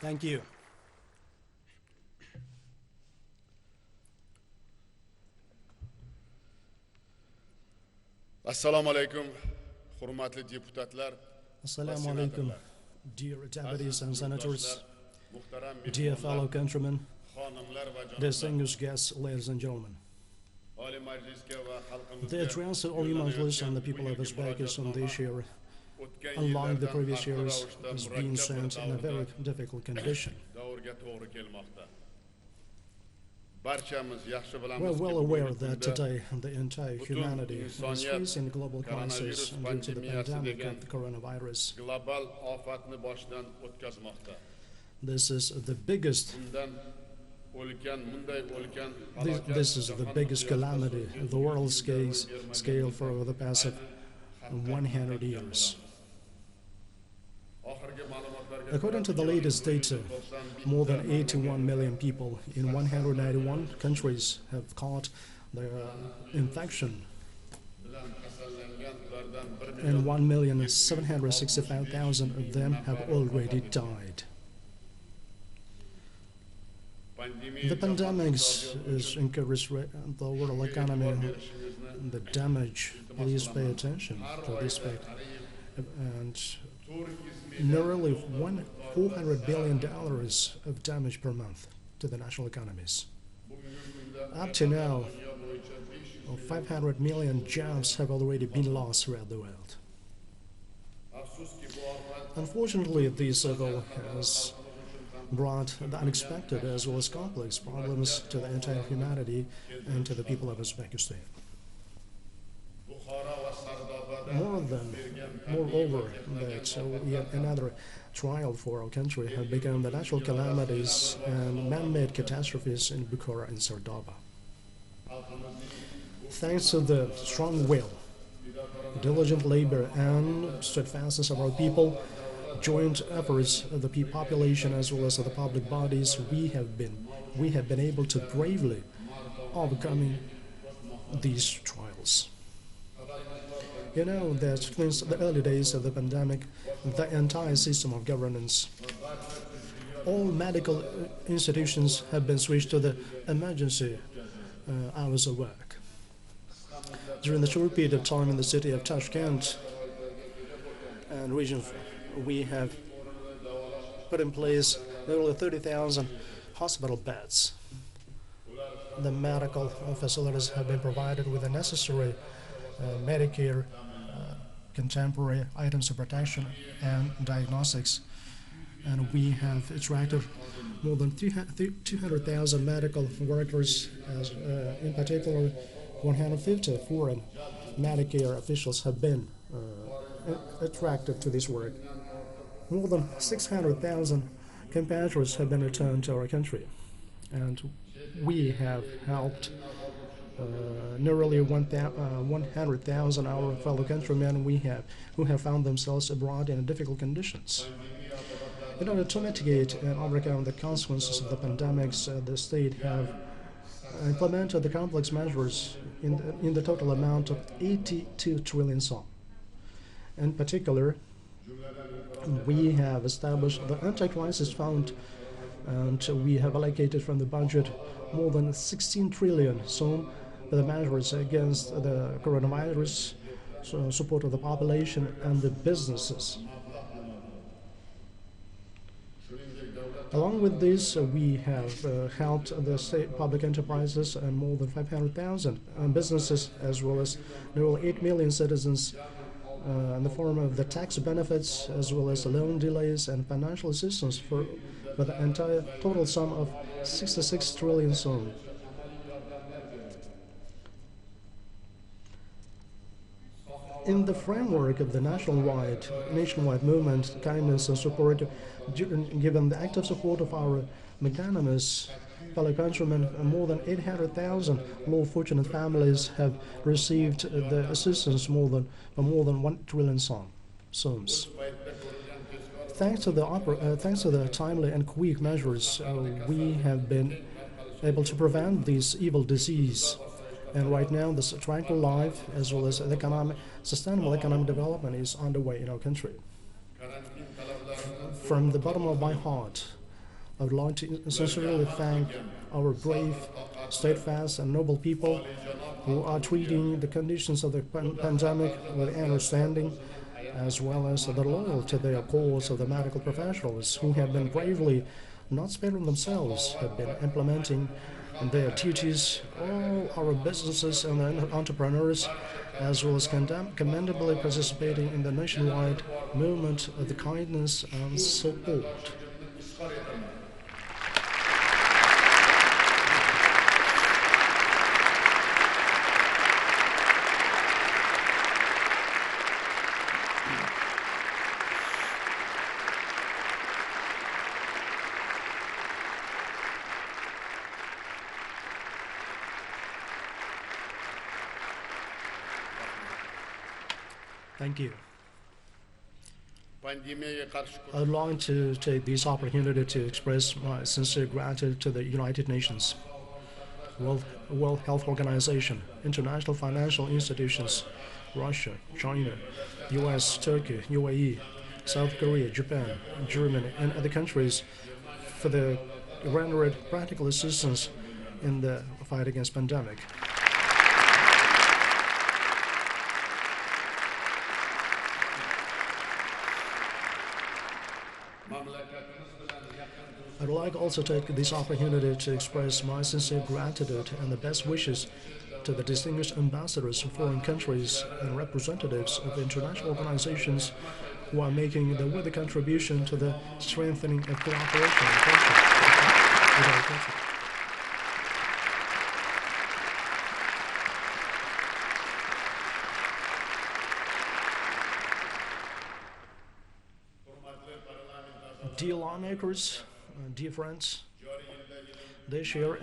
Thank you. Assalomu alaykum, hurmatli deputatlar. Assalamu alaikum, dear deputies and senators, dear fellow countrymen, distinguished guests, ladies and gentlemen. The address to Oliy Majlis and the people of Uzbekistan this year, unlike the previous years, is being sent in a very difficult condition. We're well aware that today the entire humanity is facing global crisis due to the pandemic of the coronavirus. This is the biggest calamity of the world scale for the past 100 years. According to the latest data, more than 81 million people in 191 countries have caught the infection, and 1,765,000 of them have already died. The pandemic is encouraging the world economy. The damage, please pay attention to this fact. And nearly $400 billion of damage per month to the national economies. Up to now, 500 million jobs have already been lost throughout the world. Unfortunately, this cycle has brought the unexpected as well as complex problems to the entire humanity and to the people of Uzbekistan. Moreover, that yet another trial for our country have become the natural calamities and man-made catastrophes in Bukhara and Sardoba. Thanks to the strong will, diligent labor, and steadfastness of our people, joint efforts of the population as well as of the public bodies, we have been able to bravely overcoming these trials. You know that since the early days of the pandemic, the entire system of governance, all medical institutions have been switched to the emergency hours of work. During the short period of time in the city of Shavkat and region, we have put in place nearly 30,000 hospital beds. The medical facilities have been provided with the necessary Medicare, contemporary items of protection and diagnostics, and we have attracted more than 200,000 medical workers, in particular 150 foreign Medicare officials have been attracted to this work. More than 600,000 compatriots have been returned to our country, and we have helped nearly 100,000 our fellow countrymen who have found themselves abroad in difficult conditions. In order to mitigate and overcome the consequences of the pandemics, the state have implemented the complex measures in the total amount of 82 trillion song. In particular, we have established the anti-crisis fund, and we have allocated from the budget more than 16 trillion song for the measures against the coronavirus, support of the population and the businesses. Along with this, we have helped the state public enterprises and more than 500,000 businesses, as well as nearly 8 million citizens in the form of the tax benefits, as well as loan delays and financial assistance for the entire total sum of 66 trillion song. In the framework of the nationwide movement, kindness and support, given the active support of our magnanimous fellow countrymen, more than 800,000 more fortunate families have received the assistance more than 1 trillion sums. Thanks to the timely and quick measures, we have been able to prevent this evil disease. And right now, this tranquil life, as well as sustainable economic development, is underway in our country. From the bottom of my heart, I would like to sincerely thank our brave, steadfast, and noble people who are treating the conditions of the pandemic with understanding, as well as the loyal to their cause of the medical professionals who have been bravely, not sparing themselves, have been implementing their duties. All our businesses and entrepreneurs, as well as commendably participating in the nationwide movement of the kindness and support. Thank you. Pandemiye karşı I'd like to take this opportunity to express my sincere gratitude to the United Nations, World Health Organization, international financial institutions, Russia, China, US, Turkey, UAE, South Korea, Japan, Germany, and other countries for the rendered practical assistance in the fight against pandemic. I'd like also to take this opportunity to express my sincere gratitude and the best wishes to the distinguished ambassadors of foreign countries and representatives of international organizations who are making the worthy contribution to the strengthening of cooperation and friendship with our country. Dear lawmakers, dear friends, this year,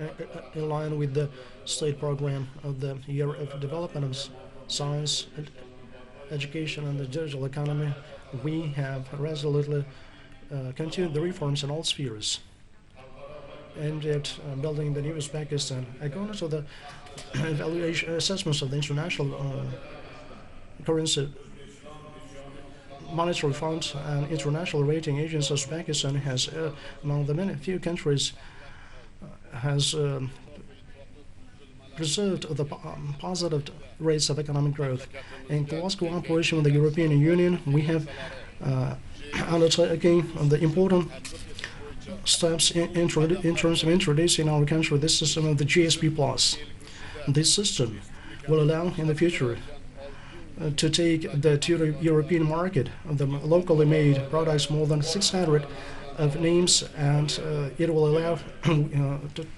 in line with the state program of the Year of Development of Science, Education and the Digital Economy, we have resolutely continued the reforms in all spheres aimed at building the new Uzbekistan. According to the evaluation assessments of the International Currency Monetary Fund and international rating agency, Uzbekistan has, among the many few countries, has preserved the positive rates of economic growth. In close cooperation with the European Union, we have undertaken the important steps in terms of introducing in our country this system of the GSP+. This system will allow in the future to take to the European market the locally made products, more than 600 of names, and it will allow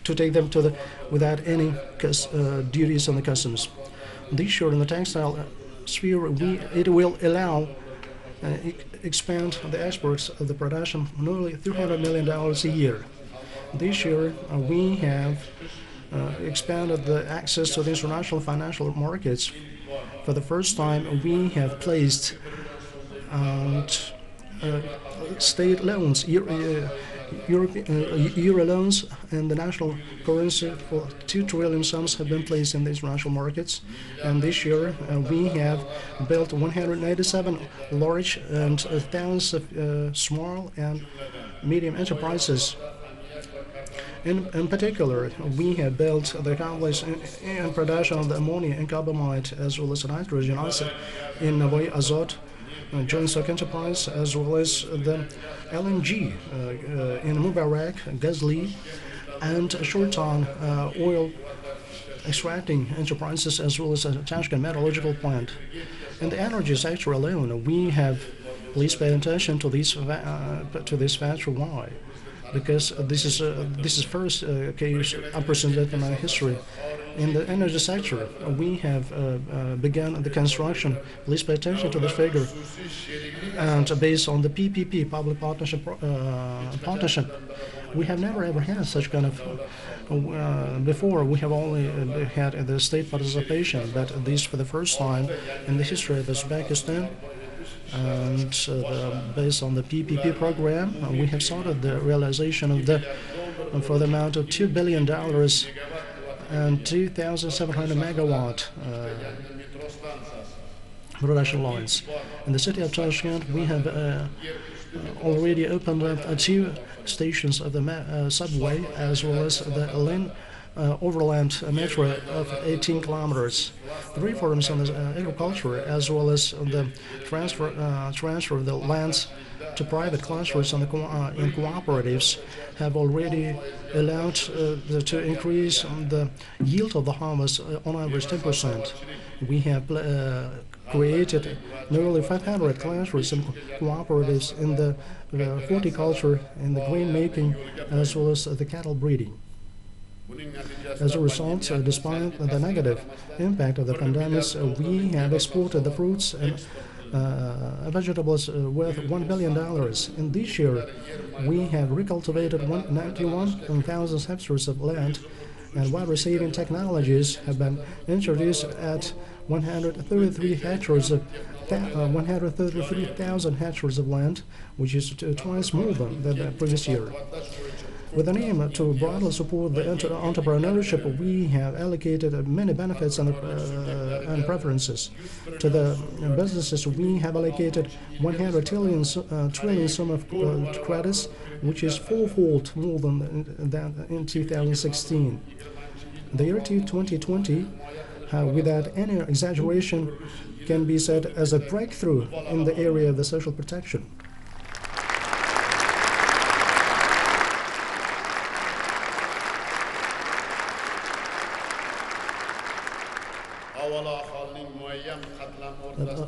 to take them to the without any duties on the customs. This year in the textile sphere, it will allow expand the exports of the production nearly $300 million a year. This year we have expanded the access to the international financial markets. For the first time, we have placed state loans, Euro loans, and the national currency for 2 trillion sums have been placed in the international markets. And this year, we have built 187 large and thousands of small and medium enterprises. In particular, we have built the complex in production of the ammonia and carbamide, as well as nitrogen oxide in Navoy Azot joint stock enterprise, as well as the LNG in Mubarak, Gazli, and Shortan oil extracting enterprises, as well as a Shavkat metallurgical plant. In the energy sector alone, we have please pay attention to this factor. Why? Because this is first case unprecedented in our history. In the energy sector, we have begun the construction. Please pay attention to this figure. And based on the PPP, public partnership, we have never ever had such kind of. Before, we have only had the state participation, but this for the first time in the history of Uzbekistan. And based on the PPP program, we have started the realization of for the amount of $2 billion and 2,700 megawatt production lines. In the city of Tashkent, we have already opened up 2 stations of the subway, as well as the overland metro of 18 kilometers. The reforms on the agriculture, as well as the transfer of the lands to private clusters and in cooperatives, have already allowed to increase the yield of the harvest on average 10%. We have created nearly 500 clusters and cooperatives in the horticulture, in the grain making, as well as the cattle breeding. As a result, despite the negative impact of the pandemic, we have exported the fruits and vegetables worth $1 billion. In this year, we have recultivated 91,000 hectares of land, and while receiving technologies have been introduced at 133,000 hectares of land, which is twice more than the previous year. With an aim to broadly support the entrepreneurship, we have allocated many benefits and preferences. To the businesses, we have allocated 100 trillion sum of credits, which is fourfold more than in 2016. The year 2020, without any exaggeration, can be said as a breakthrough in the area of the social protection.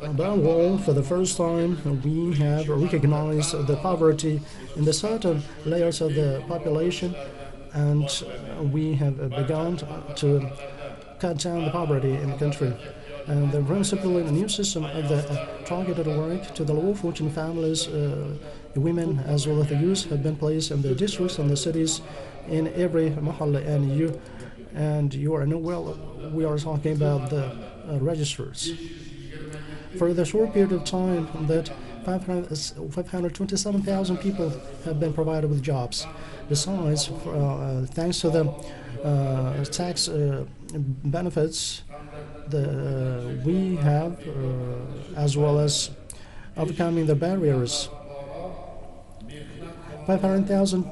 Above all, for the first time, we have recognized the poverty in the certain layers of the population, and we have begun to cut down the poverty in the country. And the principally new system of the targeted work to the low-fortune families, women as well as the youth, have been placed in the districts and the cities in every mahalla, and you are know well we are talking about the registers. For the short period of time that 527,000 people have been provided with jobs. Besides, thanks to the tax benefits, we have, as well as overcoming the barriers, 500,000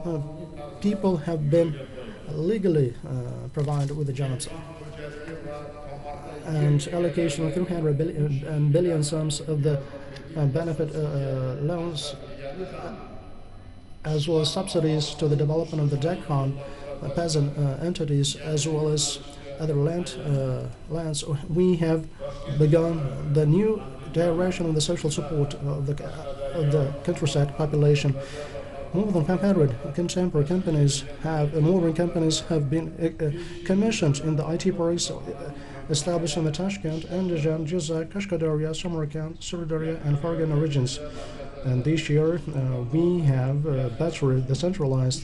people have been legally provided with the jobs, and allocation of 300 billion sums of the benefit loans, as well as subsidies to the development of the DECON peasant entities, as well as other lands. We have begun the new direction of the social support of the countryside population. More than 500 contemporary companies modern companies have been commissioned in the IT parks established in the Tashkent, Andijan, Jizak, Kashkadarya, Samarkand, Sirdarya, and Fargana regions. And this year, we have bettered the centralized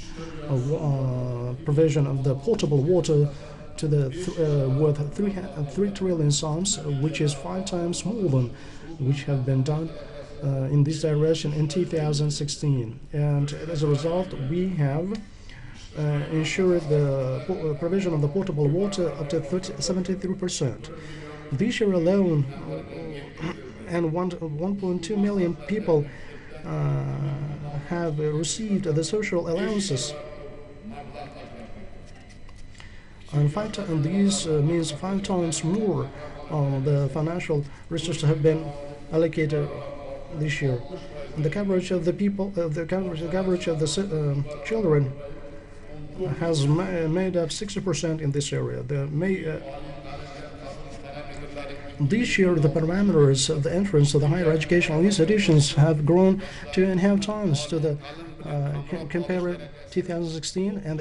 provision of the potable water to the worth 3 trillion sums, which is 5 times more than which have been done in this direction in 2016. And as a result, we have ensured the provision of the potable water up to 73%. This year alone, and 1.2 million people have received the social allowances. And this means 5 times more the financial resources have been allocated this year. And the coverage of the people, the coverage of the children has made up 60% in this area. This year, the parameters of the entrance to the higher educational institutions have grown 2.5 times to the compared 2016, and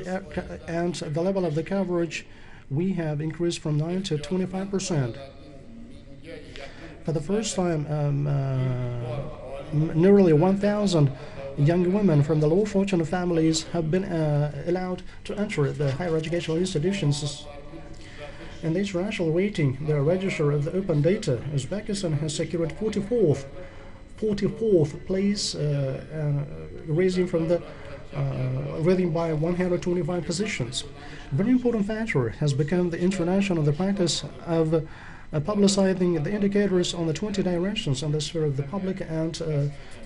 the level of the coverage we have increased from 9 to 25%. For the first time, nearly 1,000 young women from the low-fortune families have been allowed to enter the higher educational institutions. In the international rating, the register of the open data, Uzbekistan has secured 44th place, raising from the rating by 125 positions. A very important factor has become the introduction of the practice of publicizing the indicators on the 20 directions in the sphere of the public and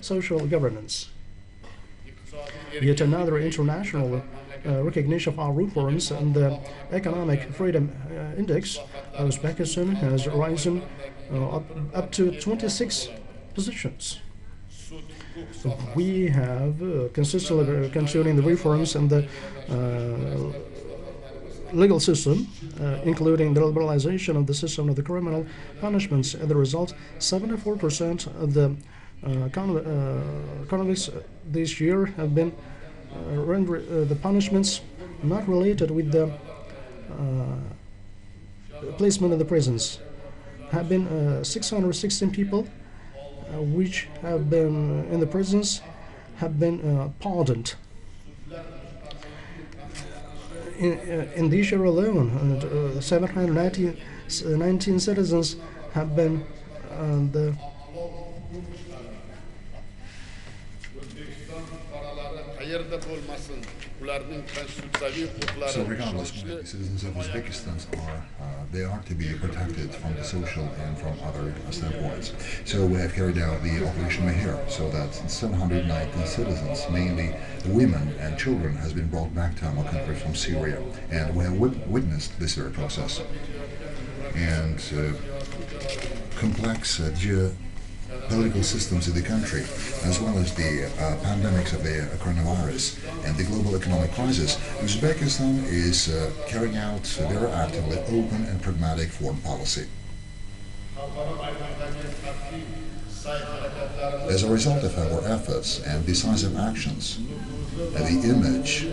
social governance. yet another international recognition of our reforms, and the Economic Freedom Index of Uzbekistan has risen up to 26 positions. We have consistently continuing the reforms and the legal system, including the liberalization of the system of the criminal punishments. As a result, 74% of the convicts this year have been rendered the punishments not related with the placement in the prisons. Have been 616 people which have been in the prisons have been pardoned. In this year alone, 719 citizens have been So regardless, citizens of Uzbekistan are to be protected from the social and from other standpoints. So we have carried out the Operation Mahir, so that 719 citizens, mainly women and children, has been brought back to our country from Syria, and we have witnessed this very process. And complex political systems in the country, as well as the pandemics of the coronavirus and the global economic crisis, Uzbekistan is carrying out very actively open and pragmatic foreign policy. As a result of our efforts and decisive actions, the image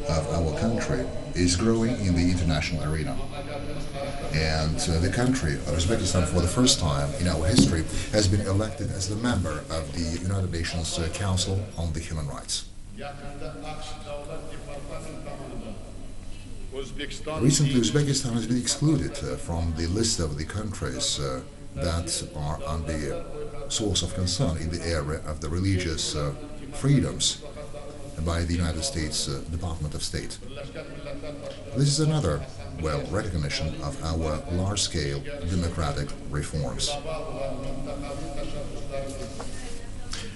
of our country is growing in the international arena. And the country of Uzbekistan, for the first time in our history, has been elected as the member of the United Nations Council on the Human Rights. Recently, Uzbekistan has been excluded from the list of the countries that are on the source of concern in the area of the religious freedoms by the United States Department of State. This is another, recognition of our large-scale democratic reforms.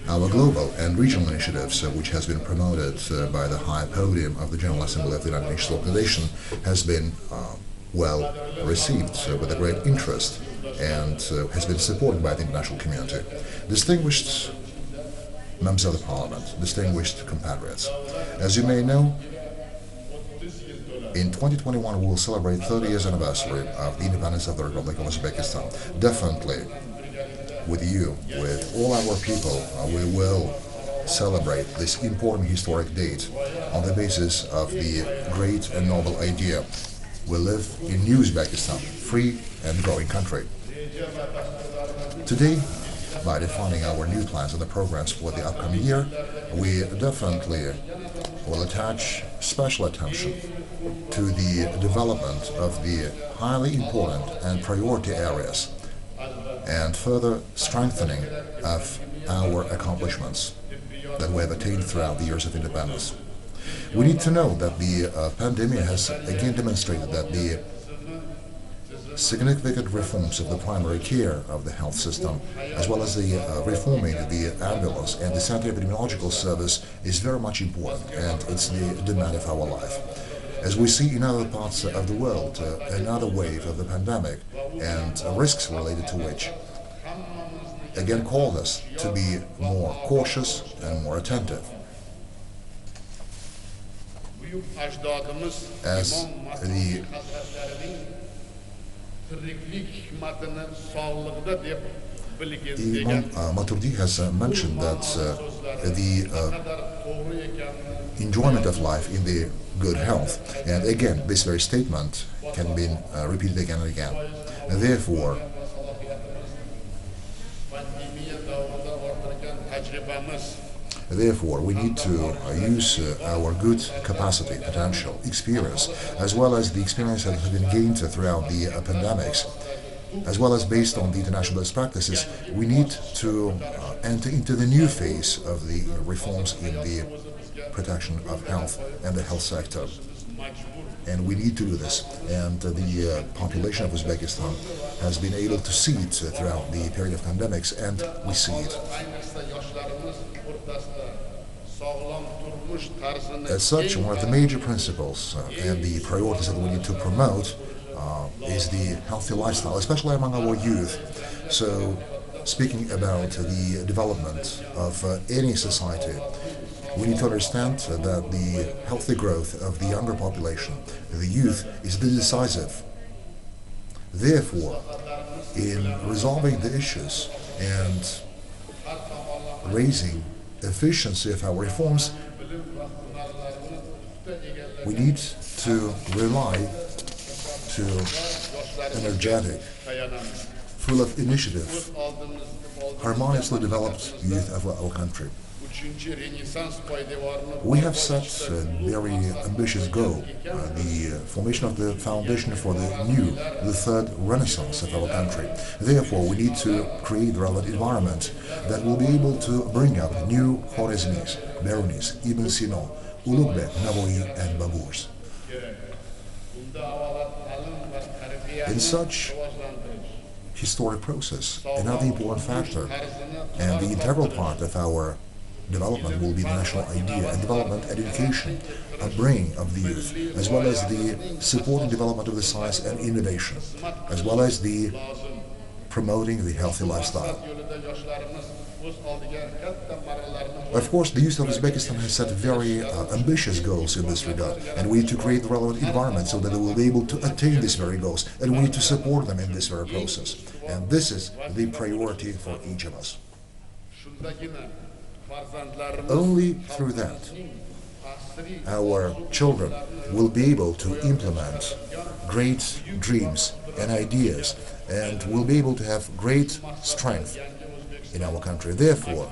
Our global and regional initiatives, which has been promoted by the high podium of the General Assembly of the United Nations Organization, has been well received with a great interest and has been supported by the international community. Distinguished members of the Parliament, distinguished compatriots, as you may know, in 2021 we will celebrate 30 years anniversary of the independence of the Republic of Uzbekistan. Definitely, with you, with all our people, we will celebrate this important historic date on the basis of the great and noble idea: we live in New Uzbekistan, free and growing country. Today, by defining our new plans and the programs for the upcoming year, we definitely will attach special attention to the development of the highly important and priority areas and further strengthening of our accomplishments that we have attained throughout the years of independence. We need to know that the pandemic has again demonstrated that the significant reforms of the primary care of the health system, as well as the reforming of the ambulance and the sanitary epidemiological service, is very much important, and it's the demand of our life. As we see in other parts of the world, another wave of the pandemic and risks related to which again called us to be more cautious and more attentive. As the Imam Maturidi has mentioned that the enjoyment of life in the good health, and again this very statement can be repeated again and again. And therefore, we need to use our good capacity, potential, experience, as well as the experience that has been gained throughout the pandemics, as well as based on the international best practices. We need to enter into the new phase of the reforms in the protection of health and the health sector. And we need to do this. And the population of Uzbekistan has been able to see it throughout the period of pandemics, and we see it. As such, one of the major principles and the priorities that we need to promote is the healthy lifestyle, especially among our youth. So, speaking about the development of any society, we need to understand that the healthy growth of the younger population, the youth, is decisive. Therefore, in resolving the issues and raising efficiency of our reforms, we need to rely to energetic, full of initiative, harmoniously developed youth of our country. We have set a very ambitious goal, the formation of the foundation for the third renaissance of our country. Therefore, we need to create the relevant environment that will be able to bring up new Khwarezmis, Meronis, Ibn Sina, Ulugh, Navo'i, and Baburs. In such historic process, another important factor and the integral part of our development will be the national idea and development and education, upbringing of the youth, as well as the supporting development of the science and innovation, as well as the promoting the healthy lifestyle. Of course, the youth of Uzbekistan has set very ambitious goals in this regard, and we need to create the relevant environment so that they will be able to attain these very goals, and we need to support them in this very process. And this is the priority for each of us. Only through that, our children will be able to implement great dreams and ideas, and will be able to have great strength in our country. Therefore,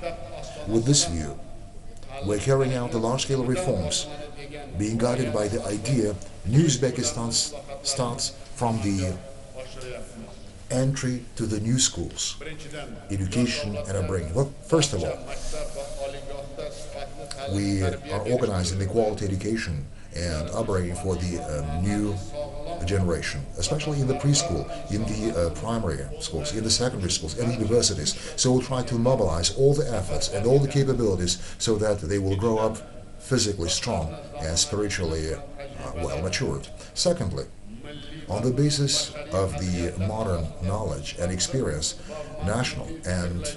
with this view, we're carrying out the large-scale reforms, being guided by the idea New Uzbekistan starts from the entry to the new schools, education and upbringing. Well, first of all, we are organizing the quality education and upbringing for the new generation, especially in the preschool, in the primary schools, in the secondary schools, and universities. So we'll try to mobilize all the efforts and all the capabilities so that they will grow up physically strong and spiritually well matured. Secondly, on the basis of the modern knowledge and experience, national and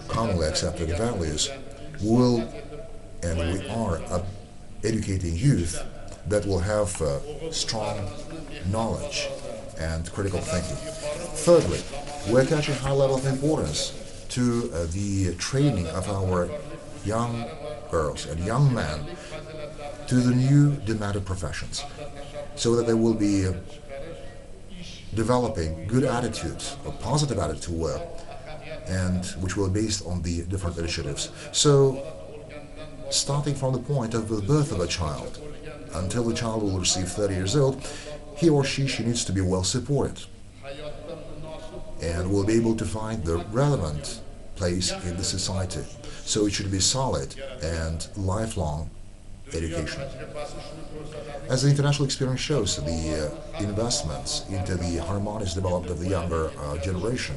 commonly accepted values, we are educating youth that will have strong knowledge and critical thinking. Thirdly, we're attaching high level of importance to the training of our young girls and young men to the new demanded professions, so that they will be developing good attitudes, a positive attitude to work, and which will be based on the different initiatives. So, starting from the point of the birth of a child until the child will receive 30 years old, he or she needs to be well supported and will be able to find the relevant place in the society. So it should be solid and lifelong education. As the international experience shows, the investments into the harmonious development of the younger generation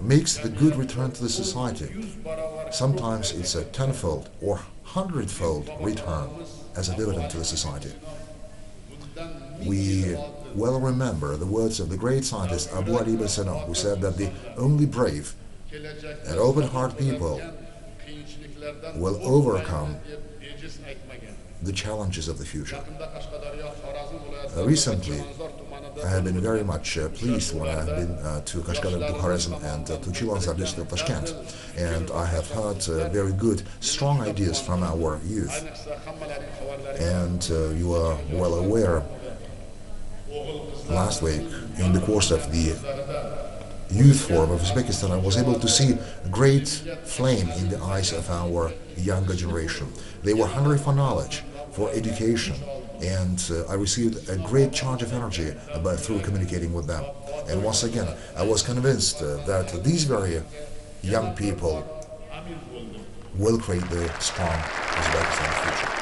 makes the good return to the society. Sometimes it's a tenfold or hundredfold return as a dividend to the society. We well remember the words of the great scientist Oliy who said that the only brave and open-hearted people will overcome the challenges of the future. Recently, I have been very much pleased when I have been to Kashgar and to Khwarezm and to Chilonzar district of Tashkent, and I have heard very good, strong ideas from our youth. And you are well aware, last week, in the course of the Youth Forum of Uzbekistan, I was able to see a great flame in the eyes of our younger generation. They were hungry for knowledge, for education, and I received a great charge of energy through communicating with them. And once again, I was convinced that these very young people will create the strong Uzbekistan future.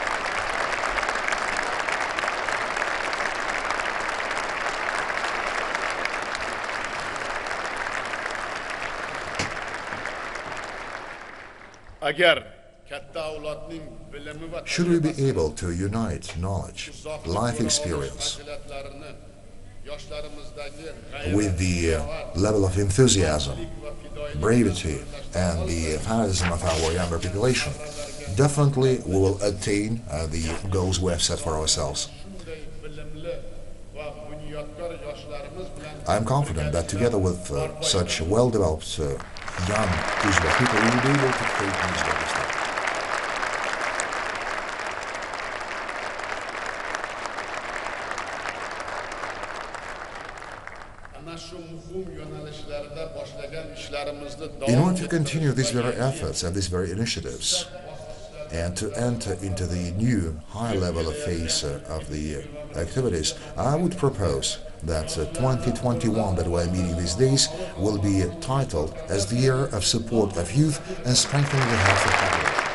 agar katta avlodning bilimi va Should we be able to unite knowledge, life experience, fazilatlarini yoshlarimizdagi with the level of enthusiasm, bravery, and the fanatism of our younger population, definitely we will attain the goals we have set for ourselves. bilimli va bunyodkor yoshlarimiz bilan I'm confident that together with such well-developed young Uzbek people, we will be able to create new Uzbekistan. ana shu muhim yo'nalishlarda boshlagan ishlarimizni In davom order to continue these very efforts and these very initiatives, and to enter into the new high level of phase of the activities, I would propose that 2021 that we're meeting these days will be titled as the year of support of youth and strengthening the health of population.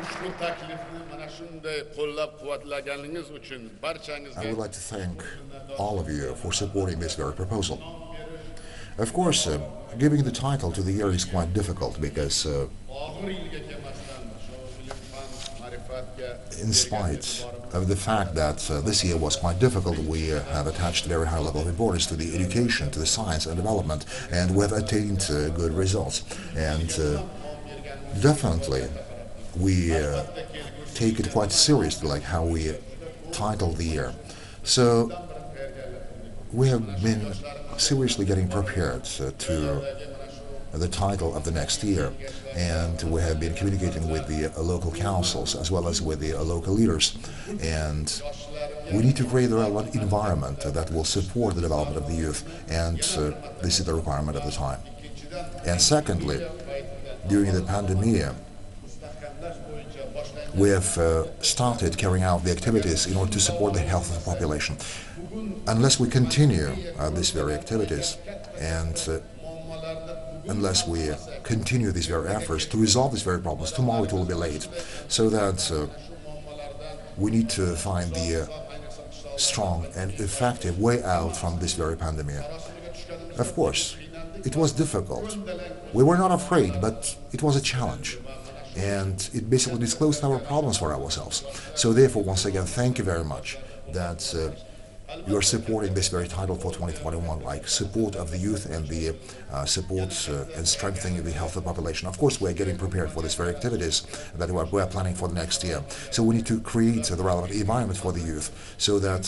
ushbu taklifni mana shunday qo'llab-quvvatlaganingiz uchun barchangizga I would like to thank all of you for supporting this very proposal. Of course, giving the title to the year is quite difficult because og'ir yilga kelmasdan shu bilim fan ma'rifatga in spite of the fact that this year was quite difficult, we have attached very high level of importance to the education, to the science and development, and we have attained good results. And definitely, we take it quite seriously, like how we title the year. So we have been seriously getting prepared to the title of the next year, and we have been communicating with the local councils as well as with the local leaders, and we need to create a relevant environment that will support the development of the youth, and this is the requirement of the time. And secondly, during the pandemic, we have started carrying out the activities in order to support the health of the population. Unless we continue these very activities and unless we continue these very efforts to resolve these very problems, tomorrow it will be late. So that we need to find the strong and effective way out from this very pandemic. Of course, it was difficult. We were not afraid, but it was a challenge. And it basically disclosed our problems for ourselves. So therefore, once again, thank you very much that you are supporting this very title for 2021, like support of the youth and the support and strengthening the health of the population. Of course, we're getting prepared for these very activities that we're planning for the next year. So we need to create the relevant environment for the youth so that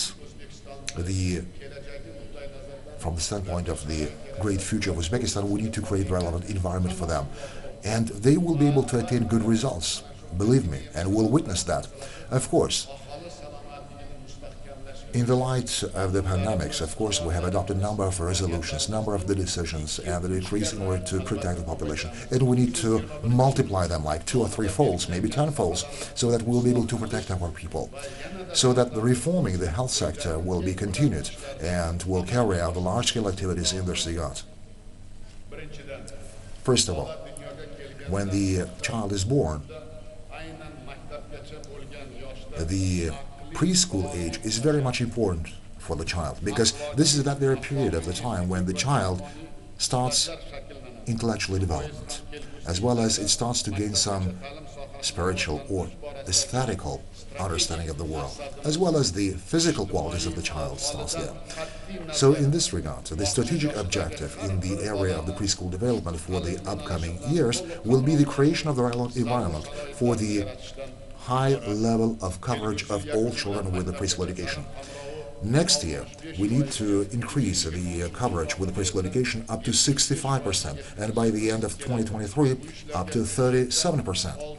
from the standpoint of the great future of Uzbekistan, we need to create relevant environment for them. And they will be able to attain good results, believe me, and we'll witness that. Of course, in the light of the pandemics, of course, we have adopted a number of resolutions, number of the decisions and the decrees in order to protect the population. And we need to multiply them like 2 or 3 folds, maybe 10 folds, so that we'll be able to protect our people. So that the reforming the health sector will be continued and will carry out the large-scale activities in this regard. First of all, when the child is born, the preschool age is very much important for the child, because this is that very period of the time when the child starts intellectual development, as well as it starts to gain some spiritual or aesthetical understanding of the world, as well as the physical qualities of the child starts there. So in this regard, the strategic objective in the area of the preschool development for the upcoming years will be the creation of the relevant environment for the high level of coverage of all children with the preschool education. Next year, we need to increase the coverage with the preschool education up to 65%, and by the end of 2023, up to 37%.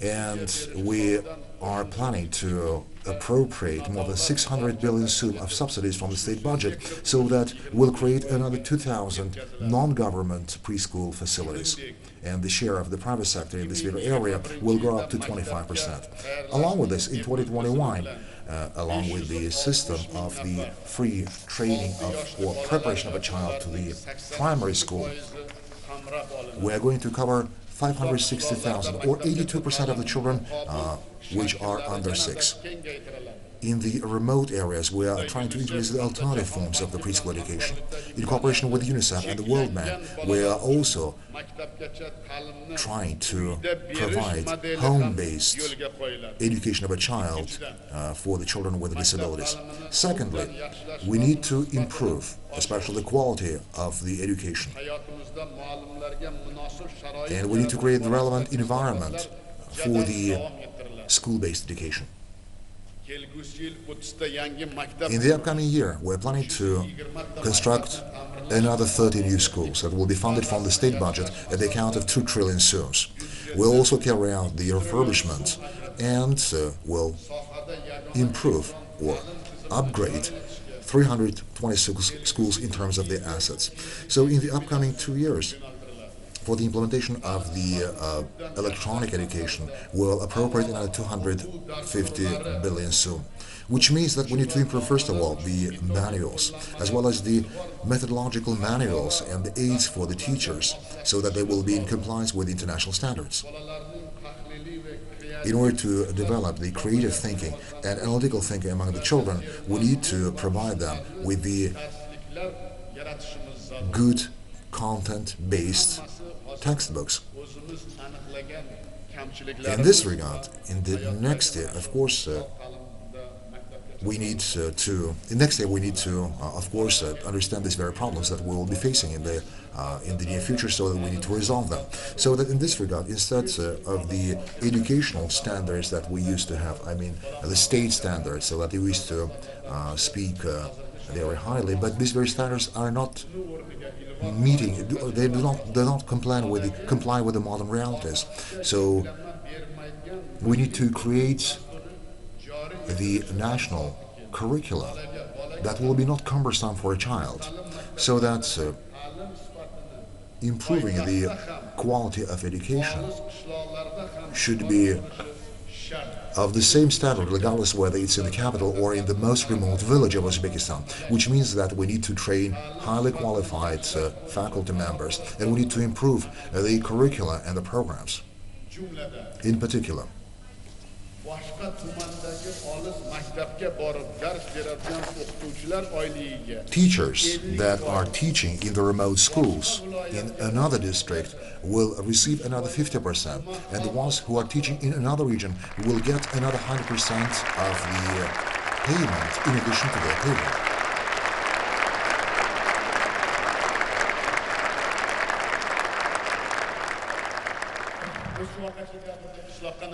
and we are planning to appropriate more than 600 billion soon of subsidies from the state budget, so that we'll create another 2,000 non-government preschool facilities. And the share of the private sector in this very area will go up to 25%. Along with this, in 2021, along with the system of the free training or preparation of a child to the primary school, we are going to cover 560,000, or 82% of the children which are under 6. In the remote areas, we are trying to increase the alternative forms of the preschool education. In cooperation with UNICEF and the World Bank, we are also trying to provide home-based education of a child for the children with disabilities. Secondly, we need to improve, especially the quality of the education. And we need to create the relevant environment for the school-based education. In the upcoming year, we're planning to construct another 30 new schools that will be funded from the state budget at the account of 2 trillion soums. We'll also carry out the refurbishment and will improve or upgrade 326 schools in terms of their assets. So in the upcoming 2 years, for the implementation of the electronic education, we'll appropriate another 250 billion soon, which means that we need to improve, first of all, the manuals, as well as the methodological manuals and the aids for the teachers, so that they will be in compliance with international standards. In order to develop the creative thinking and analytical thinking among the children, we need to provide them with the good content-based textbooks. In this regard, in the next year, of course, we need to understand these very problems that we will be facing in the near future, so that we need to resolve them. So that in this regard, instead of the educational standards that we used to have, I mean the state standards, so that we used to speak very highly, but these very standards are not meeting, they do not comply with the modern realities. So we need to create the national curricula that will be not cumbersome for a child, so that improving the quality of education should be of the same standard, regardless whether it's in the capital or in the most remote village of Uzbekistan, which means that we need to train highly qualified faculty members, and we need to improve the curricula and the programs. In particular, teachers that are teaching in the remote schools in another district will receive another 50%, and the ones who are teaching in another region will get another 100% of the payment in addition to their payment.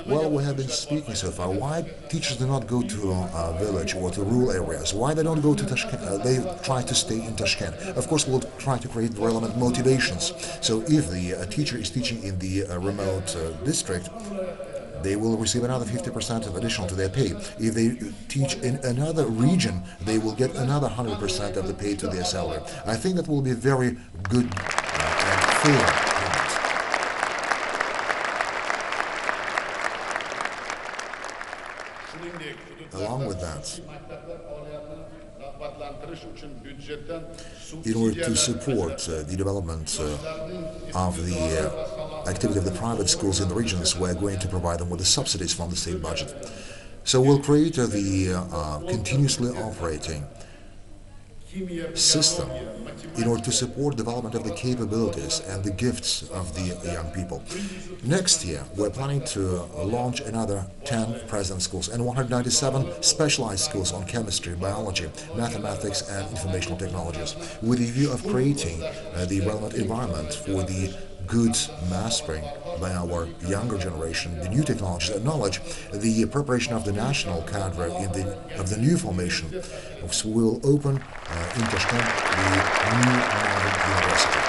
Well, we have been speaking so far. Why teachers do not go to a village or to rural areas? Why they don't go to Tashkent? They try to stay in Tashkent. Of course, we'll try to create relevant motivations. So if the teacher is teaching in the remote district, they will receive another 50% of additional to their pay. If they teach in another region, they will get another 100% of the pay to their salary. I think that will be very good and fair. Along with that, in order to support the development of the activity of the private schools in the regions, we're going to provide them with the subsidies from the state budget. So we'll create the continuously operating system in order to support development of the capabilities and the gifts of the young people. Next year, we're planning to launch another 10 present schools and 197 specialized schools on chemistry, biology, mathematics and informational technologies, with the view of creating the relevant environment for the good mastering by our younger generation, the new technologies and knowledge, the preparation of the national cadre of the new formation. So we will open in Tashkent the new modern university.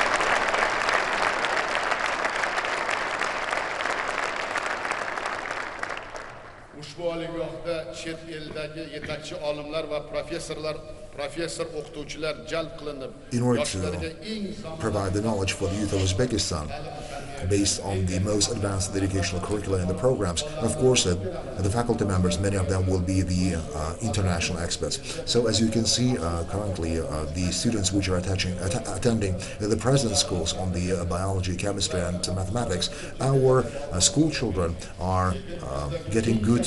chet eldagi yetakchi olimlar va professor o'qituvchilar jalb qilinib, in order yoshlarga to provide the knowledge for the youth of Uzbekistan based on the most advanced educational curricula in the programs. Of course, the faculty members, many of them will be the international experts. So as you can see, currently the students which are attending the present schools on the biology, chemistry and mathematics, our school children are getting good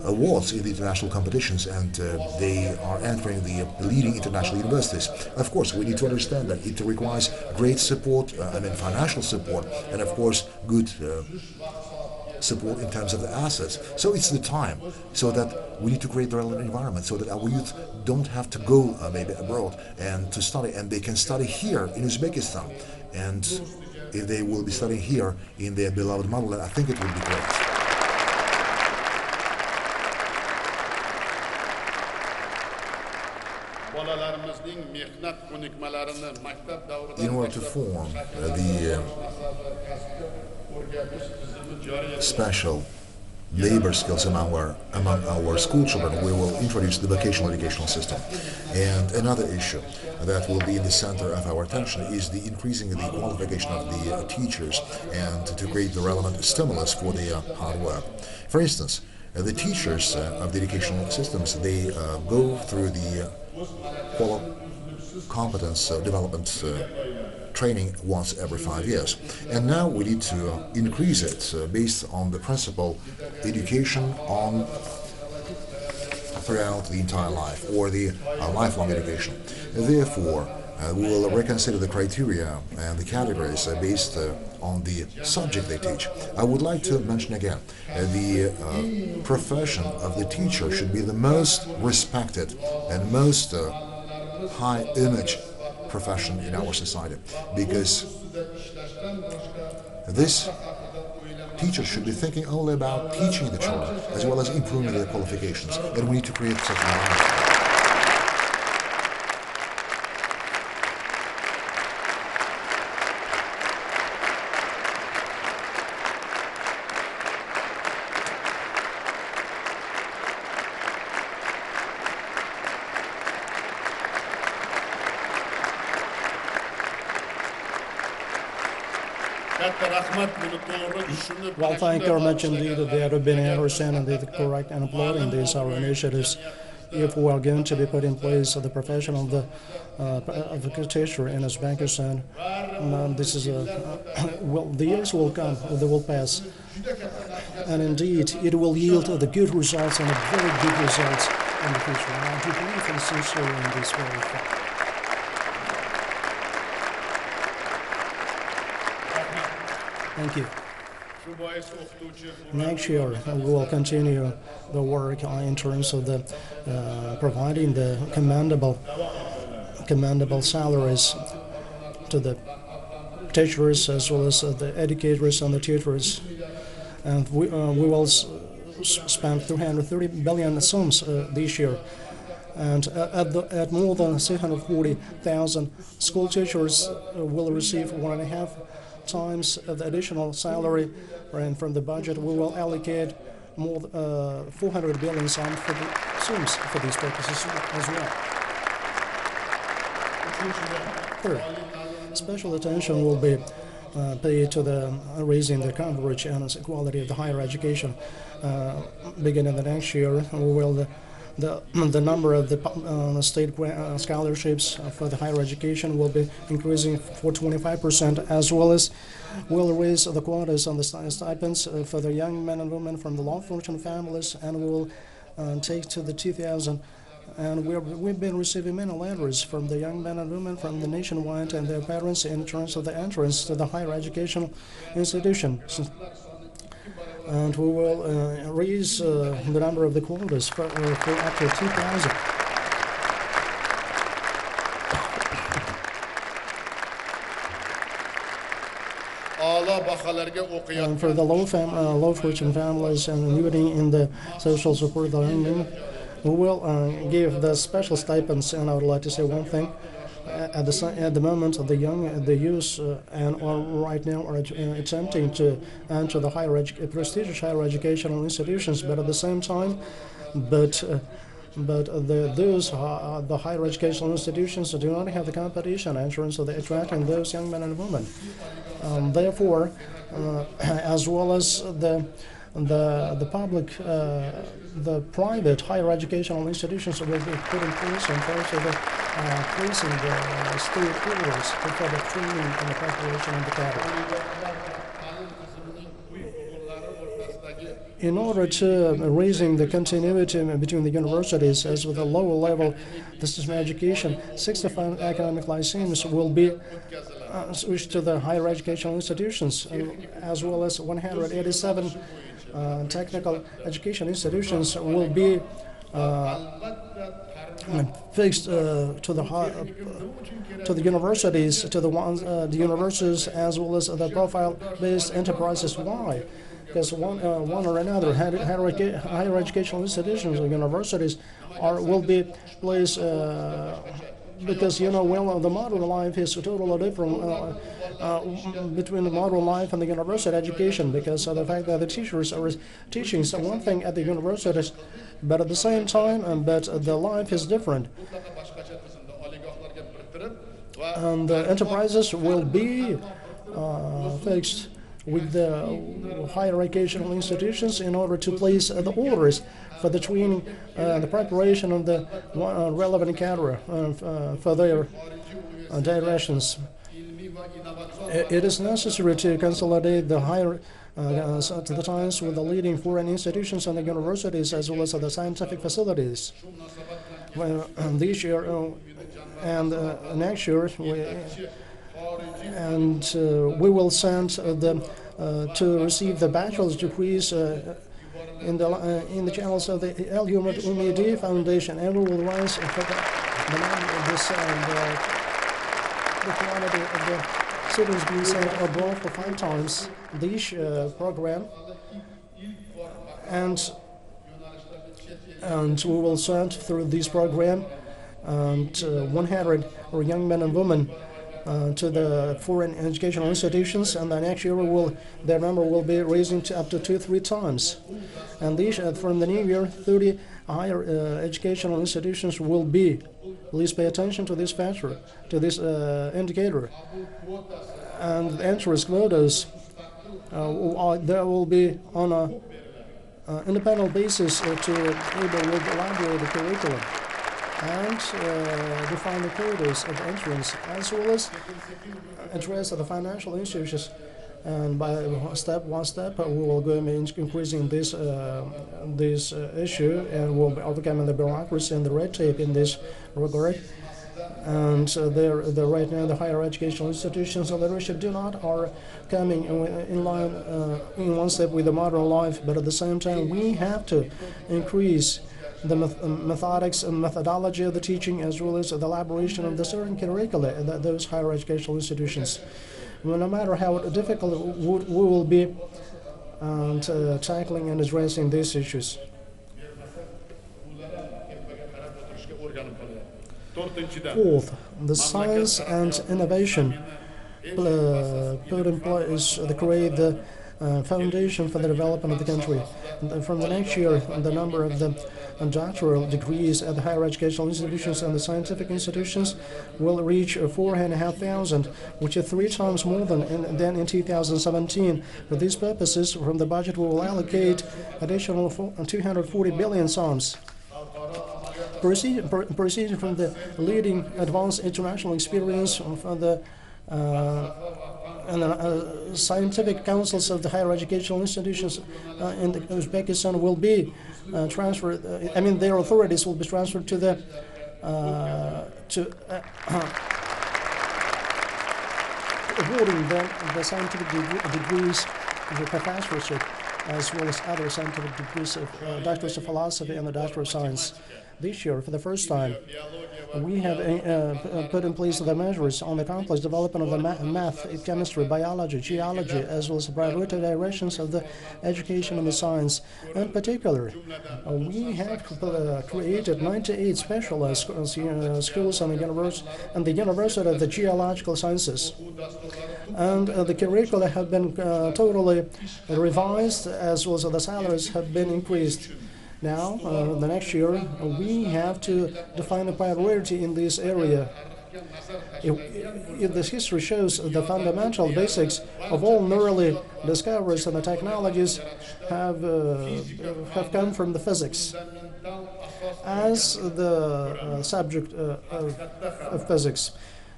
awards in the international competitions, and they are entering the leading international universities. Of course, we need to understand that it requires great support, financial support, and of course good support in terms of the assets. So it's the time, so that we need to create the relevant environment, so that our youth don't have to go maybe abroad and to study, and they can study here in Uzbekistan. And if they will be studying here in their beloved motherland, I think it will be great. In order to form the special labor skills among our school children, we will introduce the vocational educational system. And another issue that will be in the center of our attention is the increasing the qualification of the teachers, and to create the relevant stimulus for their hard work. For instance, the teachers of the educational systems, they go through the competence development training once every 5 years, and now we need to increase it based on the principle education on throughout the entire life, or the lifelong education. Therefore, we will reconsider the criteria and the categories based on the subject they teach. I would like to mention again, the profession of the teacher should be the most respected and most high image profession in our society, because this teacher should be thinking only about teaching the children as well as improving their qualifications, and we need to create such an environment. Well, thank you very much indeed. They have been understanding the correct and applauding these our initiatives. If we are going to be put in place the profession of the teacher in Uzbekistan, this is well, the years will come, they will pass, and indeed it will yield the good results and very good results in the future. And I do believe and sincerely in this very fact. Thank you. Next year, we will continue the work in terms of the providing the commendable salaries to the teachers as well as the educators and the tutors. And we will spend 330 billion sums this year. And at more than 640,000 school teachers will receive 1.5 times the additional salary, and from the budget we will allocate more 400 billion sums for these purposes as well. Third, special attention will be paid to the raising the coverage and quality of the higher education. Beginning the next year, we will the number of the state scholarships for the higher education will be increasing for 25%, as well as we'll raise the quotas on the stipends for the young men and women from the low-fortune families, and we will take to the 2,000. And we've been receiving many letters from the young men and women from the nationwide and their parents in terms of the entrance to the higher educational institutions. And we will raise the number of the quotas for up to 2,000. And for the low fortune families and including in the social support, we will give the special stipends. And I would like to say one thing. At the moment, the youth right now are attempting to enter the prestigious higher educational institutions, but at the same time, but the higher educational institutions do not have the competition entrance, so they're attracting those young men and women. Therefore, as well as the public, the private higher educational institutions will be put in place in terms of placing the state orders for the training and the preparation of the cadre. In order to raising the continuity between the universities as with the lower level distance education, 65 academic lyceums will be switched to the higher educational institutions, as well as 187 technical education institutions will be fixed to the universities, to the universities as well as the profile-based enterprises. Why? Because one or another higher educational institutions or universities will be placed because the modern life is totally different between the modern life and the university education, because of the fact that the teachers are teaching one thing at the universities, but at the same time, but the life is different. And the enterprises will be fixed with the higher educational institutions in order to place the orders for the training, the preparation of the relevant cadre for their directions. It is necessary to consolidate the higher to the times with the leading foreign institutions and the universities as well as the scientific facilities. This year and next year, we will send to receive the bachelor's degrees in the channels of the Al-Umid Foundation, and we will rise for the number of this the quantity of the students being sent abroad for 5 times this program, and we will send through this program 100 young men and women to the foreign educational institutions, and the next year their number will be raising to up to 2-3 times. And these, from the new year, 30 higher educational institutions will be. Please pay attention to this factor, to this indicator. And entrance quotas, there will be on an independent basis to elaborate the curriculum and define the quotas of entrance, as well as address the financial issues. And by one step, we will go increasing this issue, and we'll be overcoming the bureaucracy and the red tape in this regard. And right now the higher educational institutions of leadership are coming in line in one step with the modern life, but at the same time we have to increase the methodics and methodology of the teaching, as well as the elaboration of the certain curricula at those higher educational institutions. Well, no matter how difficult we will be tackling and addressing these issues. Fourth, the science and innovation put in place to create the foundation for the development of the country. From the next year, the number of the doctoral degrees at the higher educational institutions and the scientific institutions will reach 4,500, which is 3 times more than in 2017. For these purposes, from the budget, we will allocate additional 240 billion sums. Proceeding from the leading advanced international experience from the scientific councils of the higher educational institutions in Uzbekistan will be transferred. Their authorities will be transferred to the awarding them the scientific degrees of the professorship, as well as other scientific degrees of doctors of philosophy and the doctor of science. This year, for the first time, we have put in place the measures on the complex development of the math, chemistry, biology, geology, as well as the priority directions of the education and the science. In particular, we have created 98 specialized schools and the University of the Geological Sciences. And the curricula have been totally revised, as well as the salaries have been increased. Now, the next year, we have to define a priority in this area. If this history shows the fundamental basics of all early discoveries and the technologies have come from the physics. As the subject of physics.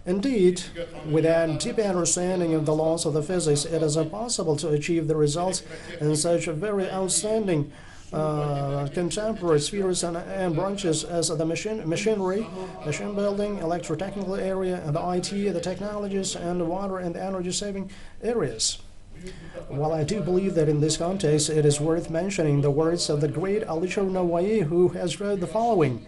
Indeed, without deep understanding of the laws of the physics, it is impossible to achieve the results in such a very outstanding contemporary spheres and branches as the machinery, machine building, electrotechnical area, and the IT, the technologies, and the water and the energy-saving areas. While I do believe that in this context it is worth mentioning the words of the great Oliy, who has wrote the following.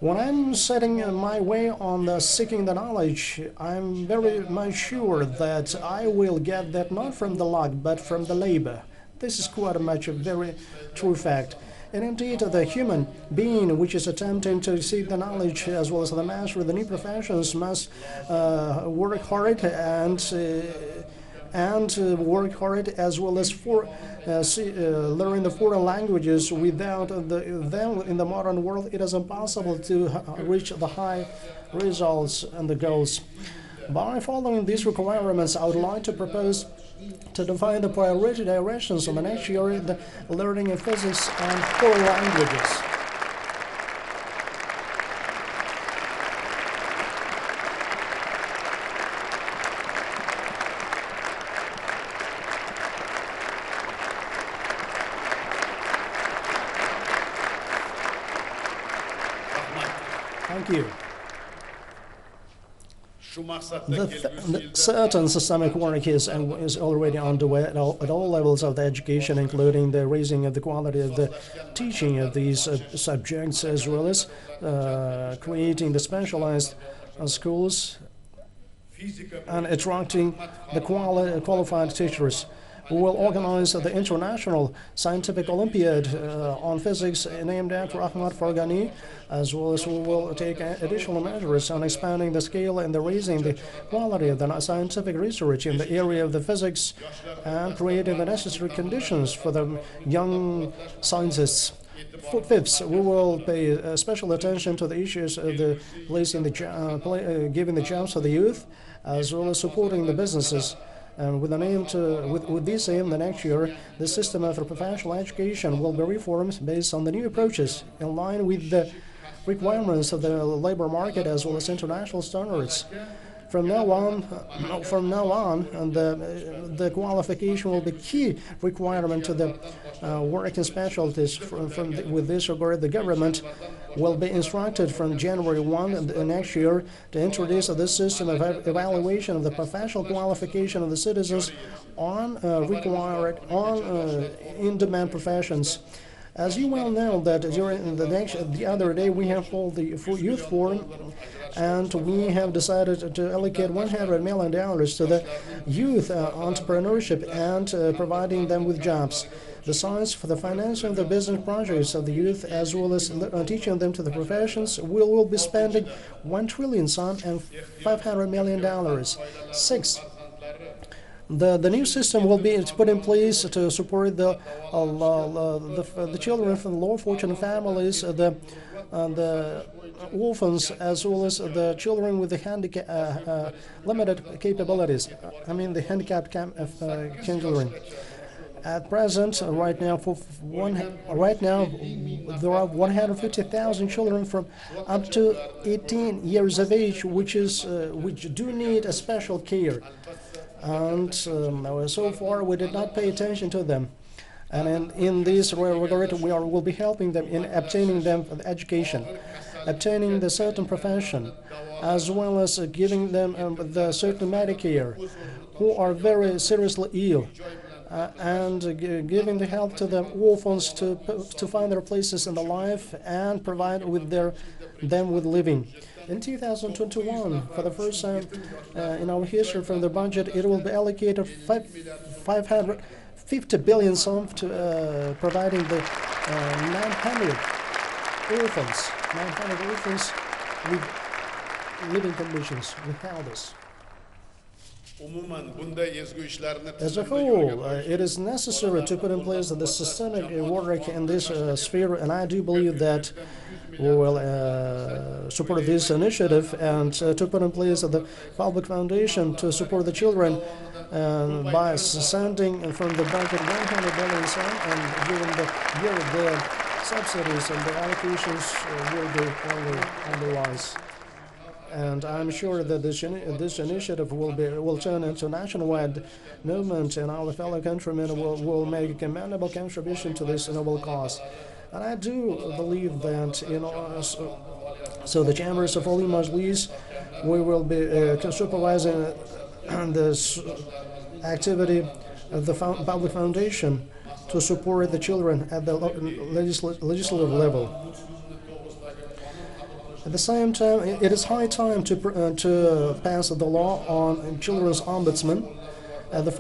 When I'm setting my way on seeking the knowledge, I'm very much sure that I will get that not from the luck, but from the labor. This is quite much a very true fact. And indeed, the human being which is attempting to seek the knowledge as well as the master of the new professions must work hard and work hard as well as learn the foreign languages. Without them in the modern world, it is impossible to reach the high results and the goals. By following these requirements, I would like to propose to define the priority directions of the next year in the learning of physics and foreign languages. Thank you. The certain systemic work is already underway at all levels of the education, including the raising of the quality of the teaching of these subjects, as well as creating the specialized schools and attracting the qualified teachers. We will organize the International Scientific Olympiad on Physics named after Ahmad Farghani, as well as we will take additional measures on expanding the scale and raising the quality of the scientific research in the area of the physics and creating the necessary conditions for the young scientists. Fifth, we will pay special attention to the issues of the giving the jobs to the youth, as well as supporting the businesses. And with this aim, the next year, the system of professional education will be reformed based on the new approaches in line with the requirements of the labor market as well as international standards. From now on, the qualification will be key requirement to the working specialties. With this regard, the government will be instructed from January 1 next year to introduce this system of evaluation of the professional qualification of the citizens on in-demand professions. As you well know, that during the other day we have held the Youth Forum, and we have decided to allocate $100 million to the youth entrepreneurship and providing them with jobs. Besides, for the financing of the business projects of the youth, as well as teaching them to the professions, we will be spending $1 trillion and $500 million. Sixth, the new system will be put in place to support the children from low fortune families, the orphans, as well as the children with the limited capabilities. I mean the handicapped children. At present, right now, there are 150,000 children from up to 18 years of age, which do need a special care. And so far, we did not pay attention to them. And in this regard, we will be helping them in obtaining them education, obtaining the certain profession, as well as giving them the certain Medicare, who are very seriously ill. And giving the help to the orphans to find their places in the life and provide them with living. In 2021, for the first time in our history from the budget, it will be allocated 550 billion sum to providing the 900 orphans with living conditions without this. As a whole, it is necessary to put in place the systemic work in this sphere, and I do believe that we will support this initiative and to put in place the public foundation to support the children by sending from the budget 100 billion and during the year the subsidies and the allocations will be on the rise. And I'm sure that this initiative will turn into a nationwide movement, and our fellow countrymen will make a commendable contribution to this noble cause. And I do believe that, so the chambers of Oliy Majlis, we will be supervising this activity of the public foundation to support the children at the legislative level. At the same time, it is high time to pass the law on children's ombudsman. At the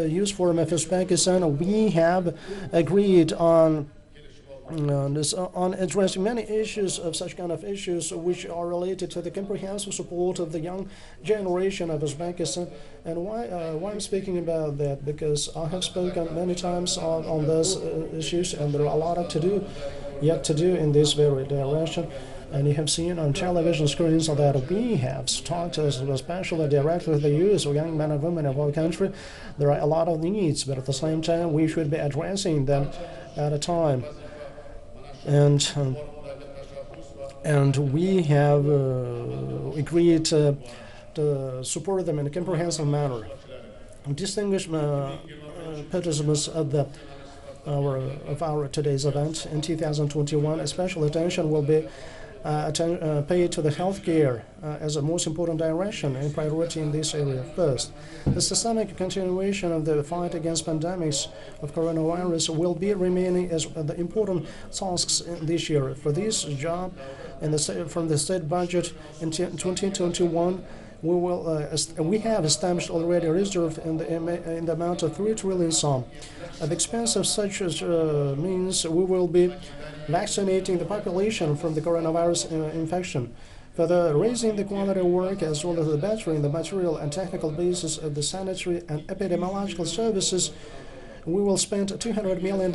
Youth Forum of Uzbekistan, we have agreed on addressing many issues of such kind of issues which are related to the comprehensive support of the young generation of Uzbekistan. And why I'm speaking about that? Because I have spoken many times on those issues, and there are a lot yet to do in this very direction. And you have seen on television screens that we have talked especially directly with the youth or young men and women of our country. There are a lot of needs, but at the same time we should be addressing them at a time. And we have agreed to support them in a comprehensive manner. Distinguished participants of our today's event in 2021, special attention will be paid to the healthcare as a most important direction and priority in this area. First, the systemic continuation of the fight against pandemics of coronavirus will be remaining as the important tasks this year. For this job, from the state budget in 2021, we have established already a reserve in the amount of 3 trillion sum. At the expense of such means, we will be vaccinating the population from the coronavirus infection. Further, raising the quality of work as well as the bettering the material and technical basis of the sanitary and epidemiological services, we will spend $200 million.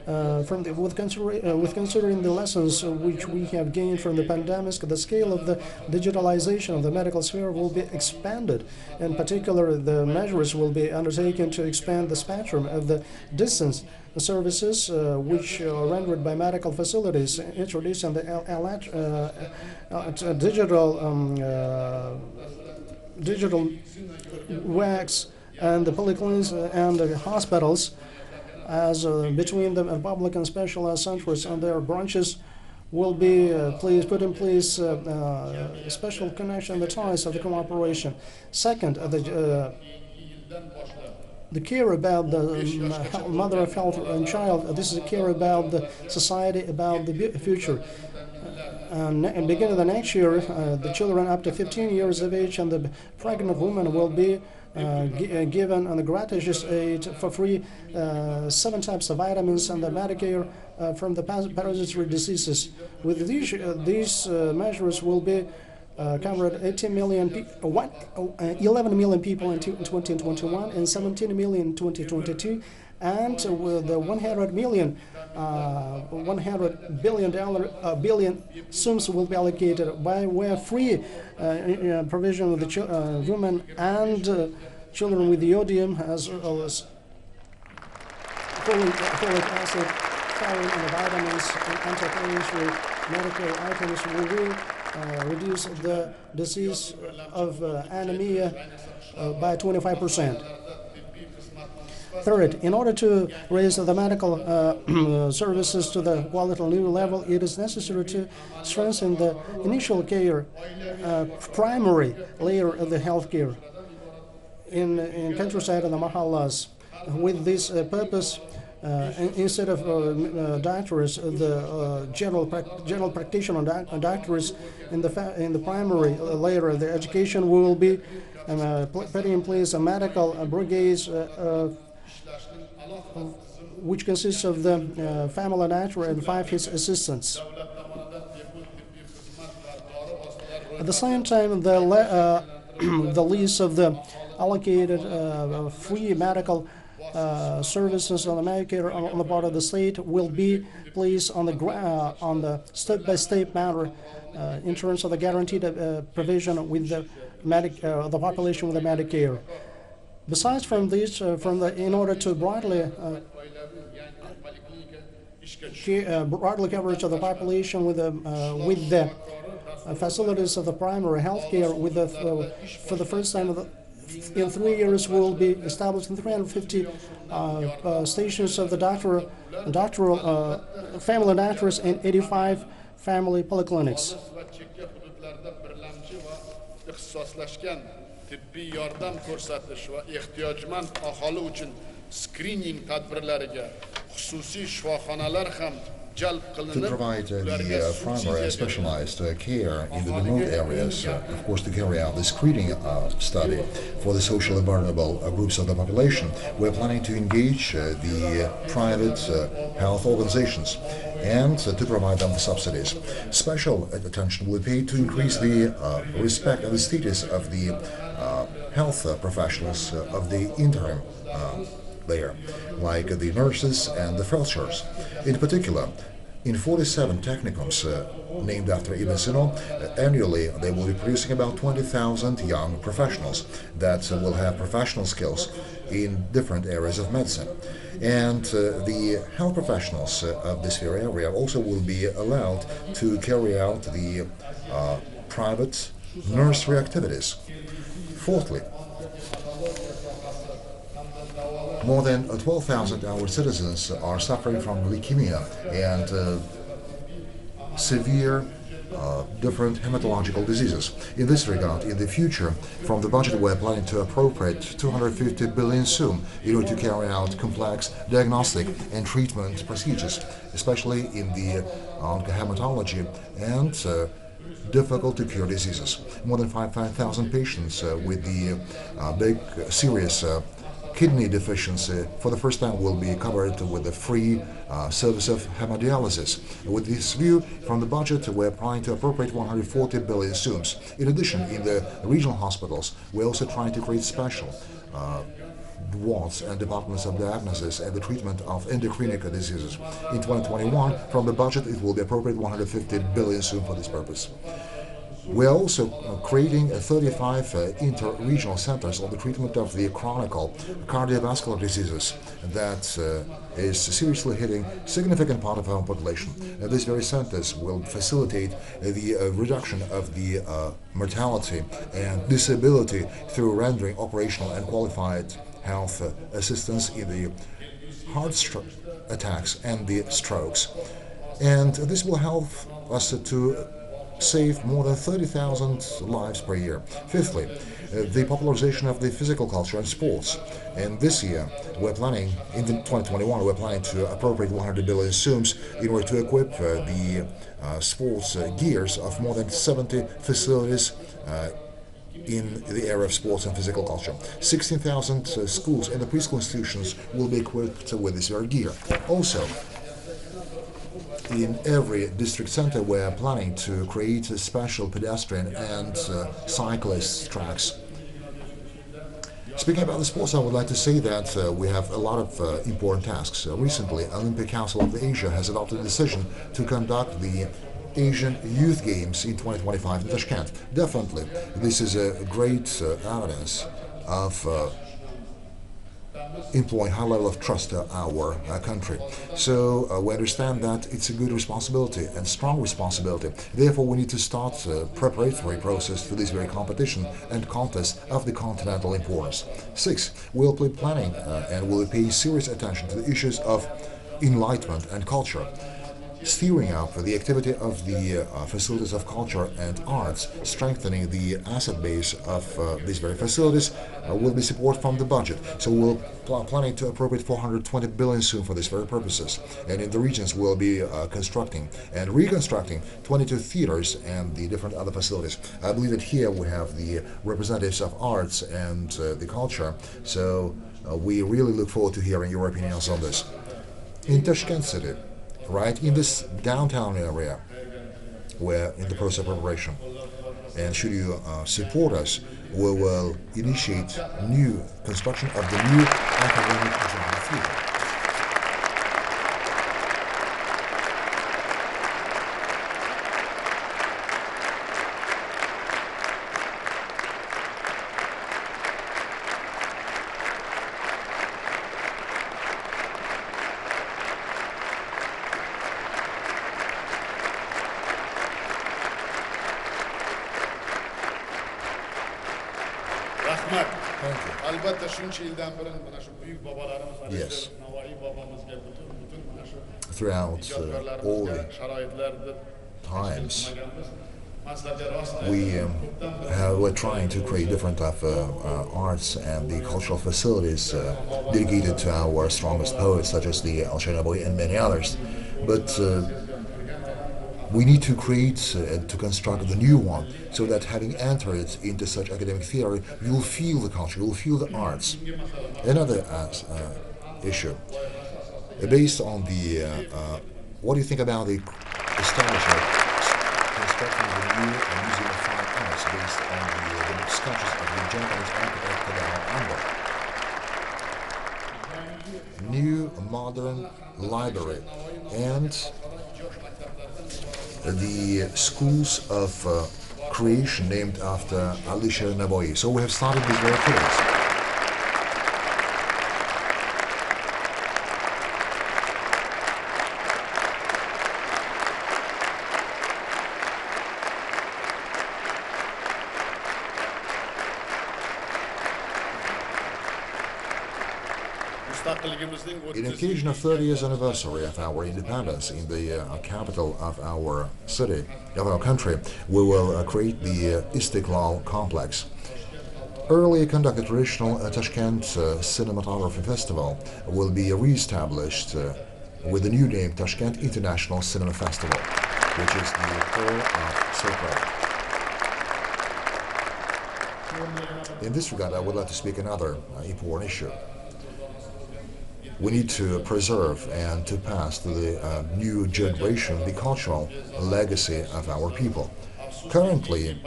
With considering the lessons which we have gained from the pandemic, the scale of the digitalization of the medical sphere will be expanded. In particular, the measures will be undertaken to expand the spectrum of the distance services which are rendered by medical facilities, introducing the digital wax and the polyclinics and the hospitals, as between the public and specialized centers and their branches will be put in place special connection, the ties of the cooperation. Second, the care about the mother of health and child. This is a care about the society, about the future. And beginning of the next year, the children up to 15 years of age and the pregnant woman will be given on the gratuitous aid for free 7 types of vitamins and the Medicare from the parasitary diseases. With these measures will be covered 11 million people in 2021 and 17 million in 2022, and with the $100 billion sums will be allocated by way of free provision of the women and children with iodium, as well as folic acid, iron, and vitamins and anti-inflammatory medical items will reduce the disease of anemia by 25%. Third, in order to raise the medical services to the quality new level, it is necessary to strengthen the initial care, primary layer of the healthcare in countryside and the mahallas. With this purpose, instead of doctors, the general practitioner doctors in the primary layer of the education, we will be putting in place a medical brigades which consists of the family doctor and 5 his assistants. At the same time, the the lease of the allocated free medical services on the Medicare on the part of the state will be placed on the step-by-step manner in terms of the guaranteed provision with the population with the Medicare. Besides from this, in order to broadly coverage of the population with the facilities of the primary health care, for the first time in 3 years will be established in 350 stations of the family doctors and 85 family polyclinics. Tibbiy yordam ko'rsatish va ehtiyojmand aholi uchun skrining tadbirlariga xususiy shifoxonalar ham jalb To qilinib, provide the primary and specialized care in the remote areas, of course, to carry out the screening study for the social and vulnerable groups of the population, we're planning to engage the private health organizations and to provide them the subsidies. Special attention will be paid to increase the respect and the status of the health professionals of the interim layer, like the nurses and the felshers. In particular, in 47 technicums named after Ibn Sina, annually they will be producing about 20,000 young professionals that will have professional skills in different areas of medicine. And the health professionals of this very area also will be allowed to carry out the private nursery activities. Fourthly, more than 12,000 our citizens are suffering from leukemia and severe different hematological diseases. In this regard, in the future, from the budget we're planning to appropriate 250 billion soon in order to carry out complex diagnostic and treatment procedures, especially in the oncohematology and difficult to cure diseases. More than 5,000 patients with the big serious kidney deficiency for the first time will be covered with the free service of hemodialysis. With this view, from the budget, we're planning to appropriate 140 billion soon. In addition, in the regional hospitals, we're also trying to create special wards and departments of diagnosis and the treatment of endocrine diseases. In 2021, from the budget, it will be appropriate 150 billion soon for this purpose. We are also creating 35 inter-regional centers on the treatment of the chronic cardiovascular diseases that is seriously hitting a significant part of our population. These very centers will facilitate the reduction of the mortality and disability through rendering operational and qualified health assistance in the heart attacks and the strokes. And this will help us to save more than 30,000 lives per year. Fifthly, the popularization of the physical culture and sports. And this year, we're planning, in 2021, we're planning to appropriate 100 billion sums in order to equip the sports gears of more than 70 facilities in the area of sports and physical culture. 16,000 schools and the preschool institutions will be equipped with this very gear. Also, in every district center, we're planning to create a special pedestrian and cyclist tracks. Speaking about the sports, I would like to say that we have a lot of important tasks. Recently, Olympic Council of Asia has adopted a decision to conduct the Asian Youth Games in 2025 in Tashkent. Definitely, this is a great evidence of employing high level of trust to our country. So we understand that it's a good responsibility and strong responsibility. Therefore, we need to start a preparatory process to this very competition and contest of the continental importance. 6. We'll be planning and we'll pay serious attention to the issues of enlightenment and culture. Steering up the activity of the facilities of culture and arts, strengthening the asset base of these very facilities will be support from the budget. So we're planning to appropriate 420 billion soon for these very purposes. And in the regions, we'll be constructing and reconstructing 22 theaters and the different other facilities. I believe that here we have the representatives of arts and the culture. So we really look forward to hearing your opinions on this. In Tashkent City, right in this downtown area, we're in the process of preparation. And should you support us, we will initiate new construction of the new academic exam theater. Rahmat. Thank you. Albatta shuncha yildan beri mana shu buyuk bobolarimiz Yes. Navoiy bobomizga butun mana shu Throughout all ijodkorlarimizga sharoitlarni times, maslahatlar rost we're trying to create different type of arts and the cultural facilities dedicated to our strongest poets, such as the Al-Shanawi and many others. But we need to create and to construct the new one, so that having entered into such academic theory, you will feel the culture, you will feel the arts. Another issue, based on the, what do you think about the establishment, constructing the new Museum of Fine Arts based on the sketches of the Japanese architect Tadao Ando? New modern library and the schools of creation named after Oliy. So we have started these very activities. In occasion of 30 years anniversary of our independence in the capital of our city, of our country, we will create the Istiklal complex. Earlier conducted traditional Tashkent Cinematography Festival will be re-established with the new name Tashkent International Cinema Festival, which is the core of Shavkat. In this regard, I would like to speak another important issue. We need to preserve and to pass to the new generation the cultural legacy of our people. Currently,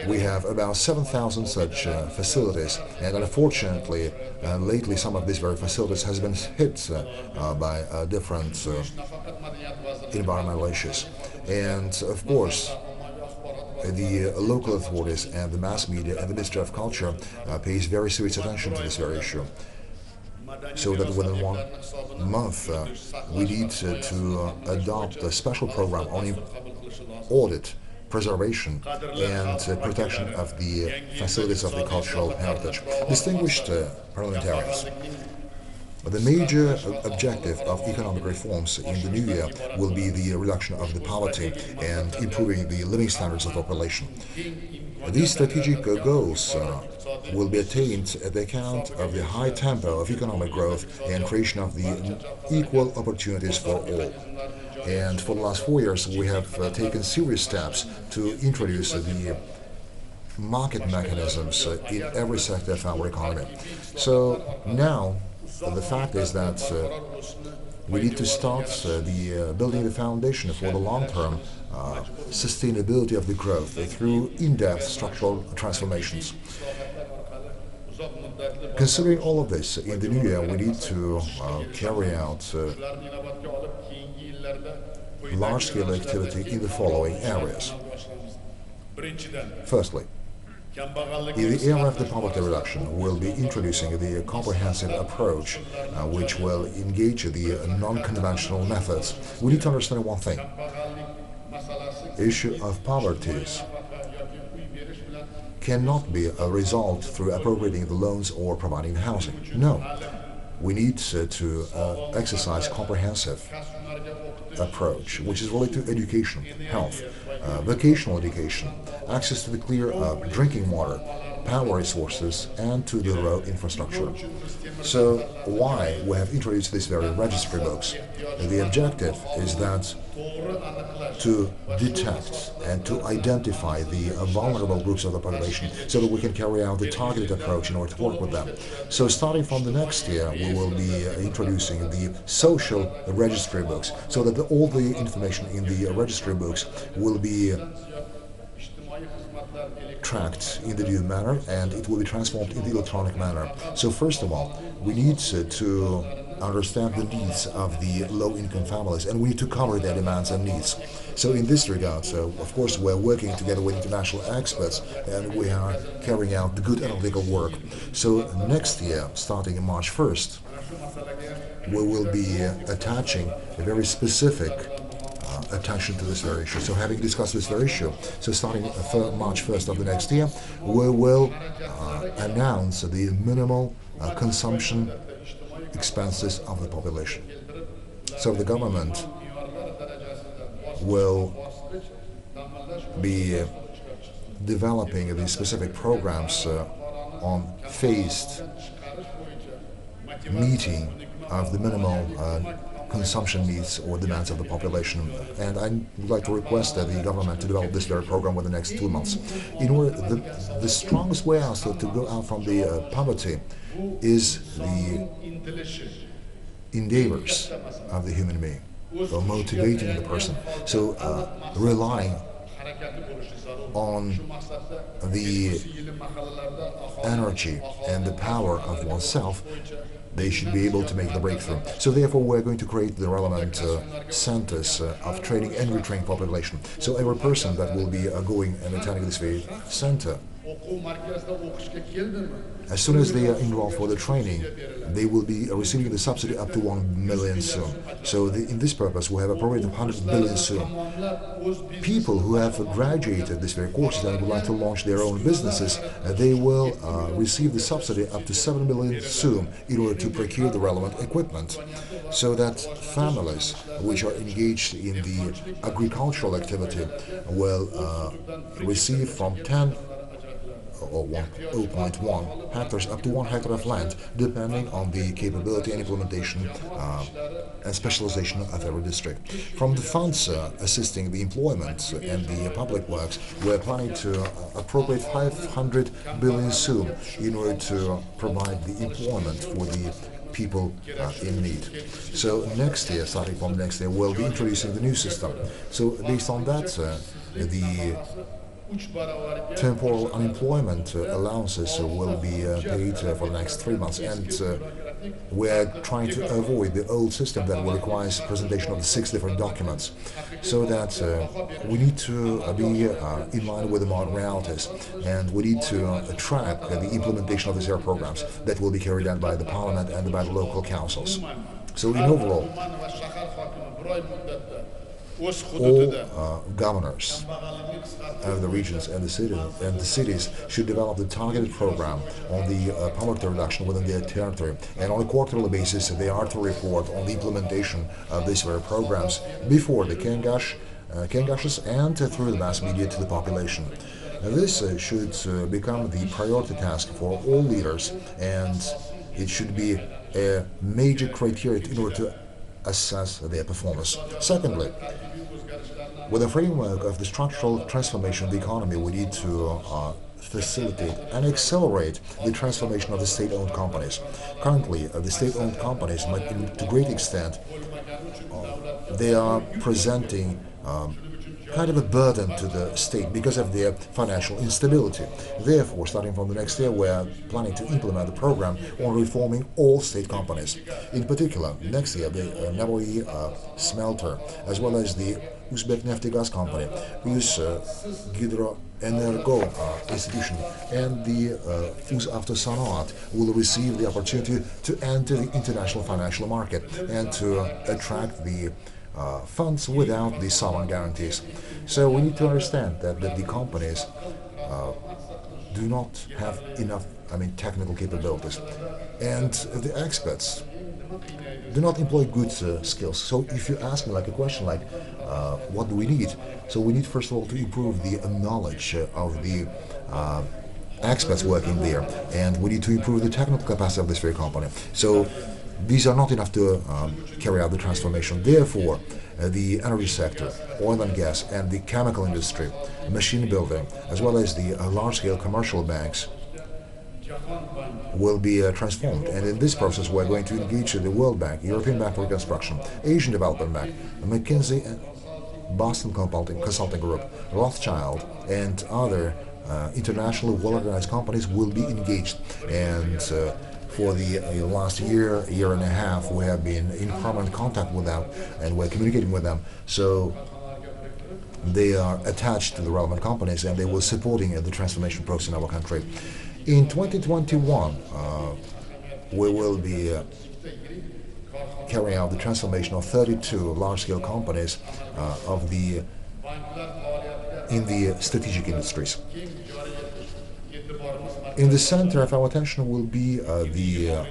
we have about 7,000 such facilities, and unfortunately, lately some of these very facilities has been hit by different environmental issues. And of course, the local authorities and the mass media and the Ministry of Culture pays very serious attention to this very issue. So that within 1 month, we need to adopt a special program on audit, preservation and protection of the facilities of the cultural heritage. Distinguished parliamentarians, the major objective of economic reforms in the new year will be the reduction of the poverty and improving the living standards of the population. These strategic goals will be attained at the account of the high tempo of economic growth and creation of the equal opportunities for all. And for the last 4 years, we have taken serious steps to introduce the market mechanisms in every sector of our economy. So now, the fact is that we need to start building the foundation for the long-term sustainability of the growth through in-depth structural transformations. Considering all of this, in the new year we need to carry out large-scale activity in the following areas. Firstly, in the area of the poverty reduction, we'll be introducing the comprehensive approach, which will engage the non-conventional methods. We need to understand one thing. Issue of poverty cannot be resolved through appropriating the loans or providing the housing. No. We need to exercise comprehensive approach, which is related to education, health, vocational education, access to the clear drinking water, power resources, and to the road infrastructure. So why we have introduced these very registry books? The objective is that to detect and to identify the vulnerable groups of the population so that we can carry out the targeted approach in order to work with them. So starting from the next year, we will be introducing the social registry books so that all the information in the registry books will be tracked in the due manner and it will be transformed in the electronic manner. So first of all, we need to understand the needs of the low-income families and we need to cover their demands and needs. So in this regard, of course, we're working together with international experts and we are carrying out the good analytical work. So next year, starting in March 1st, we will be attaching a very specific attention to this very issue. So having discussed this very issue, so starting March 1st of the next year, we will announce the minimal consumption expenses of the population. So the government will be developing these specific programs on phased meeting of the minimal consumption needs or demands of the population. And I would like to request that the government to develop this very program within the next 2 months. In order, the strongest way out to go out from the poverty is the endeavors of the human being, or motivating the person. So relying on the energy and the power of oneself, they should be able to make the breakthrough. So therefore we're going to create the relevant centers of training and retraining population. So every person that will be going and attending this very center, as soon as they are enrolled for the training, they will be receiving the subsidy up to 1 million soon. So in this purpose, we have appropriated 100 billion soon. People who have graduated this very courses and would like to launch their own businesses, they will receive the subsidy up to 7 million soon in order to procure the relevant equipment. So that families which are engaged in the agricultural activity will receive from 10 or 0.1 hectares up to 1 hectare of land, depending on the capability and implementation and specialization of every district. From the funds assisting the employment and the public works, we're planning to appropriate 500 billion soon in order to provide the employment for the people in need. So next year, starting from next year, we'll be introducing the new system. So based on that, the temporal unemployment allowances will be paid for the next 3 months, and we're trying to avoid the old system that will require presentation of the 6 different documents, so that we need to be in line with the modern realities, and we need to track the implementation of these air programs that will be carried out by the parliament and by the local councils. So in overall, all governors of the regions and the cities should develop the targeted program on the poverty reduction within their territory, and on a quarterly basis they are to report on the implementation of these very programs before the Kengashes and through the mass media to the population. This should become the priority task for all leaders, and it should be a major criteria in order to assess their performance. Secondly, with the framework of the structural transformation of the economy, we need to facilitate and accelerate the transformation of the state-owned companies. Currently, the state-owned companies, to a great extent, they are presenting kind of a burden to the state because of their financial instability. Therefore, starting from the next year, we are planning to implement the program on reforming all state companies. In particular, next year, the Oliy smelter, as well as the Uzbekistan company, Hydroenergo institution, and the Uzavtosanat will receive the opportunity to enter the international financial market and to attract the funds without the sovereign guarantees. So we need to understand that the companies do not have enough, technical capabilities, and the experts do not employ good skills. So if you ask me like a question like, what do we need? So we need first of all to improve the knowledge of the experts working there, and we need to improve the technical capacity of this very company. So these are not enough to carry out the transformation. Therefore, the energy sector, oil and gas, and the chemical industry, machine building, as well as the large-scale commercial banks will be transformed. And in this process, we're going to engage the World Bank, European Bank for Reconstruction, Asian Development Bank, McKinsey, Boston Consulting Group, Rothschild, and other international well-organized companies will be engaged. And for the last year and a half, we have been in permanent contact with them, and we're communicating with them. So they are attached to the relevant companies, and they will supporting the transformation process in our country. In 2021, we will be carrying out the transformation of 32 large-scale companies in the strategic industries. In the center of our attention will be the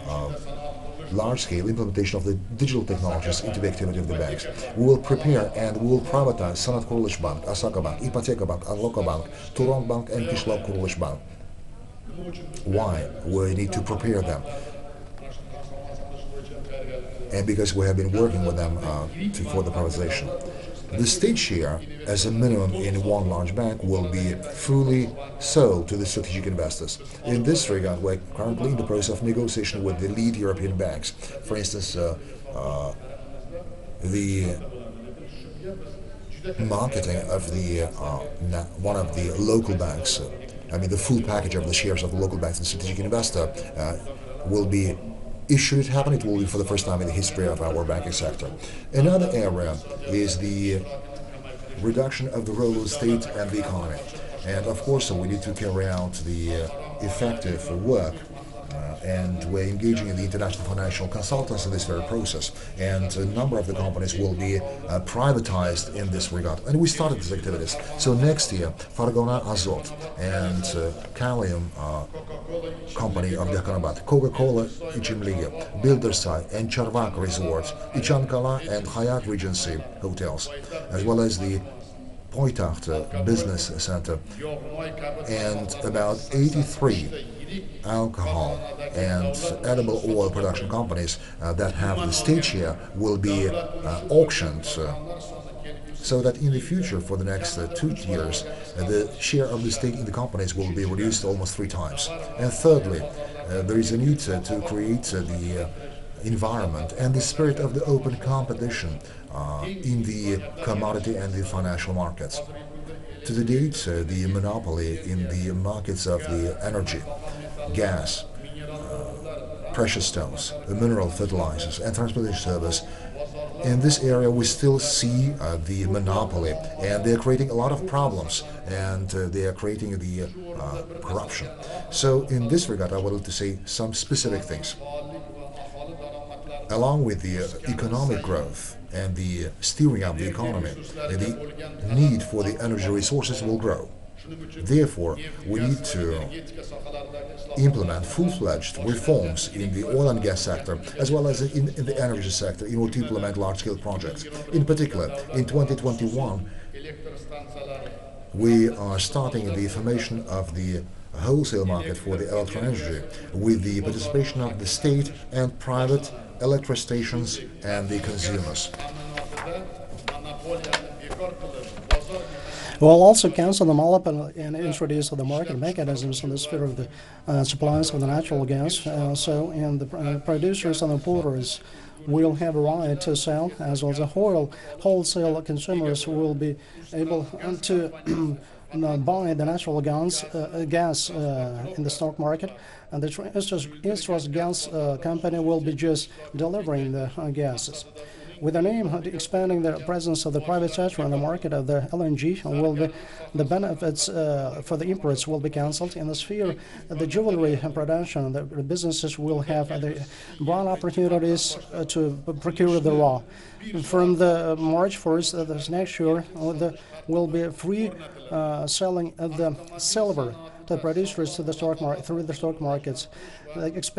large-scale implementation of the digital technologies into the activity of the banks. We will prepare and we will privatize Sanat Kuruluş Bank, Asaka Bank, Ipoteka Bank, Alloka Bank, Turan Bank, and Kishlock Kuruluş Bank. Why? We need to prepare them. And because we have been working with them for the privatization. The state share, as a minimum in one large bank, will be fully sold to the strategic investors. In this regard, we're currently in the process of negotiation with the lead European banks. For instance, the marketing of the one of the local banks, the full package of the shares of the local banks and strategic investor will be issued. It will be for the first time in the history of our banking sector. Another area is the reduction of the role of the state and the economy. And of course, we need to carry out the effective work, and we're engaging in the international financial consultants in this very process. And a number of the companies will be privatized in this regard. And we started these activities. So next year, Fargona Azot and Kalium company of Dekanabat, Coca-Cola Ichimliga, Bildersai and Charvak Resorts, Ichankala and Hayat Regency hotels, as well as the Poytacht Business Center, and about 83 alcohol and edible oil production companies that have the state share will be auctioned, so that in the future, for the next 2 years, the share of the state in the companies will be reduced almost 3 times. And thirdly, there is a need to create the environment and the spirit of the open competition in the commodity and the financial markets. To the date, the monopoly in the markets of the energy, gas, precious stones, mineral fertilizers, and transportation service. In this area, we still see the monopoly, and they're creating a lot of problems, and they are creating the corruption. So in this regard, I wanted to say some specific things. Along with the economic growth and the steering of the economy, the need for the energy resources will grow. Therefore, we need to implement full-fledged reforms in the oil and gas sector, as well as in the energy sector, in order to implement large-scale projects. In particular, in 2021, we are starting the formation of the wholesale market for the electro-energy with the participation of the state and private electric stations and the consumers. We'll also cancel the monopoly and introduce the market mechanisms in the sphere of the supplies of the natural gas. And the producers and importers will have a right to sell, as well as the wholesale consumers will be able to buy the natural gas in the stock market, and the Istros gas company will be just delivering the gases. With the aim of expanding the presence of the private sector on the market of the LNG, the benefits for the imports will be cancelled. In the sphere of the jewelry production, the businesses will have the broad opportunities to procure the raw. From the March 1st, this next year, there will be free selling of the silver to producers to the stock market through the stock markets. Thanks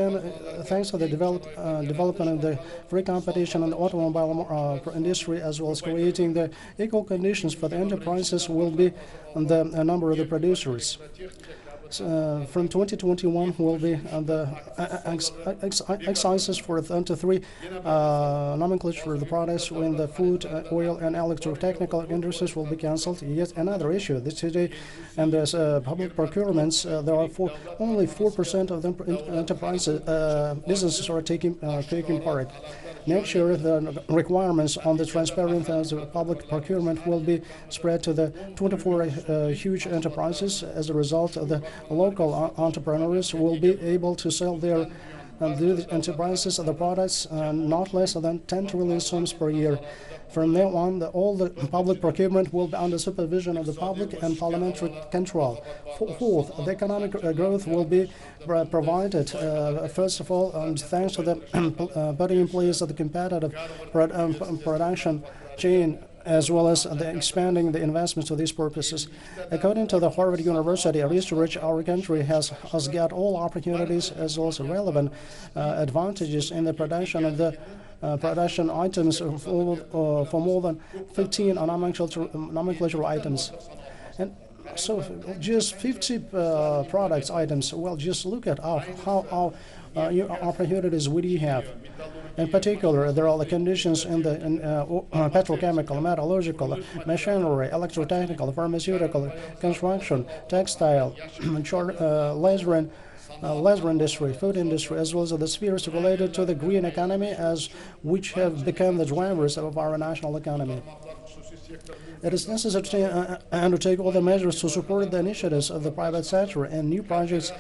to the development of the free competition in the automobile industry, as well as creating the equal conditions for the enterprises, will be the number of the producers. From 2021 will be the excises for 23 nomenclature of the products in the food, oil, and electrotechnical industries will be cancelled. Yet another issue this today, and there's public procurements. There are only 4% of the enterprises businesses are taking part. Next year, the requirements on the transparent public procurement will be spread to the 24 huge enterprises. As a result, the local entrepreneurs will be able to sell their enterprises the products not less than 10 trillion sums per year. From now on, all the public procurement will be under supervision of the public and parliamentary control. Fourth, the economic growth will be provided, first of all, thanks to the putting in place of the competitive production chain, as well as expanding the investments to these purposes. According to the Harvard University research, our country has got all opportunities as well as relevant advantages in the production of the production items for more than 15 nomenclature items. And so just 50 products items, well, just look at how opportunities we do have. In particular, there are the conditions in the petrochemical, metallurgical, machinery, electrotechnical, pharmaceutical, construction, textile, leisure industry, food industry, as well as the spheres related to the green economy, which have become the drivers of our national economy. It is necessary to undertake all the measures to support the initiatives of the private sector and new projects,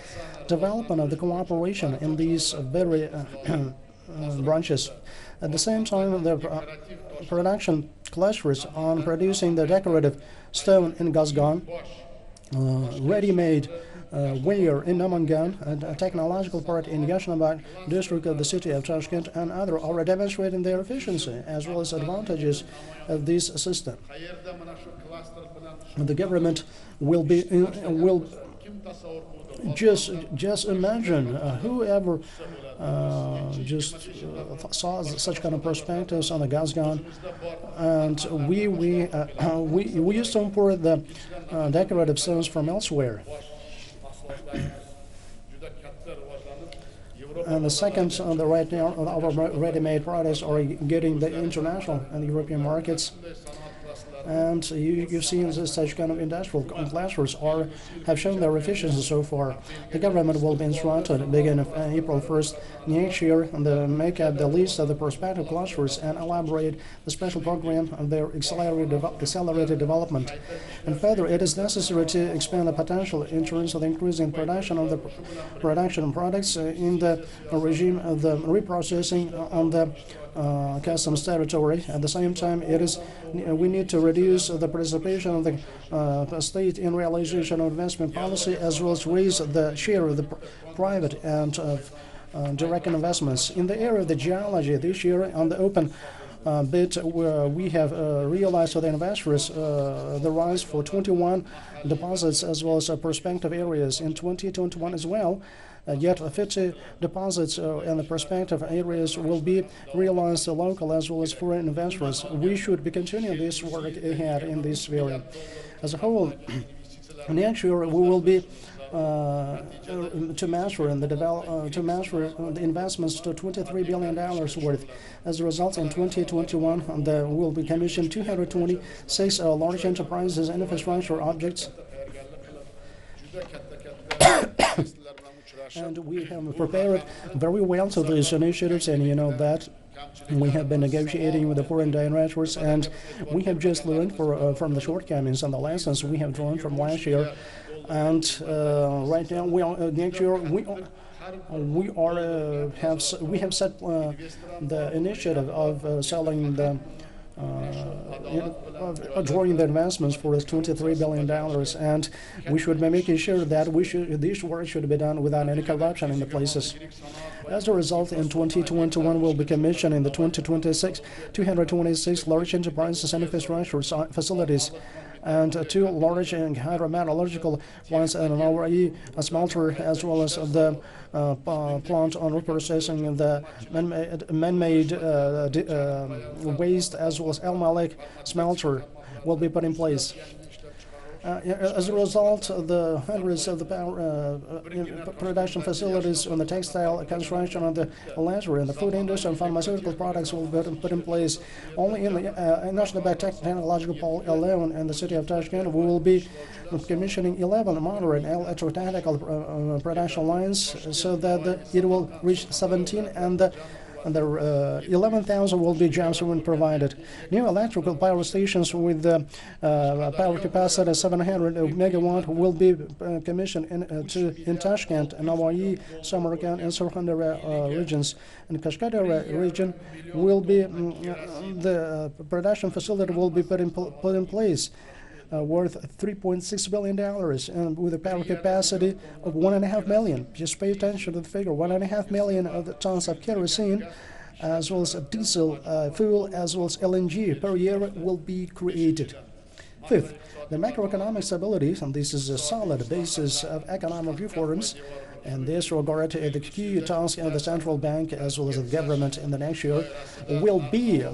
development of the cooperation in these very branches. At the same time, the production clusters on producing the decorative stone in Gazgan, ready-made ware in Namangan, and a technological part in Yashnabad district of the city of Tashkent, and other are demonstrating their efficiency as well as advantages of this system. The government will just imagine whoever saw such kind of perspectives on the Gazgan, and we used to import the decorative stones from elsewhere. And the second, right now, our ready-made products are getting the international and European markets. And you've seen such kind of industrial clusters have shown their efficiency so far. The government will be instructed beginning of April 1st next year and make up the list of the prospective clusters and elaborate the special program of their accelerated development. And further, it is necessary to expand the potential in terms of the increasing production of the production products in the regime of the reprocessing on the customs territory. At the same time, we need to reduce the participation of the state in realization of investment policy, as well as raise the share of the private and direct investments. In the area of the geology, this year on the open bid, we have realized to the investors the rise for 21 deposits as well as prospective areas in 2021 as well. Yet 50 deposits in the prospective areas will be realized local as well as foreign investors. We should be continuing this work ahead in this area. As a whole, next year we will be to master the investments to $23 billion worth. As a result, in 2021, there will be commissioned 226 large enterprises and infrastructure objects. And we have prepared very well to these initiatives, and you know that we have been negotiating with the foreign directors, and we have just learned from the shortcomings and the lessons we have drawn from last year. And right now, next year we have set the initiative of selling the drawing the investments for $23 billion, and we should be making sure that this work should be done without any corruption in the places. As a result, in 2021 will be commissioned in the 226 large enterprises and infrastructure facilities, and 2 large hydrometallurgical plants and an Oliy smelter, as well as the plant on reprocessing the man-made waste, as well as El Malek smelter will be put in place. As a result, the hundreds of the production facilities on the textile, construction, and the leisure, and the food industry and pharmaceutical products will be put in place. Only in the National Technological Park alone in the city of Tashkent, we will be commissioning 11 moderate electrotechnical production lines, so that it will reach 17, and the 11,000 will be jobs when provided. New electrical power stations with the power capacity 700 megawatt will be commissioned in Tashkent, and Oliy, Samarkand, and Surkhandara regions. In Kashkadara region, will be the production facility will be put in place. Worth $3.6 billion, and with a power capacity of 1.5 million. Just pay attention to the figure: 1.5 million of the tons of kerosene, as well as diesel fuel, as well as LNG per year will be created. Fifth, the macroeconomic stability, and this is a solid basis of economic reforms. And this regard, the key task of the central bank as well as the government in the next year will be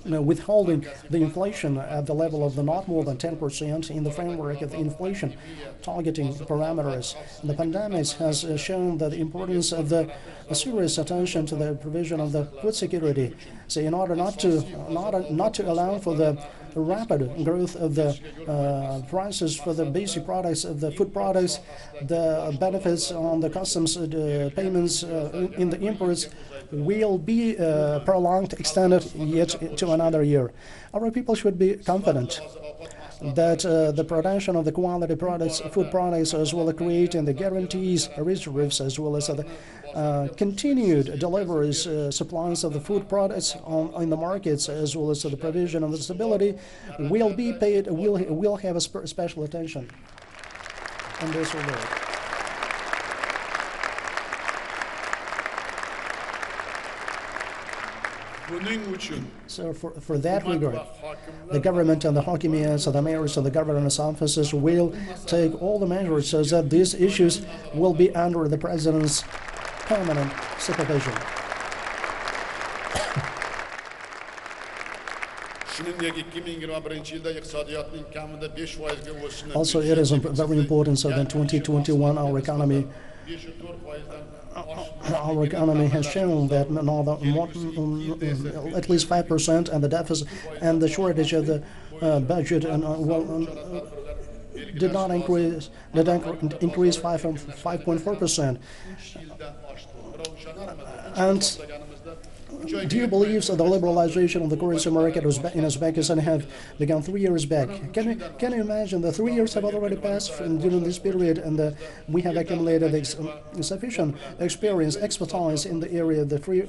withholding the inflation at the level of not more than 10% in the framework of the inflation targeting parameters. And the pandemic has shown that the importance of the serious attention to the provision of the food security. So in order not to allow for the rapid growth of the prices for the basic products of the food products, the benefits on the customs payments in the imports will be prolonged, extended yet to another year. Our people should be confident that the production of the quality products, food products, as well as creating the guarantees, reserves, as well as the continued deliveries, supplies of the food products in the markets, as well as the provision of the stability, will be paid, will have a special attention in this regard. So for that regard, the government and the hakimiyyats, the mayors and the governor's offices will take all the measures so that these issues will be under the president's permanent supervision. Also, it is very important so that in 2021 our economy has shown that at least 5%, and the deficit and the shortage of the budget did not increase 5.4%. And do you believe that the liberalization of the currency market in Uzbekistan have begun 3 years back? Can you imagine that 3 years have already passed during this period, and we have accumulated sufficient experience, expertise in the area of the free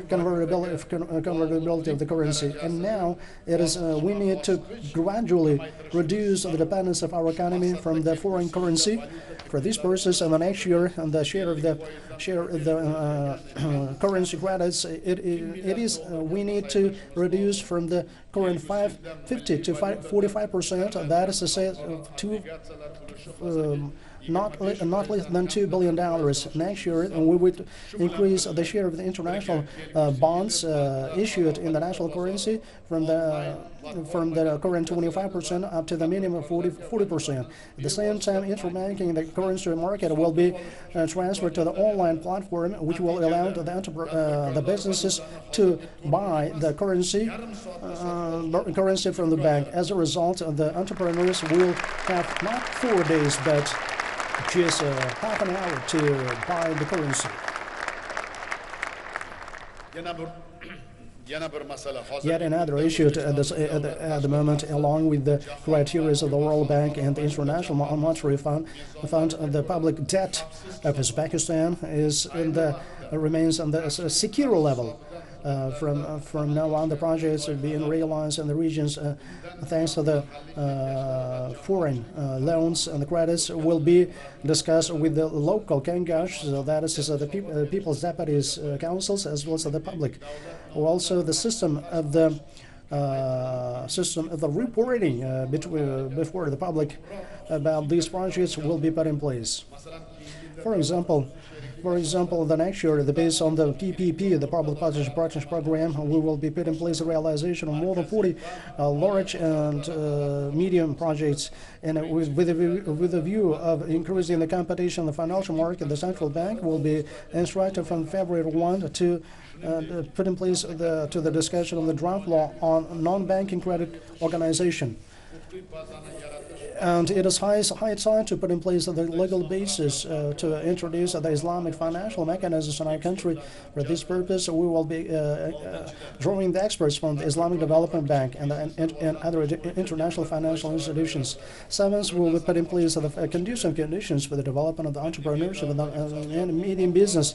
convertibility of the currency, and now it is we need to gradually reduce the dependence of our economy from the foreign currency. For this purpose, in the next year, and the share of the currency credits, we need to reduce from the current 50 to 45%. That is to say, not less than $2 billion next year, and we would increase the share of the international bonds issued in the national currency from the current 25% up to the minimum 40%. At the same time, interbanking the currency market will be transferred to the online platform, which will allow the businesses to buy the currency from the bank. As a result, the entrepreneurs will have not 4 days, but just half an hour to buy the currency. Yet another issue at the moment, along with the criteria of the World Bank and the International Monetary Fund, the public debt of Uzbekistan remains on the secure level. From now on, the projects are being realized in the regions thanks to the foreign loans, and the credits will be discussed with the local Kangash, so that is the People's Deputies Councils, as well as the public. Also, the system of the reporting before the public about these projects will be put in place. For example, For example, the next year, based on the PPP, the Public Partnership Program, we will be put in place a realization of more than 40 large and medium projects. And with a view of increasing the competition in the financial market, the central bank will be instructed from February 1 to put in place the discussion of the draft law on non-banking credit organization. And it is high time to put in place the legal basis to introduce the Islamic financial mechanisms in our country. For this purpose, we will be drawing the experts from the Islamic Development Bank and other international financial institutions. Seventh, we will put in place the conducive conditions for the development of the entrepreneurship and medium business.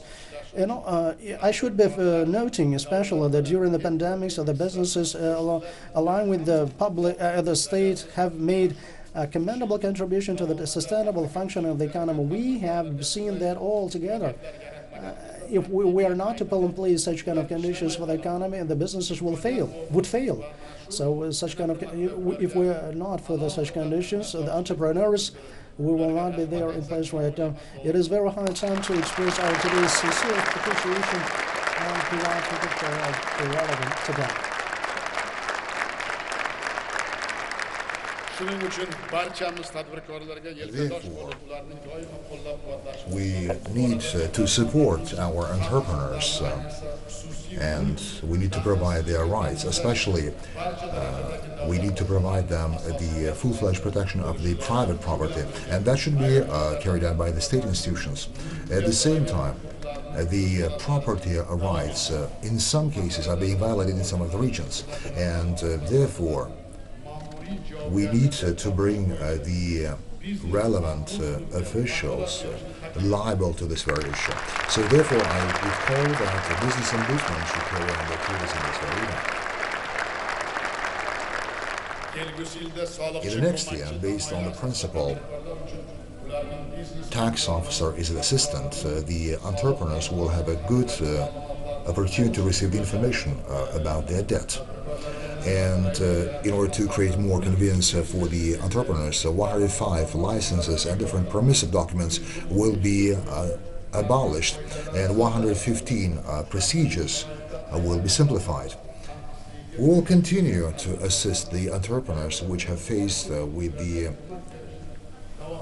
I should be noting especially that during the pandemics, the businesses along with the public, the state have made a commendable contribution to the sustainable functioning of the economy. We have seen that all together. If we are not to put in place such kind of conditions for the economy, the businesses would fail. So such kind of, if we are not for such conditions, the entrepreneurs, we will not be there in place right now. It is very high time to express our today's sincere appreciation and gratitude for relevant today. We need to support our entrepreneurs and we need to provide their rights, especially we need to provide them the full-fledged protection of the private property, and that should be carried out by the state institutions. At the same time, the property rights in some cases are being violated in some of the regions, and therefore we need to bring the relevant officials liable to this very issue. So therefore I would call that the business ombudsman should carry on the activities in this very event. In the next year, based on the principle tax officer is an assistant, the entrepreneurs will have a good opportunity to receive the information about their debt. And in order to create more convenience for the entrepreneurs, 105 licenses and different permissive documents will be abolished, and 115 procedures will be simplified. We will continue to assist the entrepreneurs which have faced with the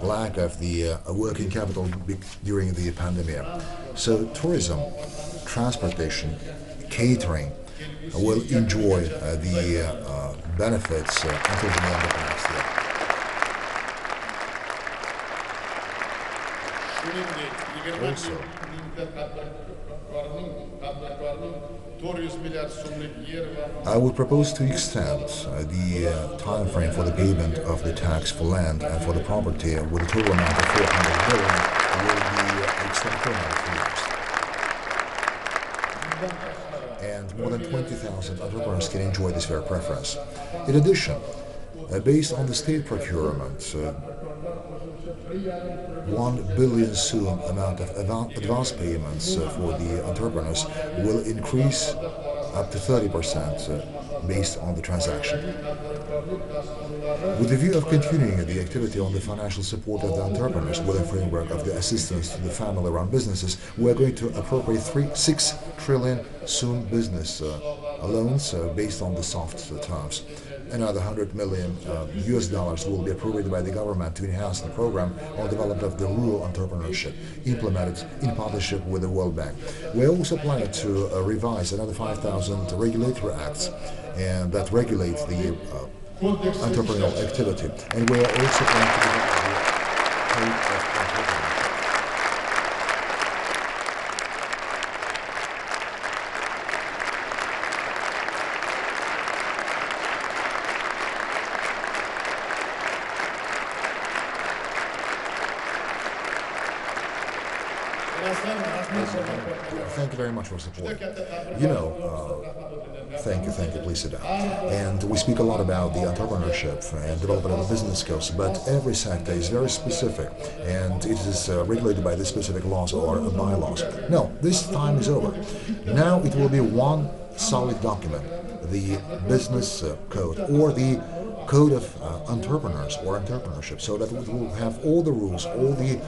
lack of the working capital during the pandemic. So tourism, transportation, catering will enjoy the benefits until the end of the next year. Also, I would propose to extend the time frame for the payment of the tax for land and for the property with a total amount of 400 billion will be extended for another 3 years. And more than 20,000 entrepreneurs can enjoy this very preference. In addition, based on the state procurement, 1 billion soon amount of advance payments for the entrepreneurs will increase up to 30% based on the transaction. With the view of continuing the activity on the financial support of the entrepreneurs within the framework of the assistance to the family-run businesses, we are going to appropriate 6 trillion soon business loans based on the soft terms. Another $100 million US will be appropriated by the government to enhance the program on development of the rural entrepreneurship, implemented in partnership with the World Bank. We are also planning to revise another 5,000 regulatory acts and that regulate the entrepreneurial activity. And we are also planning to develop the code of entrepreneurship. Thank you very much for support. Thank you, please sit down. And we speak a lot about the entrepreneurship and development of the business skills, but every sector is very specific and it is regulated by the specific laws or bylaws. No, this time is over. Now it will be one solid document, the business code or the code of entrepreneurs or entrepreneurship, so that we will have all the rules, all the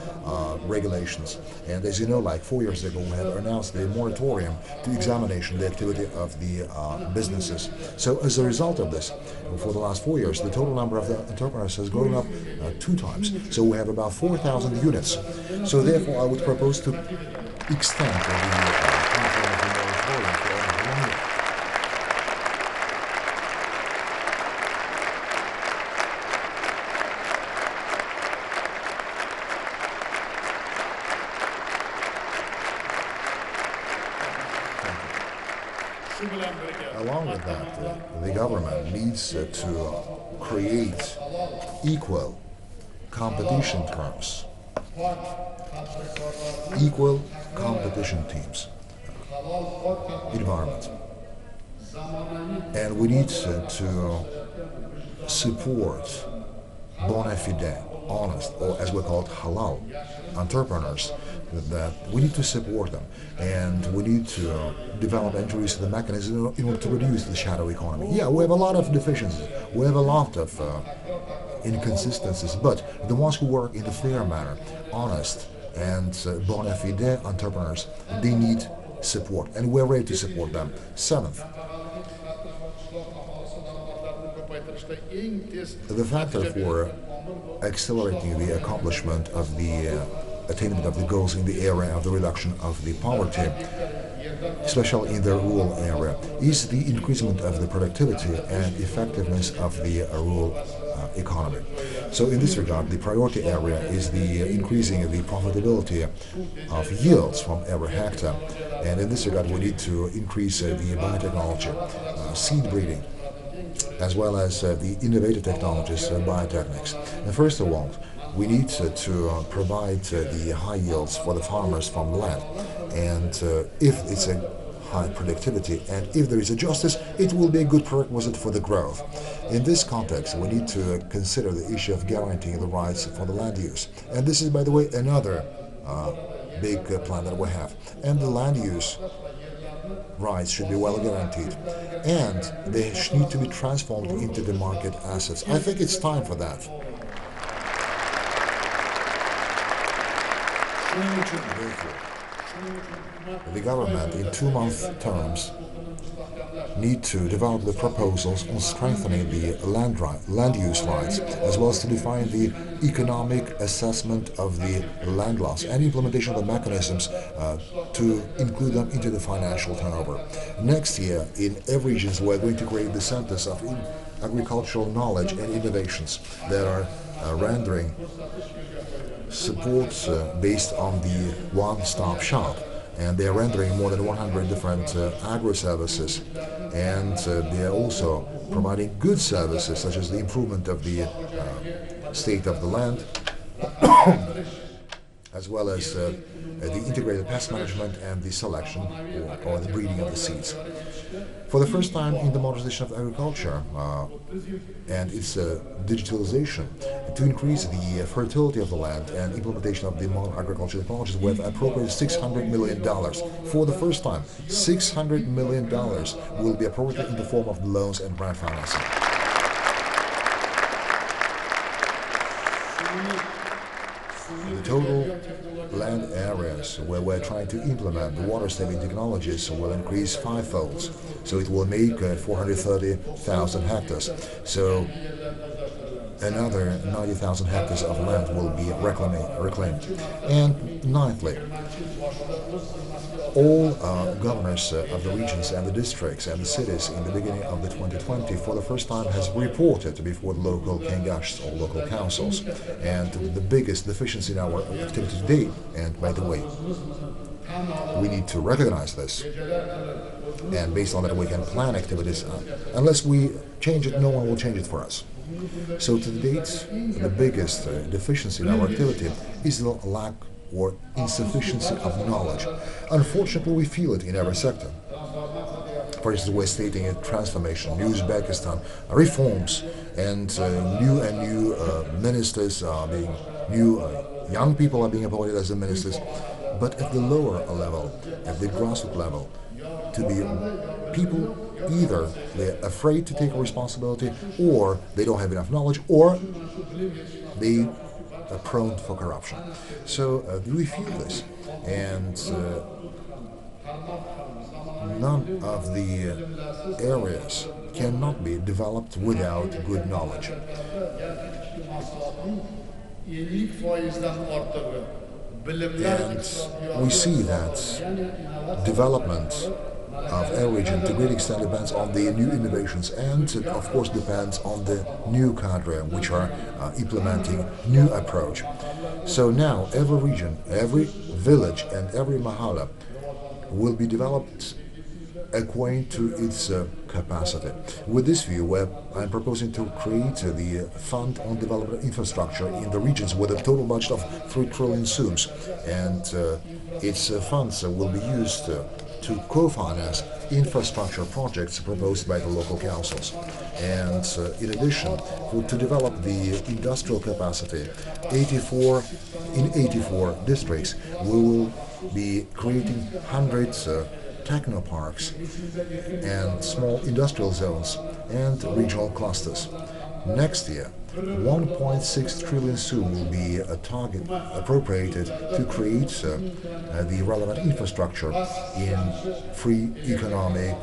regulations. And as you know, like 4 years ago, we had announced the moratorium to examination the activity of the businesses. So as a result of this, for the last 4 years, the total number of the entrepreneurs has grown up 2 times. So we have about 4,000 units. So therefore, I would propose to extend the control of the moratorium for only 1 year. Along with that, the government needs to create equal competition terms, equal competition teams, environment. And we need to support bona fide, honest, or as we call it, halal entrepreneurs. That we need to support them, and we need to develop and introduce the mechanism in order to reduce the shadow economy. Yeah, we have a lot of deficiencies, we have a lot of inconsistencies, but the ones who work in a fair manner, honest and bona fide entrepreneurs, they need support, and we're ready to support them. Seventh, the factor for accelerating the accomplishment of the attainment of the goals in the area of the reduction of the poverty, especially in the rural area, is the increasement of the productivity and effectiveness of the rural economy. So in this regard, the priority area is the increasing the profitability of yields from every hectare. And in this regard, we need to increase the biotechnology, seed breeding, as well as the innovative technologies, biotechnics. And first of all, we need to provide the high yields for the farmers from the land. And if it's a high productivity and if there is a justice, it will be a good prerequisite for the growth. In this context, we need to consider the issue of guaranteeing the rights for the land use. And this is, by the way, another big plan that we have. And the land use rights should be well guaranteed, and they need to be transformed into the market assets. I think it's time for that. The government in 2-month terms need to develop the proposals on strengthening the land use rights, as well as to define the economic assessment of the land loss and implementation of the mechanisms to include them into the financial turnover. Next year, in every region, we're going to create the centers of agricultural knowledge and innovations that are rendering support based on the one-stop shop, and they are rendering more than 100 different agro-services, and they are also providing good services such as the improvement of the state of the land, as well as the integrated pest management and the selection or the breeding of the seeds. For the first time in the modernization of agriculture and its digitalization, to increase the fertility of the land and implementation of the modern agricultural technologies, we have appropriated $600 million. For the first time, $600 million will be appropriated in the form of loans and grant financing. The total land areas where we're trying to implement the water-saving technologies will increase 5-fold. So it will make 430,000 hectares. So another 90,000 hectares of land will be reclaimed. And ninthly, all governors of the regions and the districts and the cities in the beginning of the 2020 for the first time has reported before the local kengashs or local councils. And the biggest deficiency in our activity today, and by the way, we need to recognize this, and based on that we can plan activities. Unless we change it, no one will change it for us. So to date, the biggest deficiency in our activity is the lack or insufficiency of knowledge. Unfortunately, we feel it in every sector. For instance, we're stating a transformation, new Uzbekistan, reforms, and new ministers are being, young people are being appointed as the ministers. But at the lower level, at the grassroots level, to be people either they're afraid to take responsibility, or they don't have enough knowledge, or they are prone for corruption. So we feel this, and none of the areas cannot be developed without good knowledge. And we see that development of a region to a great extent depends on the new innovations, and of course depends on the new cadre which are implementing new approach. So now every region, every village and every mahalla will be developed according to its capacity. With this view, I'm proposing to create the Fund on Development Infrastructure in the regions with a total budget of 3 trillion subs, and its funds will be used to co-finance infrastructure projects proposed by the local councils. And in addition, to develop the industrial capacity, 84 districts, we will be creating hundreds technoparks and small industrial zones and regional clusters. Next year, 1.6 trillion soon will be a target appropriated to create the relevant infrastructure in free economic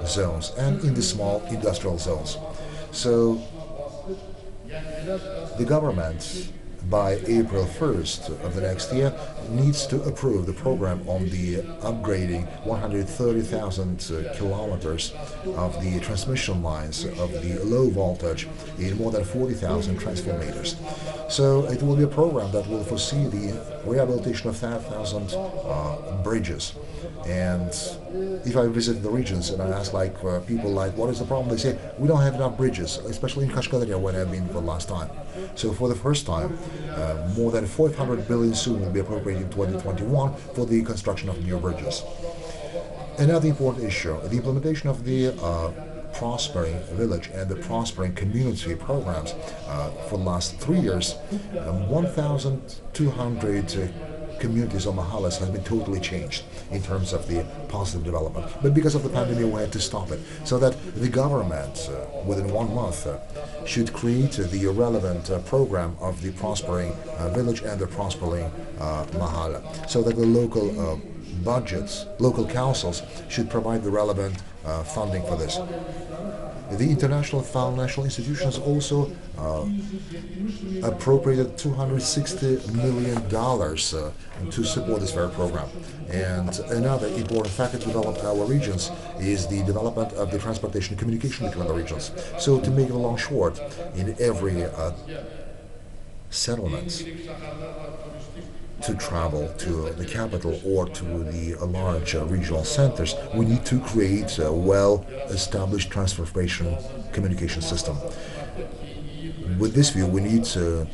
zones and in the small industrial zones. So the government, by April 1st of the next year, needs to approve the program on the upgrading 130,000 kilometers of the transmission lines of the low voltage in more than 40,000 transformators. So it will be a program that will foresee the rehabilitation of 5,000 bridges. And if I visit the regions and I ask people what is the problem, they say we don't have enough bridges, especially in Kashkadarya where I've been for the last time. So for the first time, more than 400 billion soon will be appropriated in 2021 for the construction of new bridges. Another important issue, the implementation of the Prospering Village and the Prospering Community programs for the last 3 years. 1,200 communities or mahallas has been totally changed in terms of the positive development. But because of the pandemic, we had to stop it. So that the government, within 1 month, should create the relevant program of the Prospering Village and the Prospering Mahalla, so that the local budgets, local councils should provide the relevant funding for this. The international financial institutions also appropriated $260 million to support this very program. And another important factor to develop our regions is the development of the transportation and communication between the regions. So to make it long short, in every settlement, to travel to the capital or to the large regional centers, we need to create a well-established transportation communication system. With this view, we need to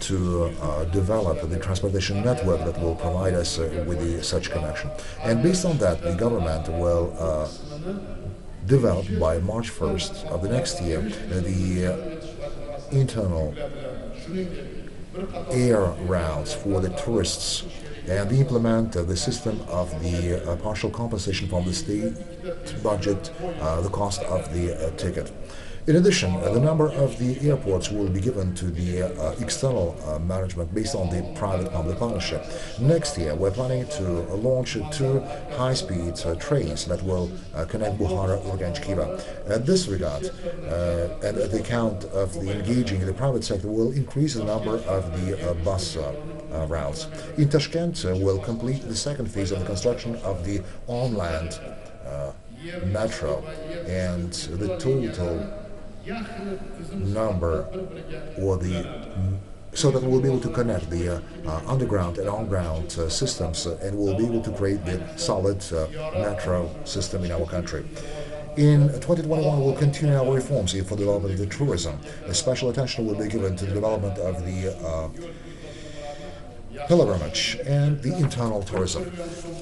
develop the transportation network that will provide us with such connection. And based on that, the government will develop by March 1st of the next year the internal air routes for the tourists, and implement the system of the partial compensation from the state budget, the cost of the ticket. In addition, the number of the airports will be given to the external management based on the private-public partnership. Next year, we're planning to launch 2 high-speed trains that will connect Bukhara and Kiva. At this regard, and at the account of the engaging in the private sector, will increase the number of the bus routes. In Tashkent, we'll complete the second phase of the construction of the on-land metro, and the total number, or so that we'll be able to connect the underground and on-ground systems, and we'll be able to create the solid metro system in our country. In 2021, we'll continue our reforms for the development of the tourism. A special attention will be given to the development of the pilgrimage and the internal tourism.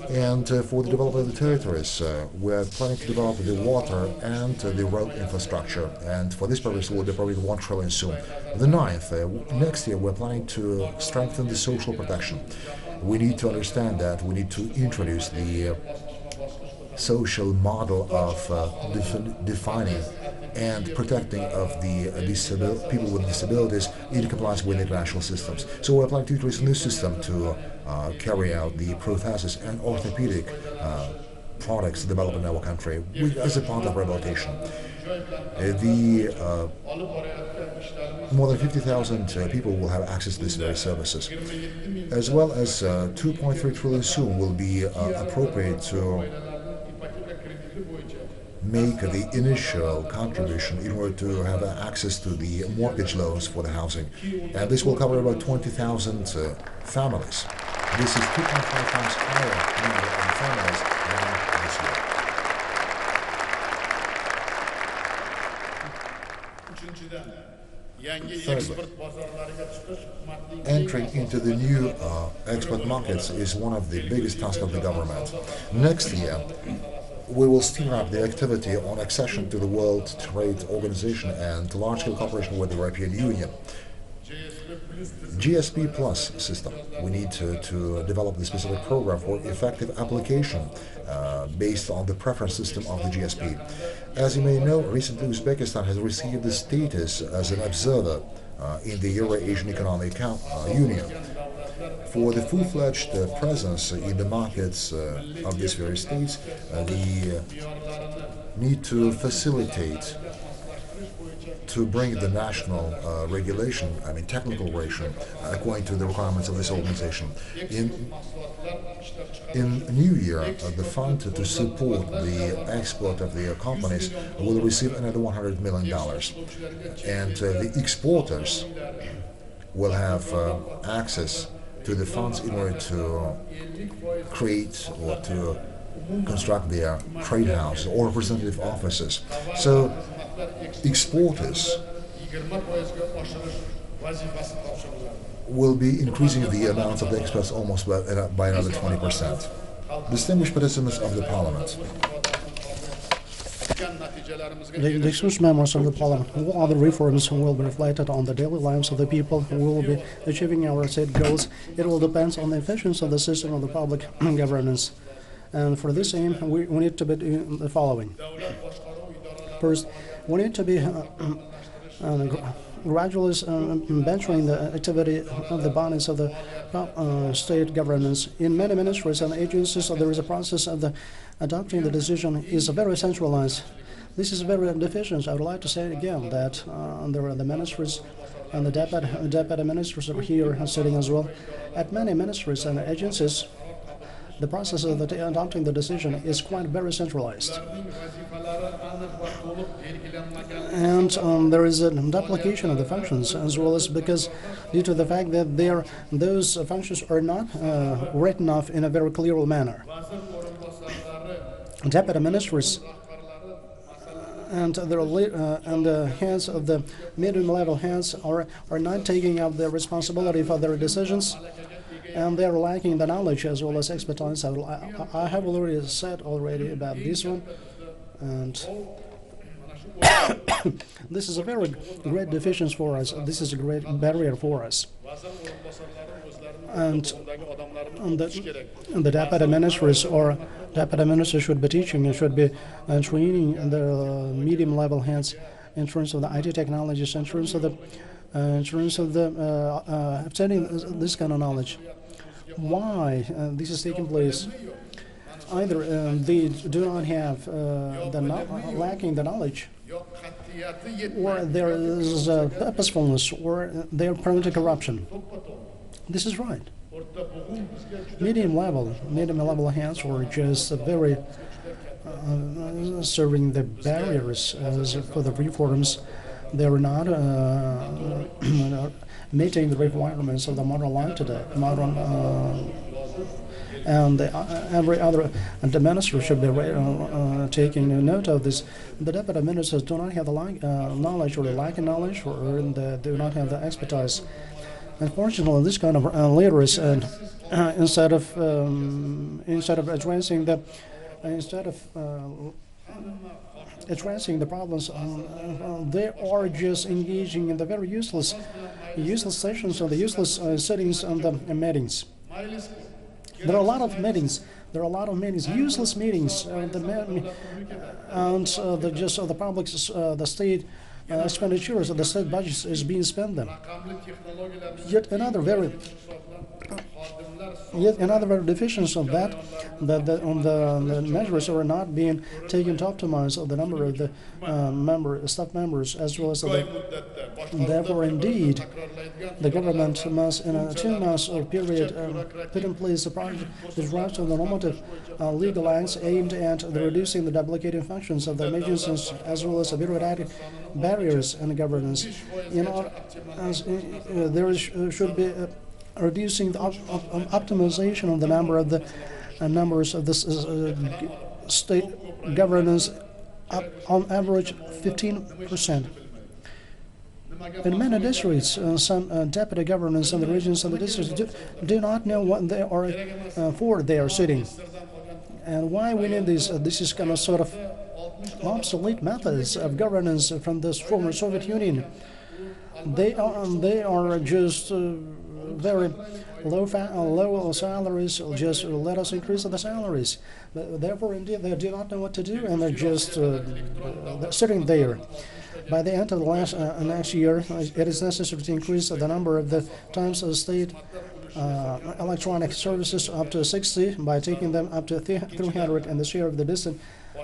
And for the development of the territories, we're planning to develop the water and the road infrastructure, and for this purpose we'll be providing 1 trillion soon. The 9th, next year we're planning to strengthen the social protection. We need to understand that we need to introduce the social model of defining and protecting of the people with disabilities in compliance with international systems. So we're applying to introduce a new system to carry out the prosthesis and orthopedic products developed in our country as a part of rehabilitation. More than 50,000 people will have access to these very services, as well as 2.3 trillion soon will be appropriate to make the initial contribution in order to have access to the mortgage loans for the housing. And this will cover about 20,000 families. This is 2.5 times higher number of families than this year. Thirdly, entering into the new export markets is one of the biggest tasks of the government. Next year, we will steer up the activity on accession to the World Trade Organization and large-scale cooperation with the European Union. GSP Plus system. We need to develop the specific program for effective application based on the preference system of the GSP. As you may know, recently Uzbekistan has received the status as an observer in the Euro-Asian Economic Union. For the full-fledged presence in the markets of these various states, the need to facilitate to bring the national regulation, technical regulation, according to the requirements of this organization. In New Year, the fund to support the export of the companies will receive another $100 million. And the exporters will have access to the funds in order to create or to construct their trade houses or representative offices. So exporters will be increasing the amount of the exports almost by another 20%. Distinguished participants of the Parliament. The distinguished members of the Parliament, all other reforms will be reflected on the daily lives of the people who will be achieving our set goals. It will depend on the efficiency of the system of the public governance. And for this aim, we need to be doing the following. First, we need to be gradually bettering the activity of the bodies of the state governance. In many ministries and agencies, there is a process of adopting the decision is very centralized. This is very deficient. I would like to say again that there are the ministries and the deputy ministers are here sitting as well. At many ministries and agencies, the process of adopting the decision is quite very centralized. And there is a duplication of the functions as well as because due to the fact that those functions are not written off in a very clear manner. Deputy ministers and the heads of the medium-level heads are not taking up the responsibility for their decisions, and they are lacking the knowledge as well as expertise. I have already said about this one, and this is a very great deficiency for us. This is a great barrier for us. And the deputy ministers or deputy ministers should be teaching, should be training the medium-level heads in terms of the IT technologies, in terms of the obtaining this kind of knowledge. Why this is taking place? Either they do not have lacking the knowledge, or there is purposefulness, or they are prone to corruption. This is right. Medium-level hands were just very serving the barriers for the reforms. They are not meeting the requirements of the modern life today. And every other minister should be taking note of this. The deputy ministers do not have the knowledge, or the lack of knowledge, or they do not have the expertise. Unfortunately, this kind of leaders, instead of addressing the problems, they are just engaging in the very useless sessions or the useless sittings on the meetings. There are a lot of meetings, There are a lot of meetings, useless meetings, and the public, the state expenditures of the state budget is being spent them. Yet another very deficiency of that the measures are not being taken to optimize the number of the staff members as well as therefore indeed the government must in a 2 months period put in place a project which draft of the normative legal acts aimed at reducing the duplicating functions of the agencies as well as the bureaucratic barriers in governance. There should be reducing the optimization of the number of the numbers of this state governance on average 15%. In many districts, some deputy governors in the regions and the districts do not know what they are for they are sitting. And why we need this? This is kind of sort of obsolete methods of governance from the former Soviet Union. They are just very low salaries. Just let us increase the salaries. Therefore, indeed, they do not know what to do, and they're just they're sitting there. By the end of the next year, it is necessary to increase the number of the times of state electronic services up to 60 by taking them up to 300, and the share of the distant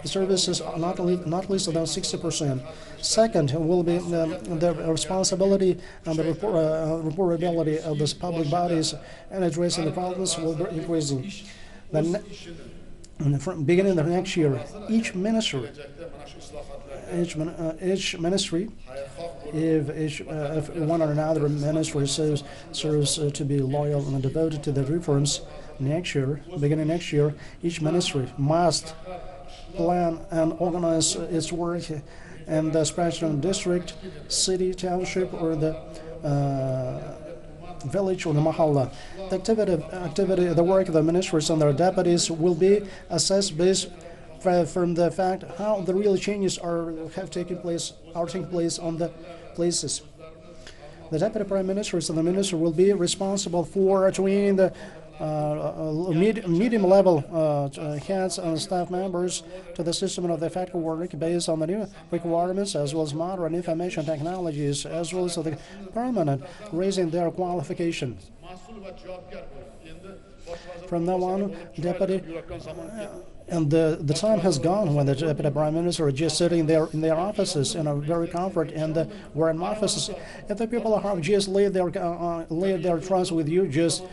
services not least than 60%. Second will be the responsibility and the reportability of the public bodies and addressing the problems will be increasing. Then, from beginning of next year, each ministry, if one or another ministry serves to be loyal and devoted to the reforms next year, beginning next year, each ministry must plan and organize its work in the special district, city, township, or the village or the mahalla. The activity, the work of the ministers and their deputies will be assessed based from the fact how the real changes are taking place on the places. The deputy prime ministers and the minister will be responsible for training the medium-level heads and staff members to the system of the effective work based on the new requirements as well as modern information technologies as well as the permanent raising their qualifications. From now on, deputy and the time has gone when the deputy prime minister is just sitting there in their offices in a very comfort and we're in offices. If the people have just laid their trust with you, just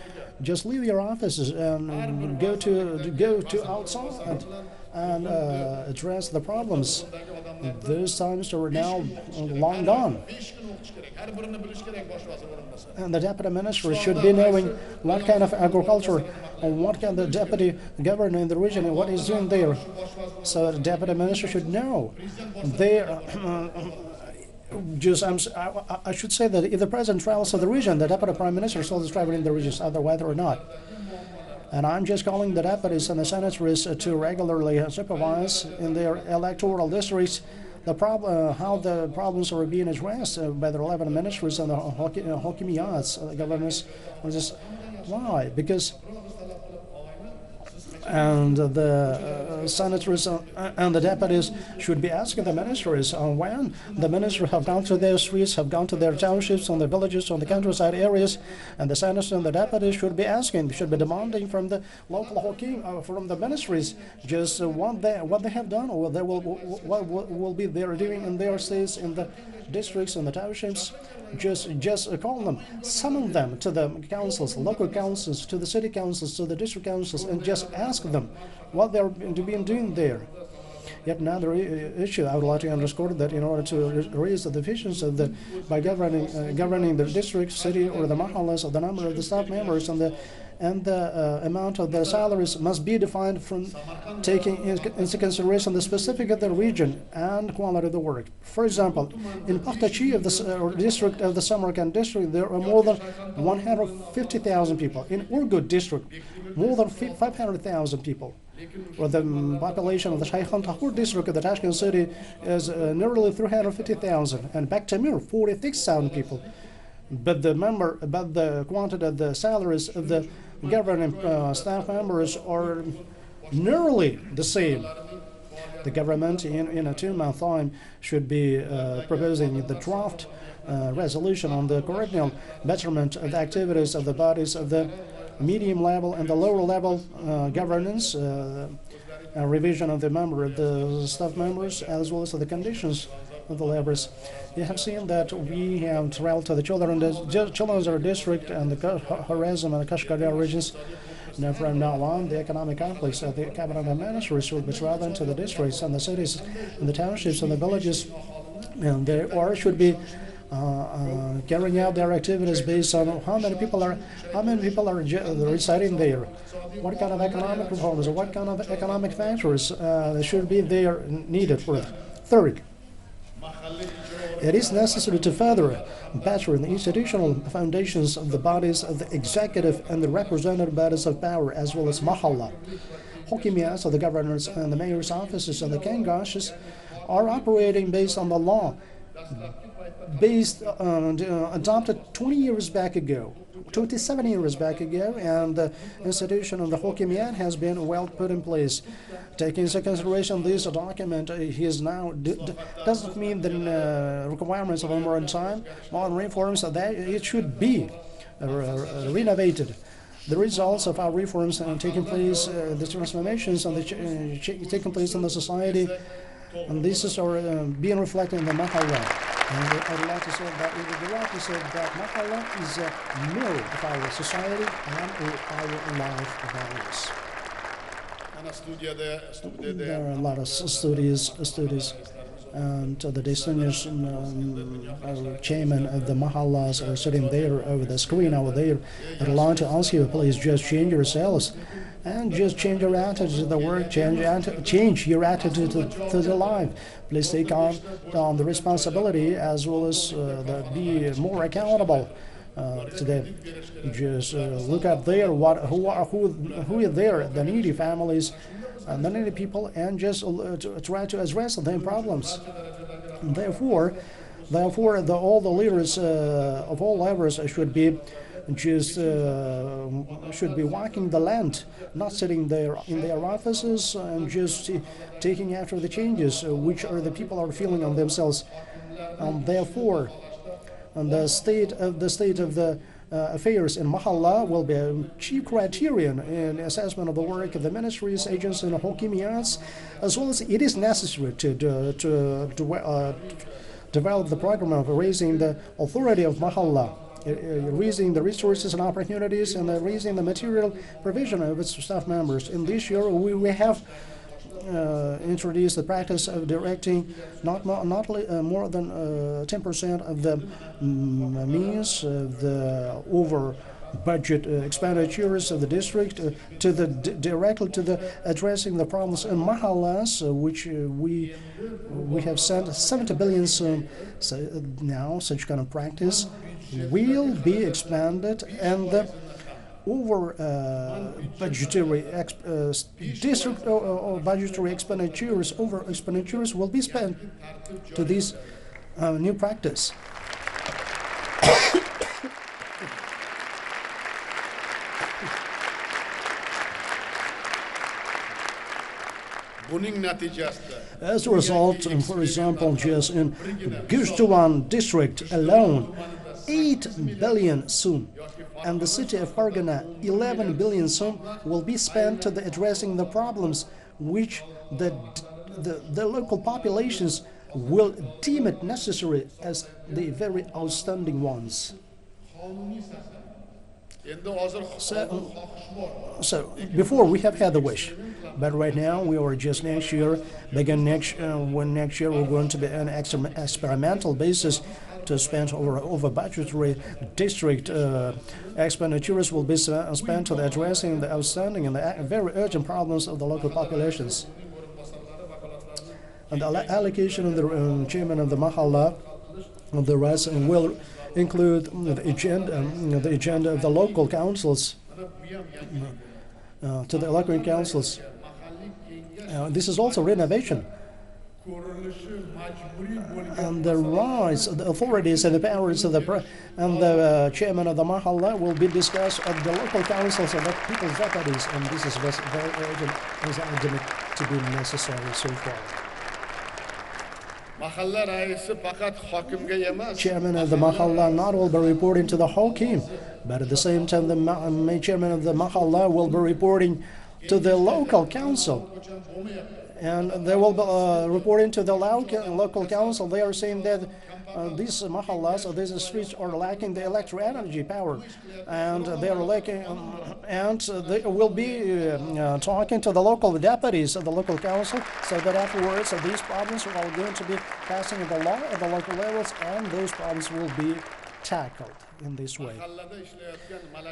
leave your offices and go to outside and address the problems. Those times are now long gone. And the deputy minister should be knowing what kind of agriculture and what kind of deputy governor in the region and what he's doing there. So the deputy minister should know. I should say that if the president travels to the region, the deputy prime minister is always traveling in the regions, otherwise or not. And I'm just calling the deputies and the senators to regularly supervise in their electoral districts how the problems are being addressed by the 11 ministers and the Hakimiyats, governors. Why? Because and the senators and the deputies should be asking the ministers when the ministers have gone to their streets, have gone to their townships, on the villages, on the countryside areas, and the senators and the deputies should be demanding from the local hakim, from the ministries, just what they have done, or what will be they doing in their states, in the districts and the townships. Just call them, summon them to the councils, local councils, to the city councils, to the district councils, and just ask them what they're doing there. Yet another issue I would like to underscore that in order to raise the efficiency of by governing the district, city, or the mahallas of the number of the staff members and the amount of their salaries must be defined from taking into consideration the specific of the region and quality of the work. For example, in Pakhtachi of the district of the Samarkand district, there are more than 150,000 people. In Urgut district, more than 500,000 people. Or the population of the Shaykhan Tahur district of the Tashkent city is nearly 350,000, and Bakhtamir 46,000 people. But the quantity of the salaries of the governing staff members are nearly the same. The government in a 2-month time should be proposing the draft resolution on the curriculum betterment of the activities of the bodies of the medium level and the lower level governance, revision of the staff members, as well as the conditions of the laborers. You have seen that we have traveled to the children's district and the Horizm and the Kashgar regions. Now, from now on, the economic conflicts of the cabinet ministries will be traveling to the districts and the cities and the townships and the villages, and they should be carrying out their activities based on how many people are residing there, what kind of economic reforms, or what kind of economic factors should be there needed for it. Third, it is necessary to further better the institutional foundations of the bodies of the executive and the representative bodies of power, as well as mahalla. Hokimiyats, of the governors and the mayor's offices and the kangashs, are operating based on the law adopted 20 years back ago, 27 years back ago, and the institution of the Hokimiyat has been well put in place. Taking into consideration this document, doesn't mean the requirements of modern time, modern reforms, that it should be renovated. The results of our reforms taking place, the transformations taking place in the society, and this is being reflected in the mahalla. And I'd like to say that it would be right to say that mahalla is a mirror of our society and our life values. There are a lot of studies, and the distinguished chairman of the mahallas are sitting there over the screen over there. I'd like to ask you, please just change yourselves and just change your attitude to the work, change your attitude to the life. Please take on the responsibility, as well as be more accountable today. Just look up there who is there, the needy families and the needy people, and just try to address their problems. And therefore, all the leaders of all levels should be walking the land, not sitting there in their offices and just taking after the changes which the people are feeling on themselves. And therefore, the state of the affairs in mahalla will be a chief criterion in assessment of the work of the ministries, agents, and hokimiyats, as well as it is necessary to develop the program of raising the authority of mahalla, raising the resources and opportunities, and raising the material provision of its staff members. In this year, we have introduced the practice of directing not more than 10% of the means of the over budget expenditures of the district directly to the addressing the problems in mahallas, which we have sent 70 billion. So now such kind of practice will be expanded, and the over budgetary district or budgetary expenditures will be spent to this new practice. As a result, for example, just in Gishtuan district alone, 8 billion soon, and the city of Fargana, 11 billion soon will be spent to addressing the problems which the local populations will deem it necessary as the very outstanding ones. So before we have had the wish, but right now we are just next year, when next year we're going to be an experimental basis to spend over budgetary district expenditures will be spent to addressing the outstanding and the very urgent problems of the local populations. And the allocation of the chairman of the mahalla and the rest will include the agenda of the local councils to the local councils. This is also renovation. And the rights, the authorities and the powers of the chairman of the Mahalla will be discussed at the local councils of the people's deputies, and this is very urgent, is urgent to be necessary so far. Chairman of the Mahalla not will be reporting to the Hakim, but at the same time the chairman of the Mahalla will be reporting to the local council. And they will be reporting to the local council. They are saying that these mahallas or these streets are lacking the electric energy power, and they are lacking, and they will be talking to the local deputies of the local council, so that afterwards these problems are going to be passing the law at the local levels, and those problems will be tackled in this way.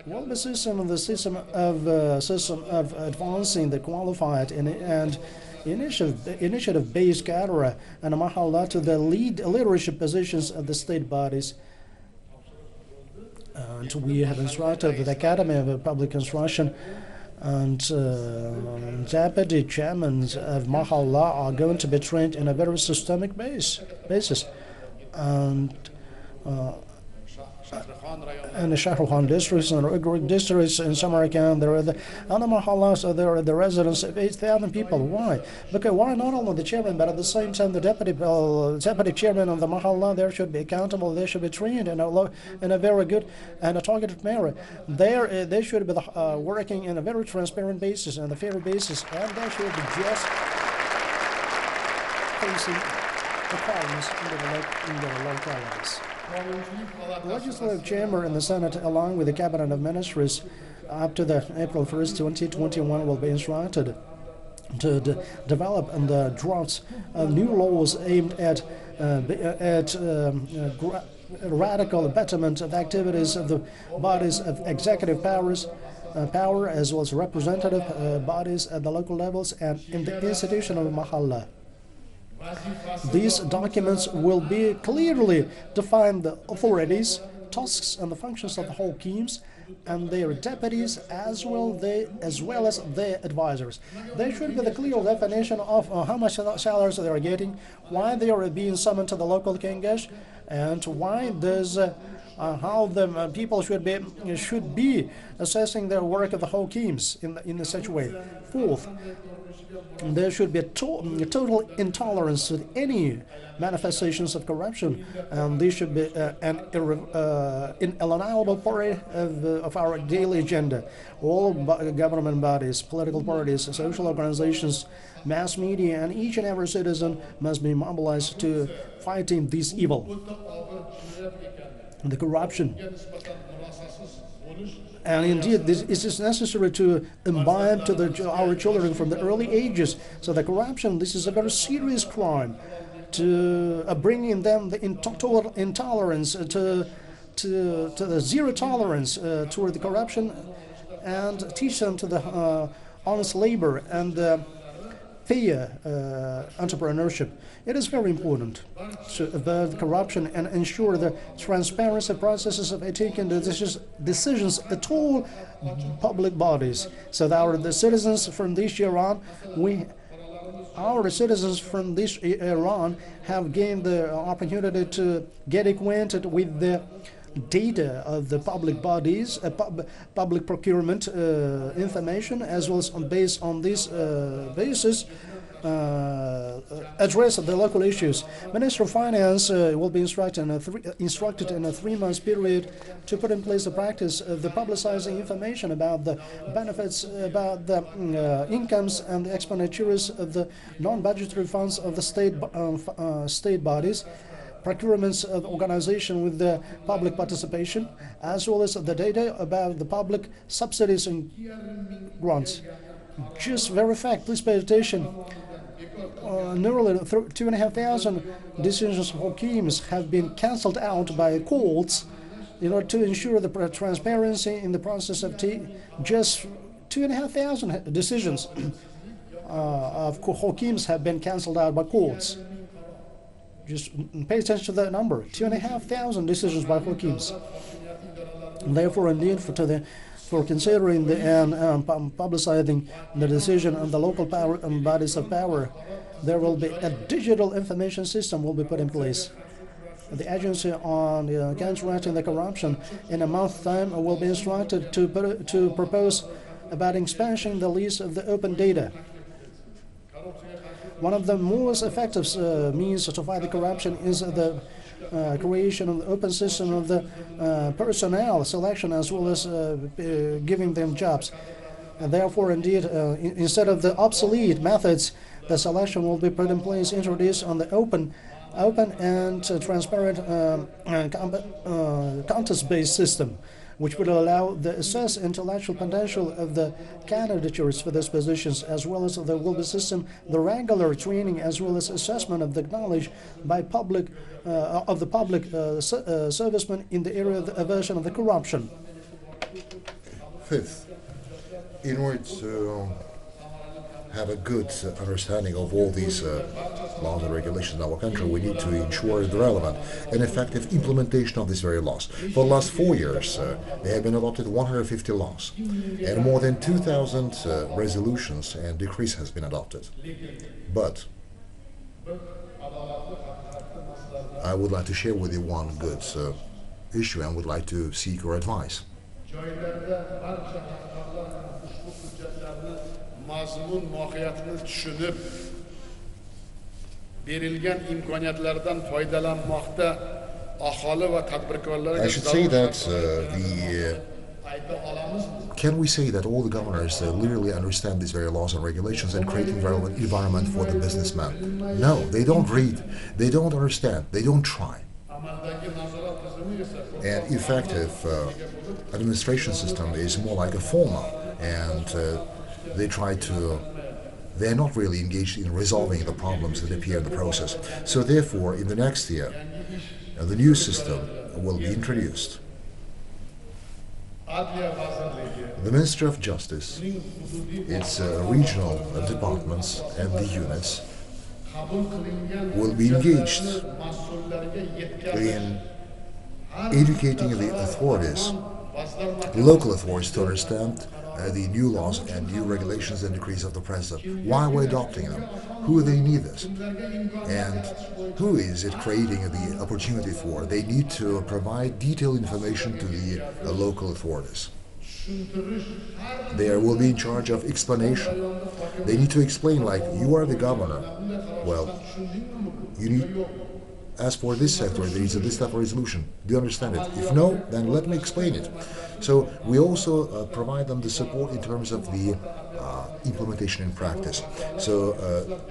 Well, the system of advancing the qualified and initiative-based cadre and mahalla to the leadership positions of the state bodies. And we have instructed the Academy of Public Instruction and deputy chairmen of mahalla are going to be trained in a very systemic basis. And in the Shahruhan districts and Uyghur districts in Samarkand, there are the other mahallas, so there are the residents of 8,000 people. Why? Because why not only the chairman, but at the same time the deputy chairman of the mahalla, they should be accountable, they should be trained in a very good and a targeted manner. They should be working in a very transparent basis and a fair basis, and they should be just facing the problems in the localities. The Legislative Chamber in the Senate, along with the Cabinet of Ministries, up to the April 1st, 2021, will be instructed to develop and draft new laws aimed at radical betterment of activities of the bodies of executive power as well as representative bodies at the local levels and in the institution of mahalla. These documents will be clearly define the authorities, tasks, and the functions of the Hakims and their deputies, as well as their advisors. There should be the clear definition of how much salaries they are getting, why they are being summoned to the local Kengesh, and why there's how the people should be assessing their work of the Hakims in such a way. Fourth, there should be a total intolerance to any manifestations of corruption, and this should be an inalienable part of our daily agenda. All government bodies, political parties, social organizations, mass media, and each and every citizen must be mobilized to fighting this evil, the corruption. And indeed, this is necessary to imbibe to our children from the early ages. So the corruption, this is a very serious crime. To bringing them the total intolerance, to the zero tolerance toward the corruption, and teach them to the honest labor and fair entrepreneurship. It is very important to avoid corruption and ensure the transparency processes of taking the decisions at all public bodies. So that the citizens from this year on, our citizens from this Iran have gained the opportunity to get acquainted with the data of the public bodies, public procurement information, as well as based on this basis, address the local issues. Minister of Finance will be instructed in a 3-month period to put in place the practice of the publicizing information about the benefits, about the incomes and the expenditures of the non-budgetary funds of the state bodies, procurements of organization with the public participation, as well as the data about the public subsidies and grants. Just very fact, please pay attention. Nearly 2,500 decisions of Hakims have been cancelled out by courts in order to ensure the transparency in the process of just 2,500 decisions of Hakims have been cancelled out by courts. Just pay attention to that number, 2,500 decisions by Hakims. Therefore, indeed, for considering and publicizing the decision of the local power and bodies of power, There will be a digital information system will be put in place. The agency on counteracting the corruption in a month's time will be instructed to propose about expanding the list of the open data. One of the most effective means to fight the corruption is the creation of the open system of the personnel selection as well as giving them jobs. And therefore, indeed, instead of the obsolete methods, the selection will be put in place, introduced on the open and transparent contest-based system, which would allow the assess intellectual potential of the candidatures for these positions, as well as there will be system the regular training as well as assessment of the knowledge by public servicemen in the area of the aversion of the corruption. Fifth, in order to have a good understanding of all these laws and regulations in our country, we need to ensure the relevant and effective implementation of these very laws. For the last 4 years, there have been adopted 150 laws, and more than 2,000 resolutions and decrees has been adopted. But I would like to share with you one good issue and would like to seek your advice. mazmun mohiyatini tushunib berilgan imkoniyatlardan foydalanmoqda aholi va tadbirkorlarga I should say that can we say that all the governors literally understand these very laws and regulations and creating relevant environment for the businessman? No, they don't read, they don't understand, they don't try. An effective administration system is more like a formal, and they're not really engaged in resolving the problems that appear in the process. So therefore, in the next year, the new system will be introduced. The Ministry of Justice, its regional departments and the units will be engaged in educating the authorities, local authorities, to understand the new laws and new regulations and decrees of the President. Why are we adopting them? Who they need this? And who is it creating the opportunity for? They need to provide detailed information to the local authorities. They will be in charge of explanation. They need to explain, like, you are the governor. Well, you need, as for this sector, there is this type of resolution. Do you understand it? If no, then let me explain it. So we also provide them the support in terms of the implementation in practice. So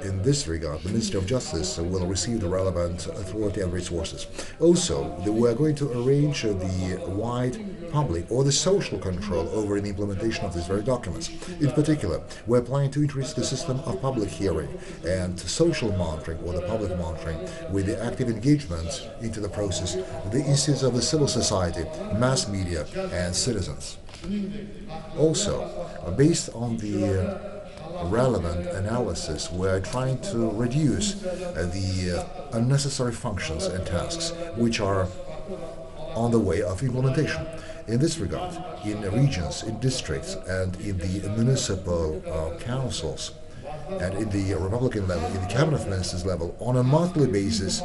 in this regard, the Ministry of Justice will receive the relevant authority and resources. Also, we are going to arrange the wide public or the social control over the implementation of these very documents. In particular, we're planning to introduce the system of public hearing and social monitoring or the public monitoring with the active engagement into the process, the institutes of the civil society, mass media, and citizens. Also, based on the relevant analysis, we're trying to reduce the unnecessary functions and tasks which are on the way of implementation. In this regard, in regions, in districts, and in the municipal councils, and in the Republican level, in the cabinet ministers level, on a monthly basis,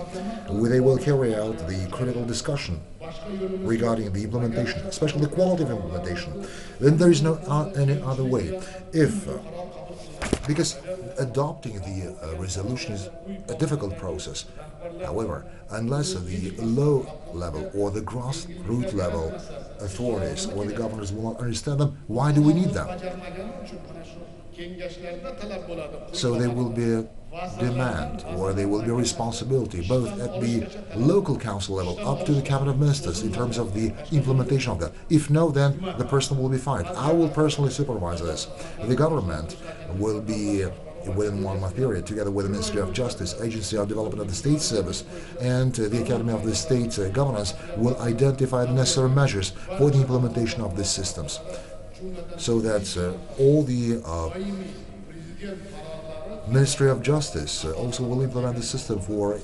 they will carry out the critical discussion regarding the implementation, especially the quality of implementation. Then there is no any other way. Because adopting the resolution is a difficult process. However, unless the low level or the grassroots level authorities or the governors will not understand them, why do we need them? So there will be a demand or there will be a responsibility both at the local council level up to the cabinet ministers in terms of the implementation of that. If no, then the person will be fired. I will personally supervise this. The government will be within 1 month period, together with the Ministry of Justice, Agency of Development of the State Service, and the Academy of the State Governors will identify the necessary measures for the implementation of these systems, so that all the Ministry of Justice also will implement the system for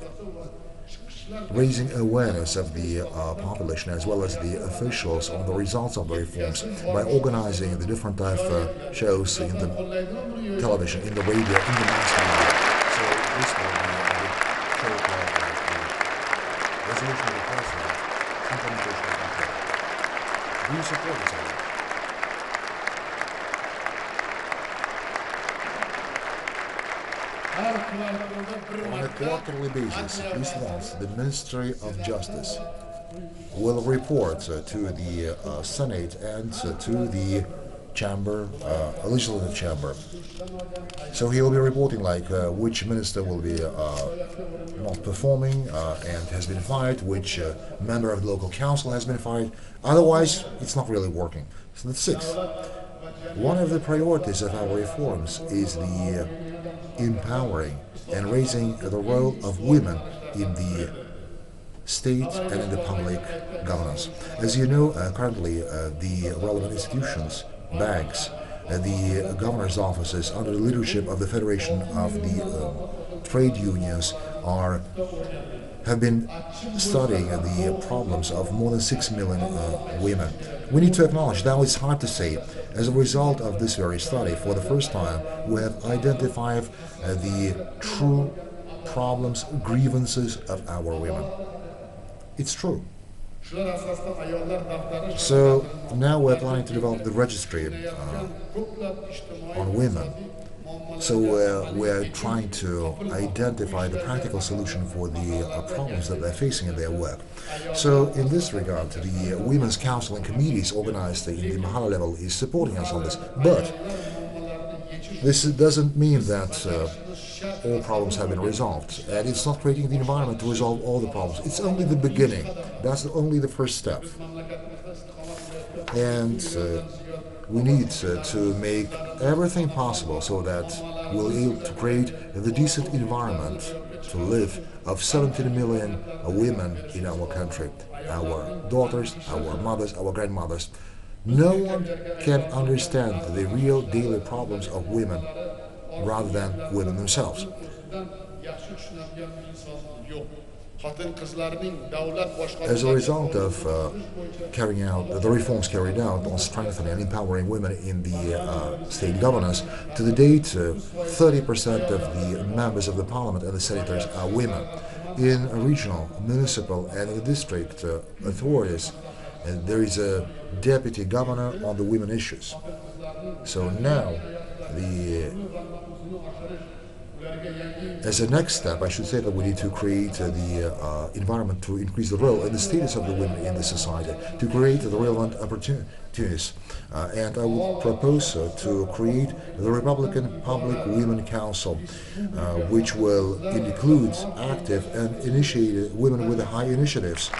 raising awareness of the population as well as the officials on the results of the reforms by organizing the different type of shows in the television, in the radio, in the mass media. So this will be a big short resolution of the President, implementation of the plan. Do you support this idea? On a quarterly basis, each month, the Ministry of Justice will report to the Senate and to the chamber, legislative chamber. So he will be reporting like which minister will be not performing and has been fired, which member of the local council has been fired. Otherwise, it's not really working. So that's six. One of the priorities of our reforms is the empowering and raising the role of women in the state and in the public governance. As you know, currently the relevant institutions, banks, the governor's offices under the leadership of the Federation of the Trade Unions have been studying the problems of more than 6 million women. We need to acknowledge that it's hard to say. As a result of this very study, for the first time, we have identified the true problems, grievances of our women. It's true. So now we're planning to develop the registry on women. So we're trying to identify the practical solution for the problems that they're facing in their work. So in this regard, the Women's Council and committees organized in the Mahala level is supporting us on this. But this doesn't mean that all problems have been resolved, and it's not creating the environment to resolve all the problems. It's only the beginning. That's only the first step. And we need to make everything possible so that we'll be able to create the decent environment to live of 17 million women in our country, our daughters, our mothers, our grandmothers. No one can understand the real daily problems of women rather than women themselves. As a result of carrying out the reforms carried out on strengthening and empowering women in the state governance, to the date 30% of the members of the parliament and the senators are women. In regional, municipal and district authorities, there is a deputy governor on the women issues. So now, as a next step, I should say that we need to create the environment to increase the role and the status of the women in the society, to create the relevant opportunities. And I would propose to create the Republican Public Women Council, which will include active and initiated women with high initiatives and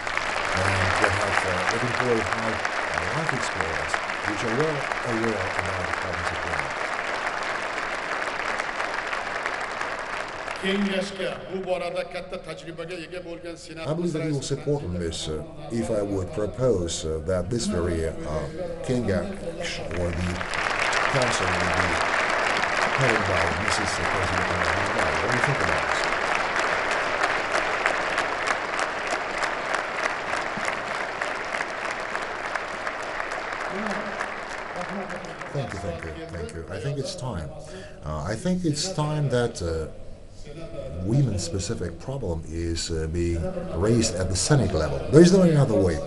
that employ high life experience, which are well aware about the problems of women. I believe that you will support on this if I would propose that this very Kengak or the council will be headed by Mrs. President Oliy. What do you think about this? Thank you. I think it's time. I think it's time that women-specific problem is being raised at the Senate level. There is no any other way.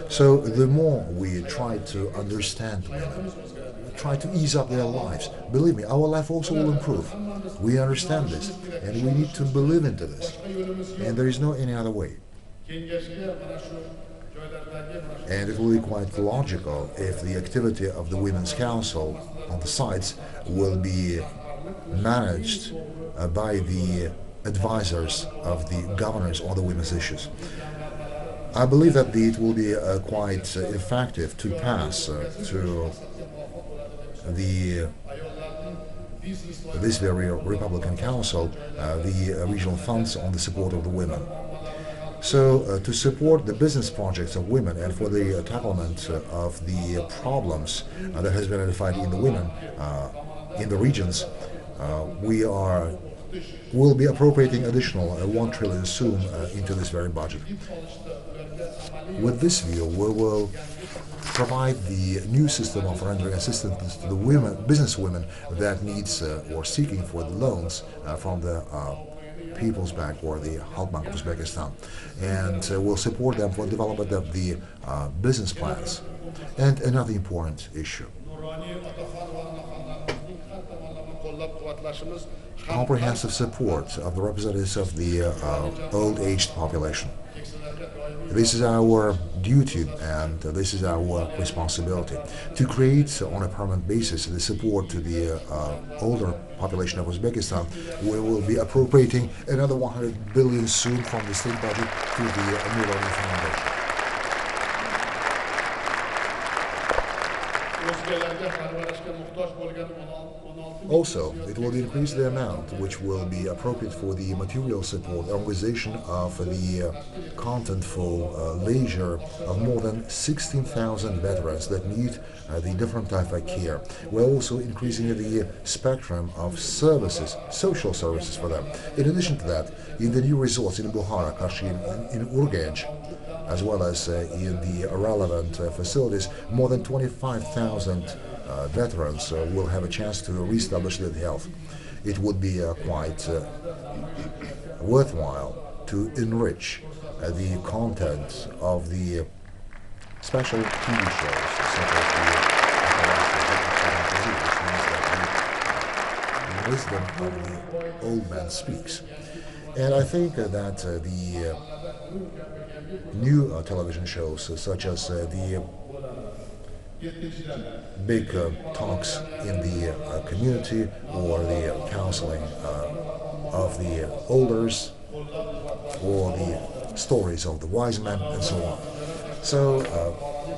So the more we try to understand women, try to ease up their lives, believe me, our life also will improve. We understand this, and we need to believe into this. And there is no any other way. And it will be quite logical if the activity of the Women's Council on the sides will be managed by the advisors of the governors on the women's issues. I believe that it will be quite effective to pass to this very Republican Council the regional funds on the support of the women. So to support the business projects of women and for the tacklement of the problems that has been identified in the women in the regions, we'll be appropriating additional 1 trillion soon into this very budget. With this view, we will provide the new system of rendering assistance to the women, business women that needs or seeking for the loans from the People's Bank or the Halkbank of Uzbekistan, and will support them for development of the business plans. And another important issue, comprehensive support of the representatives of the old-aged population. This is our duty and this is our responsibility to create on a permanent basis the support to the older population of Uzbekistan. We will be appropriating another 100 billion soon from the state budget to the Mirziyoyev Foundation. Also, it will increase the amount which will be appropriate for the material support, organization of the contentful leisure of more than 16,000 veterans that need the different type of care. We're also increasing the spectrum of services, social services for them. In addition to that, in the new resorts in Bukhara, Kashim, in Urgench, as well as in the relevant facilities, more than 25,000 veterans will have a chance to reestablish their health. It would be quite worthwhile to enrich the content of the special TV shows, such as the wisdom of the old man speaks. And I think that the new television shows, such as the big talks in the community or the counseling of the elders or the stories of the wise men and so on. So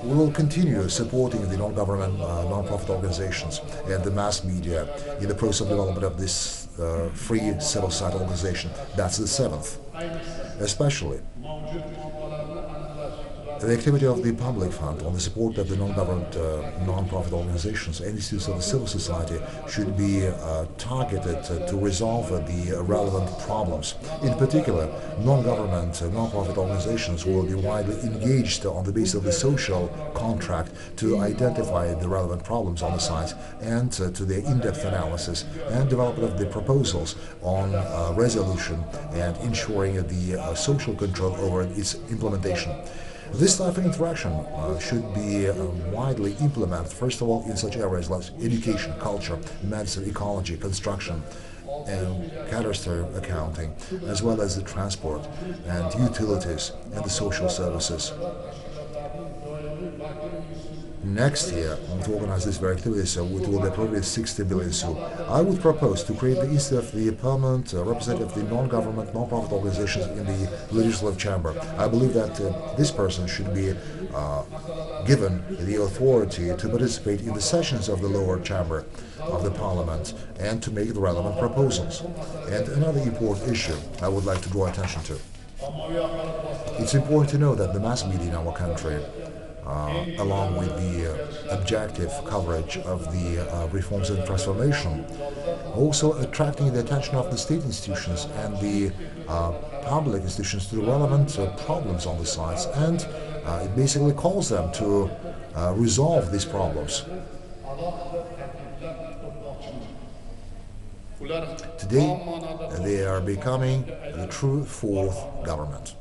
we will continue supporting the non-government, non-profit organizations and the mass media in the process of development of this free civil society organization. That's the seventh. Especially the activity of the public fund on the support of the non-government, non-profit organizations and institutes of the civil society should be targeted to resolve the relevant problems. In particular, non-government, non-profit organizations will be widely engaged on the basis of the social contract to identify the relevant problems on the site and to their in-depth analysis and development of the proposals on resolution and ensuring the social control over its implementation. This type of interaction should be widely implemented, first of all, in such areas like education, culture, medicine, ecology, construction, and cadastre accounting, as well as the transport and utilities and the social services. Next year, to organize these very activities, it will be appropriate 60 billion soon. I would propose to create the institute of the permanent representative of the non-government, non-profit organizations in the legislative chamber. I believe that this person should be given the authority to participate in the sessions of the lower chamber of the parliament and to make the relevant proposals. And another important issue I would like to draw attention to. It's important to know that the mass media in our country, along with the objective coverage of the reforms and transformation, also attracting the attention of the state institutions and the public institutions to the relevant problems on the sites, and it basically calls them to resolve these problems. Today, they are becoming the true fourth government.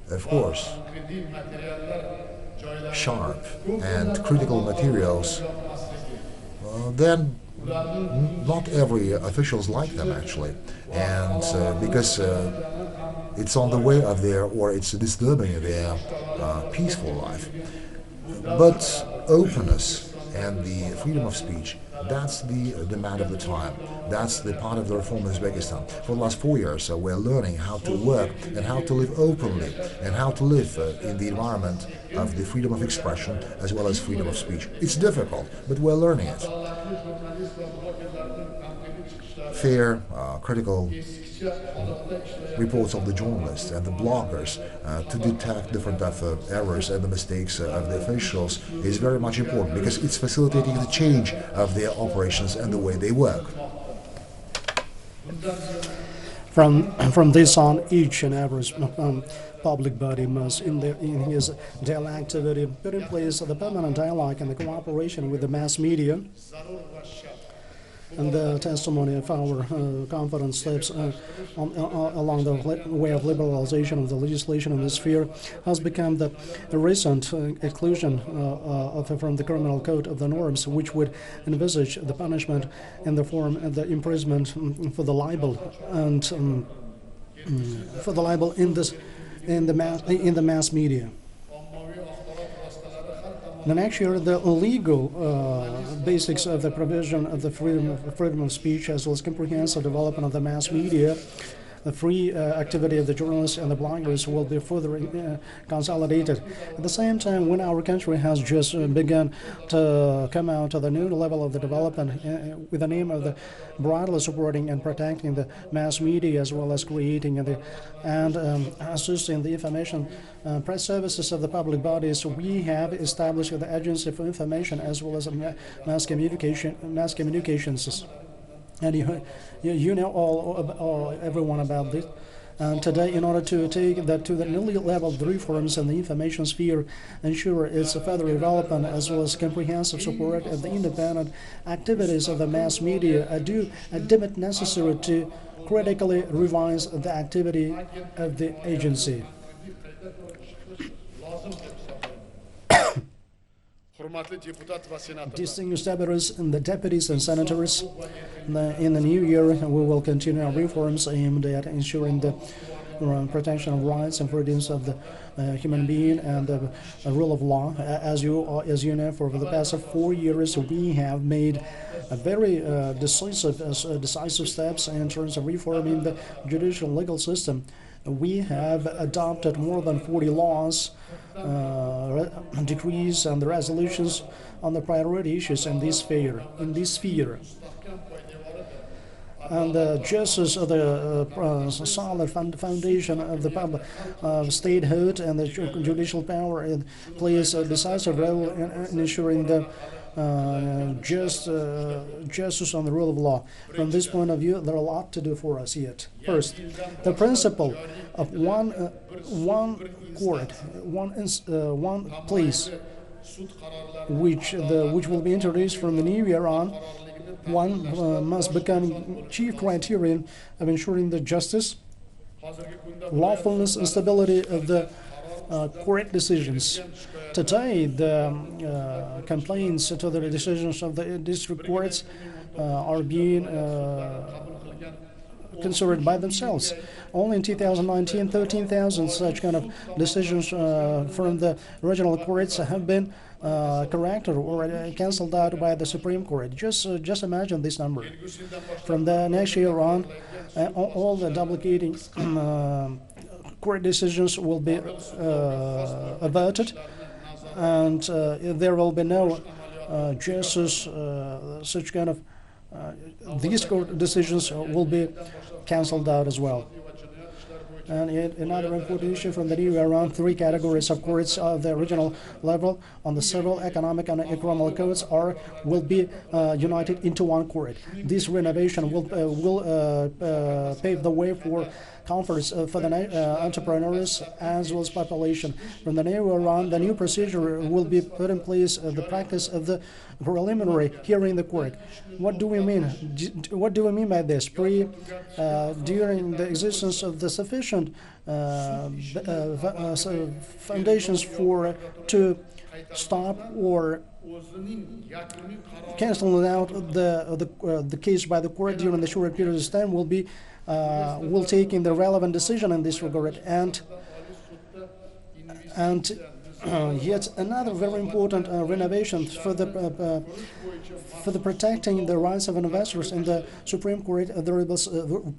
Of course, sharp and critical materials, then not every officials like them actually, and because it's on the way of their, or it's disturbing their peaceful life. But openness and the freedom of speech, that's the demand of the time. That's the part of the reform in Uzbekistan. For the last 4 years, we're learning how to work and how to live openly and how to live in the environment of the freedom of expression as well as freedom of speech. It's difficult, but we're learning it. Fair, critical reports of the journalists and the bloggers to detect different types of errors and the mistakes of the officials is very much important because it's facilitating the change of their operations and the way they work. From this on, each and every public body must, in his daily activity, put in place the permanent dialogue and the cooperation with the mass media And the testimony of our confident steps along the way of liberalization of the legislation in this sphere has become the recent exclusion from the criminal code of the norms, which would envisage the punishment in the form of the imprisonment for the libel and for the libel in the mass media. The next year, the legal basics of the provision of the freedom of speech, as well as comprehensive development of the mass media, the free activity of the journalists and the bloggers will be further consolidated. At the same time, when our country has just begun to come out to the new level of the development with the name of the broadly supporting and protecting the mass media, as well as creating and assisting the information press services of the public bodies, we have established the Agency for Information as well as mass communications. And you know everyone about this. And today, in order to take that to the newly leveled reforms in the information sphere, ensure its further development as well as comprehensive support of the independent activities of the mass media, I deem it necessary to critically revise the activity of the agency. Distinguished senators and the deputies and senators, in the new year we will continue our reforms aimed at ensuring the protection of rights and freedoms of the human being and the rule of law. As you know, for the past 4 years we have made a very decisive steps in terms of reforming the judicial legal system. We have adopted more than 40 laws, decrees, and resolutions on the priority issues in this sphere. And just as the solid foundation of the public statehood and the judicial power, it plays a decisive role in ensuring the justice on the rule of law. From this point of view, there are a lot to do for us yet. First, the principle of one court, one place, which will be introduced from the new year on. One must become chief criterion of ensuring the justice, lawfulness, and stability of the court decisions. Today, the complaints to the decisions of the district courts are being considered by themselves. Only in 2019, 13,000 such kind of decisions from the regional courts have been corrected or cancelled out by the Supreme Court. Just imagine this number. From the next year on, all the duplicating court decisions will be averted, and there will be no justice. Such kind of these court decisions will be cancelled out as well. And another important issue from the new year on, 3 categories of courts of the regional level on the civil, economic, and criminal codes will be united into one court. This renovation will pave the way for comforts for the entrepreneurs as well as population. From the new year on, the new procedure will be put in place, the practice of the preliminary hearing in the court. What do we mean? What do we mean by this? During the existence of the sufficient foundations to stop or cancel out the case by the court during the short period of time will take in the relevant decision in this regard, and yet another very important renovation for the protecting the rights of investors in the Supreme Court. There was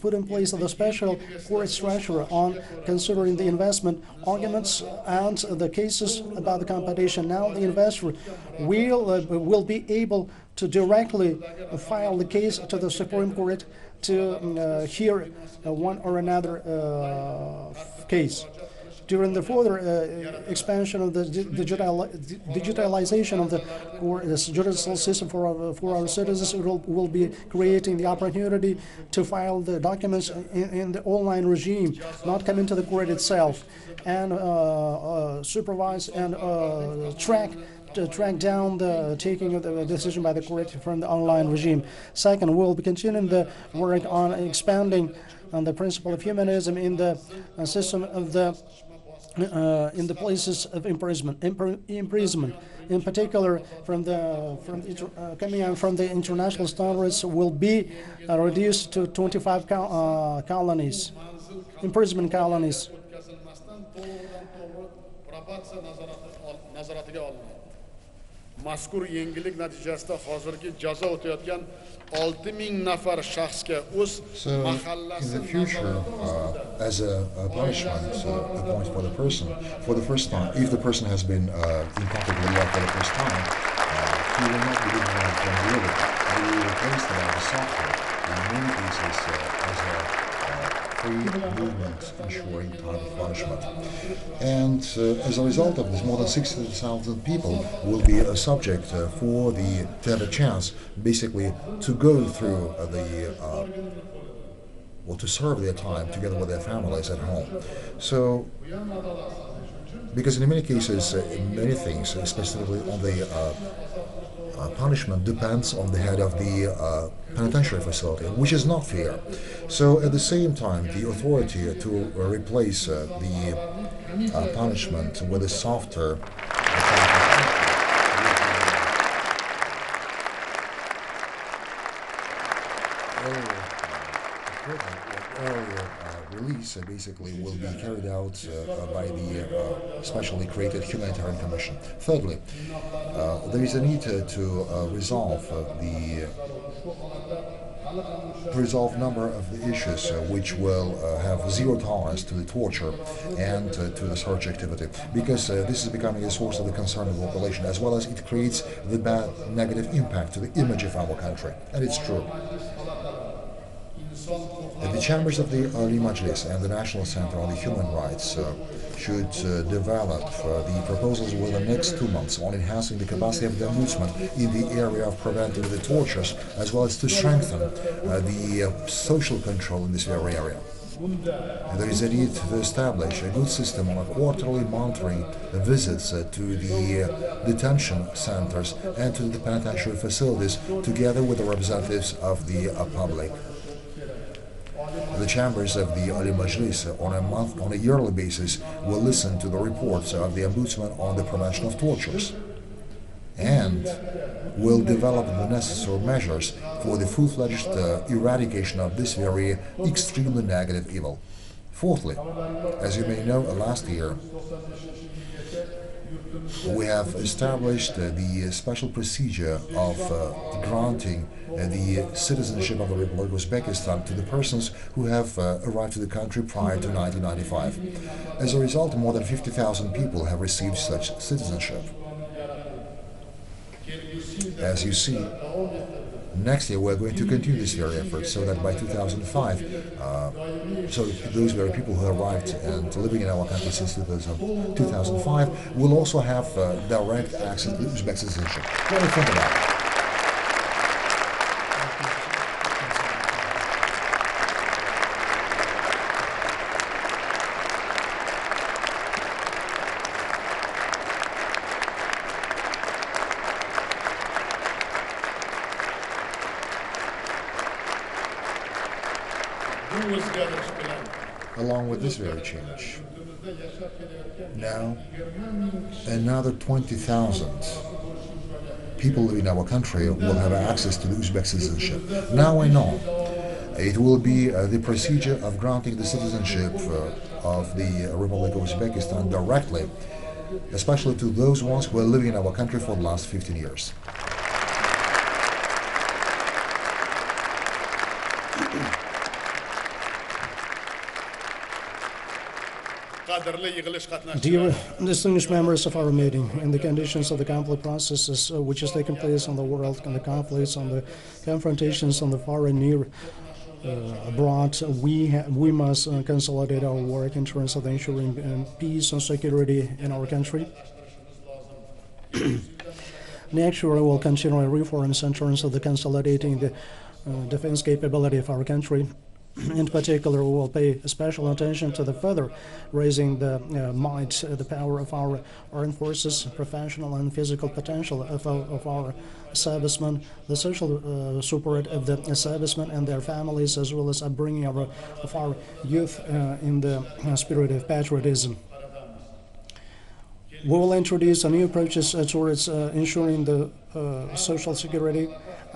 put in place the special court structure on considering the investment arguments and the cases about the competition. Now the investor will be able to directly file the case to the Supreme Court to hear one or another case. During the further expansion of the digitalization of the judicial system for our citizens, it will be creating the opportunity to file the documents in the online regime, not come into the court itself, and supervise and track to track down the taking of the decision by the court from the online regime. Second, we'll be continuing the work on expanding on the principle of humanism in the system of the in the places of imprisonment, in particular coming out from the international standards, will be reduced to 25 colonies, imprisonment colonies. Mazkur yangilik natijasida hozirgi jazo o'tayotgan 6000 nafar shaxsga o'z mahallasi. In the future, as a punishment, a point for the first time, if the person has been improperly locked for the first time, he will not be given from the liberty. He will be replaced by the software. In many cases, as a free movement ensuring time of punishment. And as a result of this, more than 60,000 people will be a subject to have a chance, basically, to go through to serve their time together with their families at home. So, because in many cases, many things, especially on the punishment, depends on the head of the penitentiary facility, which is not fair. So at the same time, the authority to replace the punishment with a softer release basically will be carried out by the specially created humanitarian commission. Thirdly, there is a need to resolve number of the issues which will have zero tolerance to the torture and to the search activity, because this is becoming a source of the concern of the population, as well as it creates the bad negative impact to the image of our country, and it's true. The chambers of the Oliy Majlis and the National Center on the Human Rights should develop the proposals within the next 2 months on enhancing the capacity of the Ombudsman in the area of preventing the tortures, as well as to strengthen the social control in this very area. There is a need to establish a good system on a quarterly monitoring visits to the detention centers and to the penitentiary facilities, together with the representatives of the public. The chambers of the Oliy Majlis on a yearly basis will listen to the reports of the Ombudsman on the prevention of tortures and will develop the necessary measures for the full-fledged eradication of this very extremely negative evil. Fourthly, as you may know, last year we have established the special procedure of granting the citizenship of the Republic of Uzbekistan to the persons who have arrived to the country prior to 1995. As a result, more than 50,000 people have received such citizenship. As you see, next year we're going to continue this very effort, so that by 2005, so those very people who arrived and living in our country since 2005 will also have direct access to Uzbek citizenship. What do you think about it? Along with this very change, now another 20,000 people living in our country will have access to the Uzbek citizenship. Now I know it will be the procedure of granting the citizenship of the Republic of Uzbekistan directly, especially to those ones who are living in our country for the last 15 years. Dear distinguished members of our meeting, in the conditions of the conflict processes which has taken place on the world, and the conflicts, on the confrontations on the far and near abroad, we must consolidate our work in terms of ensuring peace and security in our country. Naturally, we'll continue reforms in terms of the consolidating the defense capability of our country. In particular, we will pay special attention to the further raising the might, the power of our armed forces, professional and physical potential of our servicemen, the social support of the servicemen and their families, as well as upbringing of our youth in the spirit of patriotism. We will introduce new approaches towards ensuring the social security,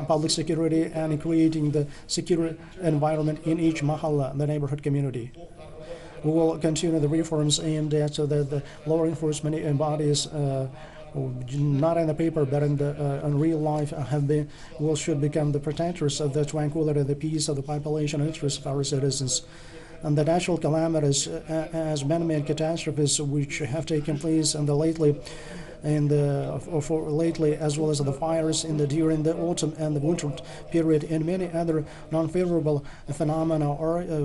public security, and creating the secure environment in each mahalla, the neighborhood community. We will continue the reforms aimed at the law enforcement bodies, not in the paper but in real life, should become the protectors of the tranquility, the peace of the population interests of our citizens. And the natural calamities as man-made catastrophes which have taken place lately, as well as the fires during the autumn and the winter period, and many other non-favorable phenomena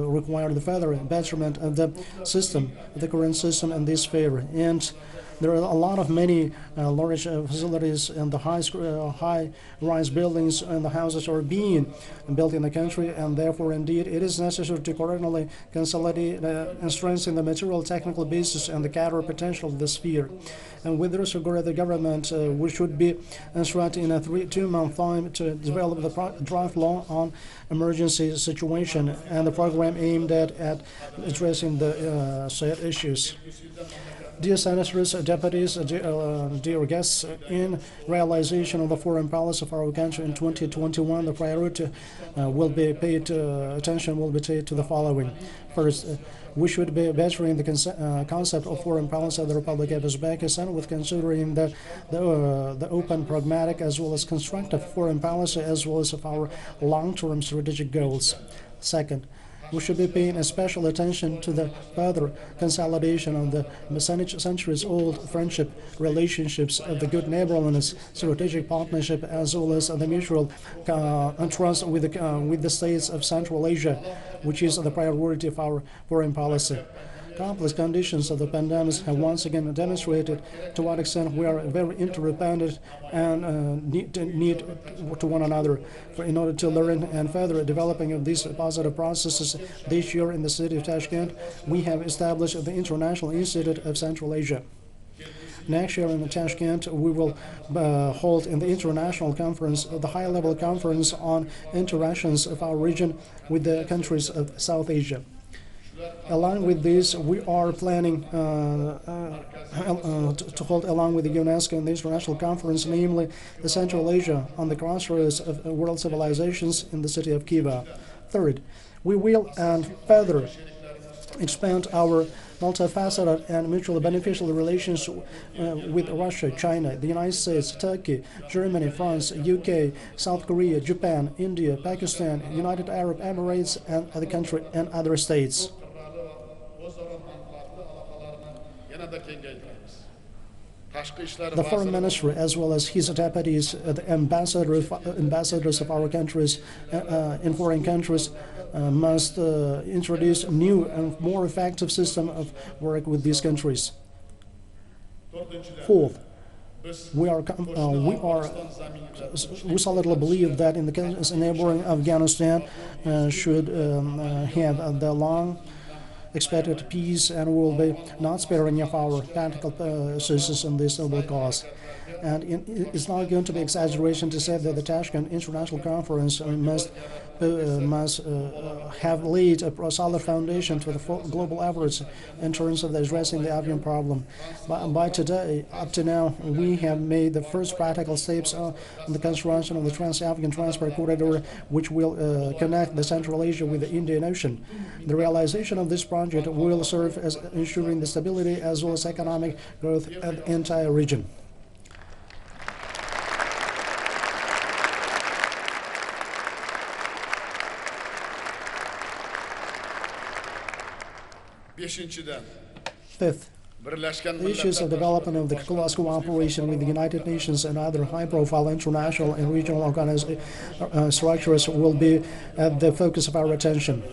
require the further betterment of the system, the current system in this sphere. And there are a lot of many large facilities and the high-rise buildings and the houses are being built in the country, and therefore, indeed, it is necessary to currently consolidate and strengthen the material technical basis and the capital potential of the sphere. And with this regard, the government we should be instructed in a 2-month time to develop the draft law on emergency situation and the program aimed at addressing the said issues. Dear Senators, Deputies, dear guests, in realization of the foreign policy of our country in 2021, the priority attention will be paid to the following. First, we should be bettering the concept of foreign policy of the Republic of Uzbekistan with considering the open, pragmatic, as well as constructive foreign policy, as well as of our long-term strategic goals. Second, we should be paying special attention to the further consolidation of the centuries-old friendship relationships of the good neighborliness, strategic partnership, as well as the mutual trust with the states of Central Asia, which is the priority of our foreign policy. Complex conditions of the pandemic have once again demonstrated to what extent we are very interdependent and need to one another in order to learn and further developing of these positive processes. This year in the city of Tashkent, we have established the International Institute of Central Asia. Next year in Tashkent, we will hold in the international conference, the high-level conference on interactions of our region with the countries of South Asia. Along with this, we are planning to hold, along with the UNESCO and the international conference, namely the Central Asia on the crossroads of world civilizations in the city of Kiva. Third, we will further expand our multifaceted and mutually beneficial relations with Russia, China, the United States, Turkey, Germany, France, UK, South Korea, Japan, India, Pakistan, United Arab Emirates, and other countries and other states. The foreign minister, as well as his deputies, the ambassadors of our countries in foreign countries, must introduce new and more effective system of work with these countries. Fourth, we solidly believe that in the countries neighboring Afghanistan should have the long expected peace, and we will be not sparing of our tactical resources in this noble cause. And it's not going to be exaggeration to say that the Tashkent International Conference must have laid a solid foundation to the global efforts in terms of addressing the Afghan problem. By today, up to now, we have made the first practical steps on the construction of the Trans-Afghan Transport Corridor, which will connect the Central Asia with the Indian Ocean. The realization of this project will serve as ensuring the stability as well as economic growth of the entire region. Fifth, the issues of development of the close cooperation with the United Nations and other high-profile international and regional structures will be at the focus of our attention.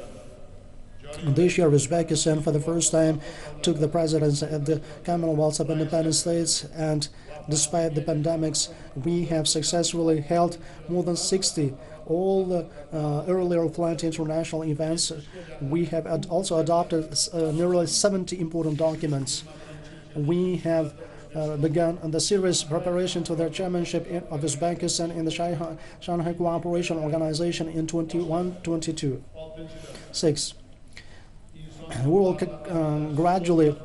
This year, Uzbekistan, for the first time, took the presidency at the Commonwealth of Independent States, and despite the pandemics, we have successfully held more than 60 all the earlier planned international events, we have also adopted nearly 70 important documents. We have begun the serious preparation to their chairmanship of Uzbekistan in the Shanghai Cooperation Organization in 21-22. 6. We will gradually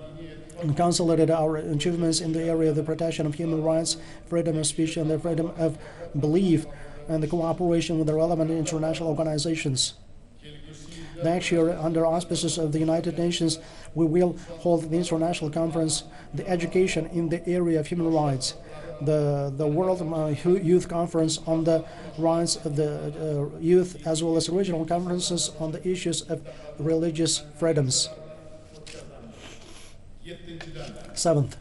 consolidate our achievements in the area of the protection of human rights, freedom of speech, and the freedom of belief, and the cooperation with the relevant international organizations. Next year, under auspices of the United Nations, we will hold the international conference, the education in the area of human rights, the World Youth Conference on the rights of the youth, as well as regional conferences on the issues of religious freedoms. 7th,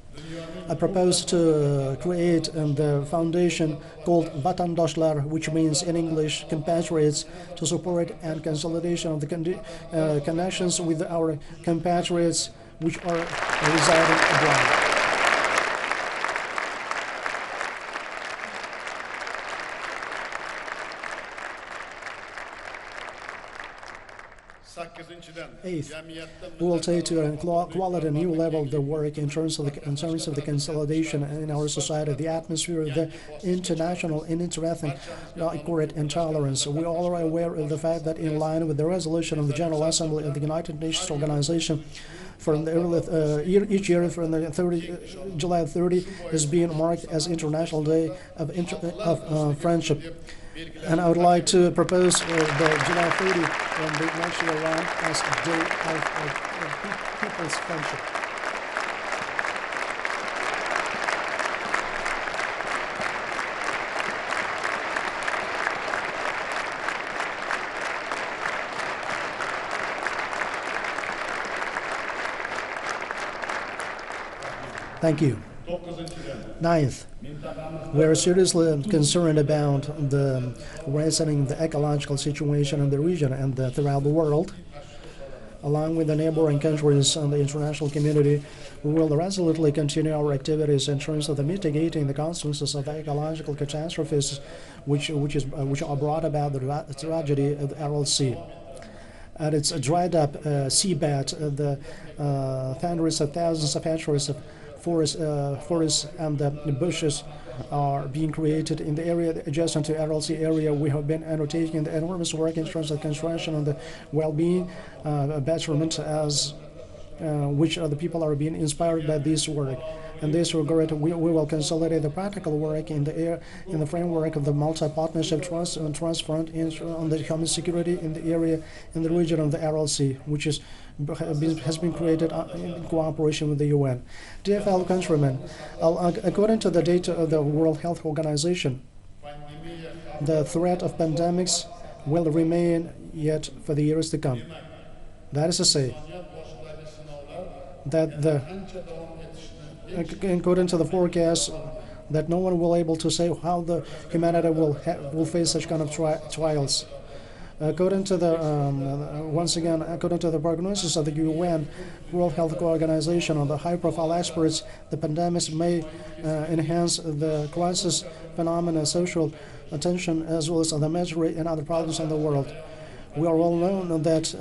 I propose to create the foundation called Vatandaşlar, which means in English compatriots, to support and consolidation of the connections with our compatriots which are residing abroad. Eighth, we will take to a quality new level the work in terms of the consolidation in our society, the atmosphere, the international and interethnic accord and tolerance. We all are aware of the fact that in line with the resolution of the General Assembly of the United Nations Organization, from the each year from the July 30 is being marked as International Day of Friendship. And I would like to propose the July 30 and the next year around as a day of people's friendship. Thank you. 9th, we are seriously concerned about the worsening the ecological situation in the region and throughout the world. Along with the neighboring countries and the international community, we will resolutely continue our activities in terms of the mitigating the consequences of the ecological catastrophes which are brought about the tragedy of the Aral Sea. At its dried up seabed, the hundreds of thousands of hectares of forests and the bushes are being created in the area adjacent to Aral Sea area. We have been undertaking the enormous work in terms of construction and the well-being betterment as which other people are being inspired by this work. In this regard, we will consolidate the practical work in the framework of the multi-partnership trust front on the human security in the area in the region of the Aral Sea, which has been created in cooperation with the UN. Dear fellow countrymen, according to the data of the World Health Organization, the threat of pandemics will remain yet for the years to come. That is to say, that according to the forecast, that no one will able to say how the humanity will face such kind of trials. According to the according to the prognosis of the UN World Health Organization and the high-profile experts, the pandemics may enhance the crisis phenomena, social attention, as well as the misery and other problems in the world. We are all known that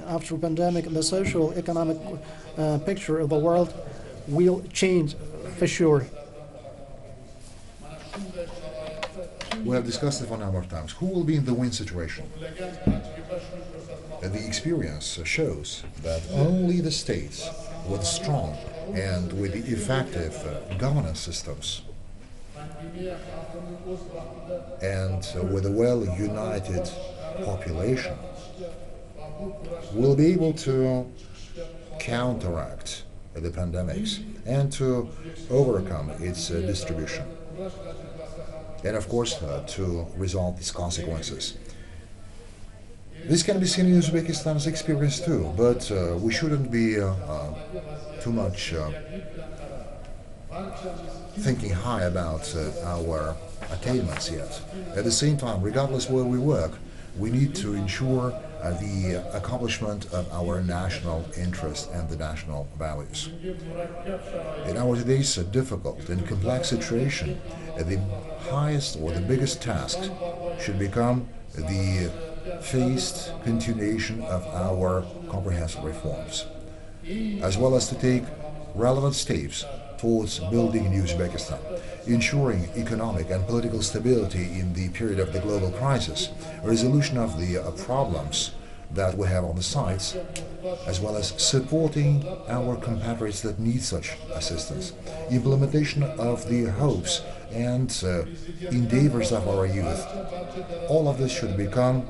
after pandemic, the social economic picture of the world will change for sure. We have discussed it a number of times. Who will be in the win situation? The experience shows that only the states with strong and with effective governance systems and with a well-united population will be able to counteract the pandemics and to overcome its distribution. And of course, to resolve these consequences. This can be seen in Uzbekistan's experience too, but we shouldn't be too much thinking high about our attainments yet. At the same time, regardless where we work, we need to ensure the accomplishment of our national interests and the national values. In our today's difficult and complex situation, the highest or the biggest task should become the phased continuation of our comprehensive reforms, as well as to take relevant steps towards building a new Uzbekistan, ensuring economic and political stability in the period of the global crisis, resolution of the problems that we have on the sides, as well as supporting our compatriots that need such assistance, implementation of the hopes and endeavors of our youth. All of this should become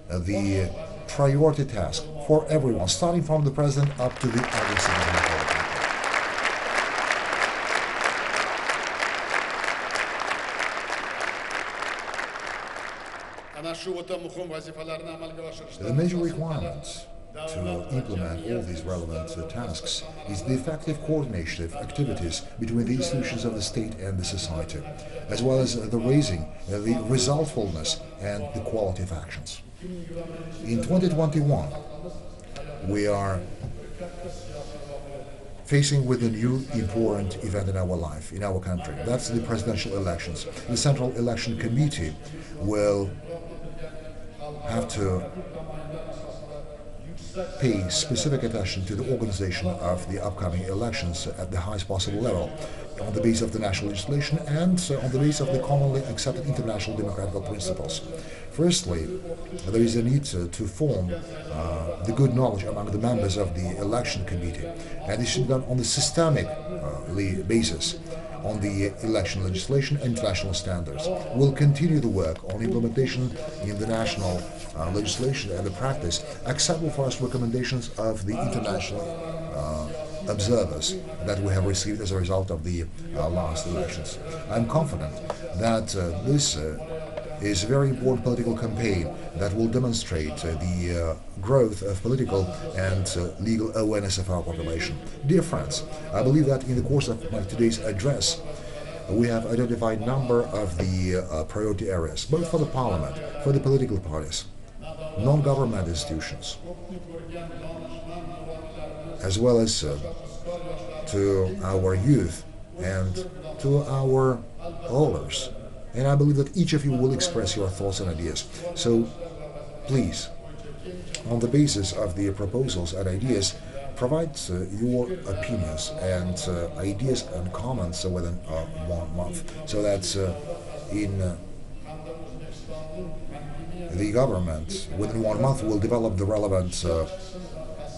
the priority task for everyone, starting from the president up to the other citizens of our country. The major requirements to implement all these relevant tasks is the effective coordination of activities between the institutions of the state and the society, as well as the raising the resultfulness and the quality of actions. In 2021, we are facing with a new important event in our life, in our country. That's the presidential elections. The Central Election Committee will have to pay specific attention to the organization of the upcoming elections at the highest possible level, on the basis of the national legislation and on the basis of the commonly accepted international democratic principles. Firstly, there is a need to form the good knowledge among the members of the election committee, and this should be done on the systemic basis on the election legislation and international standards. We'll continue the work on implementation in the national legislation and the practice acceptable for us recommendations of the international observers that we have received as a result of the last elections. I'm confident that this is a very important political campaign that will demonstrate the growth of political and legal awareness of our population. Dear friends, I believe that in the course of my today's address, we have identified a number of the priority areas, both for the parliament, for the political parties, non-government institutions, as well as to our youth and to our elders. And I believe that each of you will express your thoughts and ideas. So please, on the basis of the proposals and ideas, provide your opinions and ideas and comments within 1 month, so that in the government, within 1 month, will develop the relevant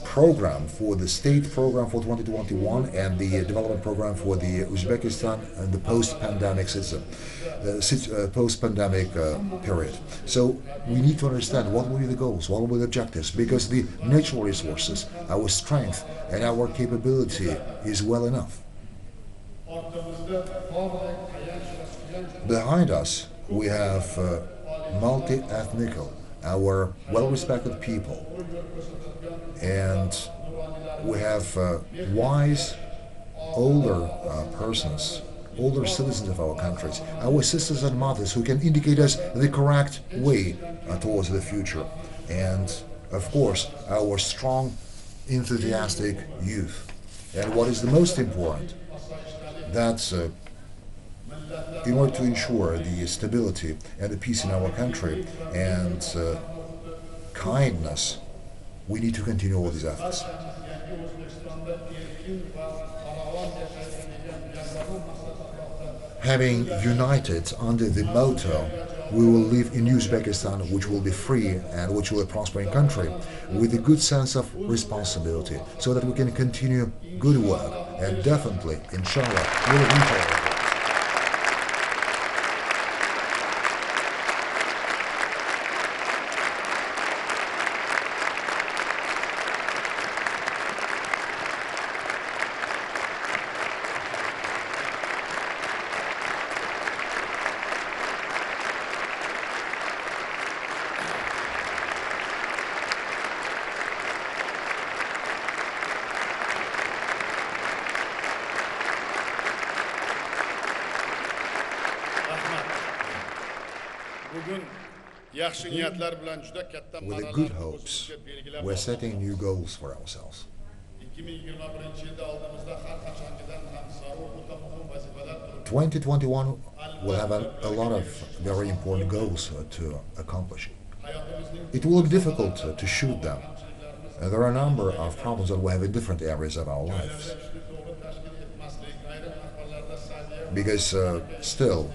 program for the state program for 2021 and the development program for the Uzbekistan and the post-pandemic system, post-pandemic period. So we need to understand what will be the goals, what will be the objectives, because the natural resources, our strength and our capability is well enough. Behind us, we have multi-ethnical, our well-respected people, and we have wise, older persons, older citizens of our countries, our sisters and mothers who can indicate us the correct way towards the future, and of course our strong, enthusiastic youth. And what is the most important, that's in order to ensure the stability and the peace in our country and kindness, we need to continue all these efforts. Having united under the motto, we will live in Uzbekistan, which will be free and which will be a prospering country, with a good sense of responsibility, so that we can continue good work, and definitely, inshallah, we will reach our goals. yaxshi niyatlar bilan juda katta With the good marralarni hopes, o'zimizga belgilab we're oldik. setting new goals for ourselves. 2021-yilda oldimizda har qachongidan ham zarur o'ta muhim vazifalar turibdi. 2021 will have a lot of very important goals to accomplish. It will be difficult to shoot them. There are a number of problems that we have in different areas of our lives. Because still,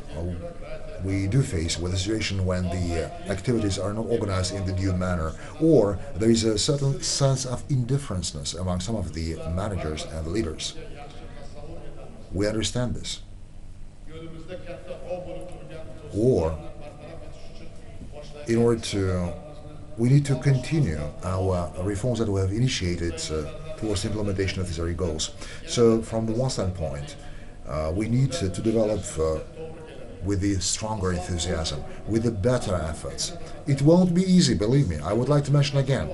we do face with a situation when the activities are not organized in the due manner, or there is a certain sense of indifference among some of the managers and leaders. We understand this. Or, in order to, we need to continue our reforms that we have initiated towards the implementation of these very goals. So, from the one standpoint, we need to develop with the stronger enthusiasm, with the better efforts. It won't be easy, believe me. I would like to mention again,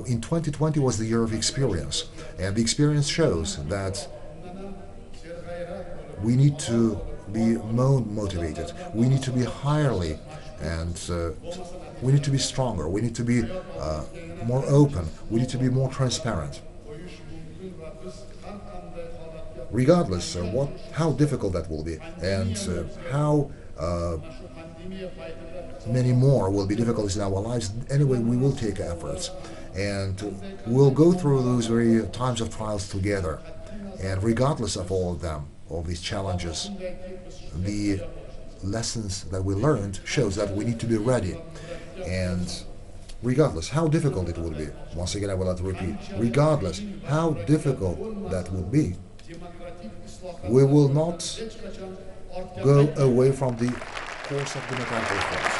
in 2020 was the year of experience, and the experience shows that we need to be more motivated, we need to be highly, and we need to be stronger, we need to be more open, we need to be more transparent. Regardless how difficult that will be, and how many more will be difficulties in our lives, anyway, we will take efforts, and we'll go through those very times of trials together. And regardless of all of them, all these challenges, the lessons that we learned shows that we need to be ready. And regardless how difficult it will be, once again I will have to repeat, regardless how difficult that will be, we will not go away from the course of democratic reforms.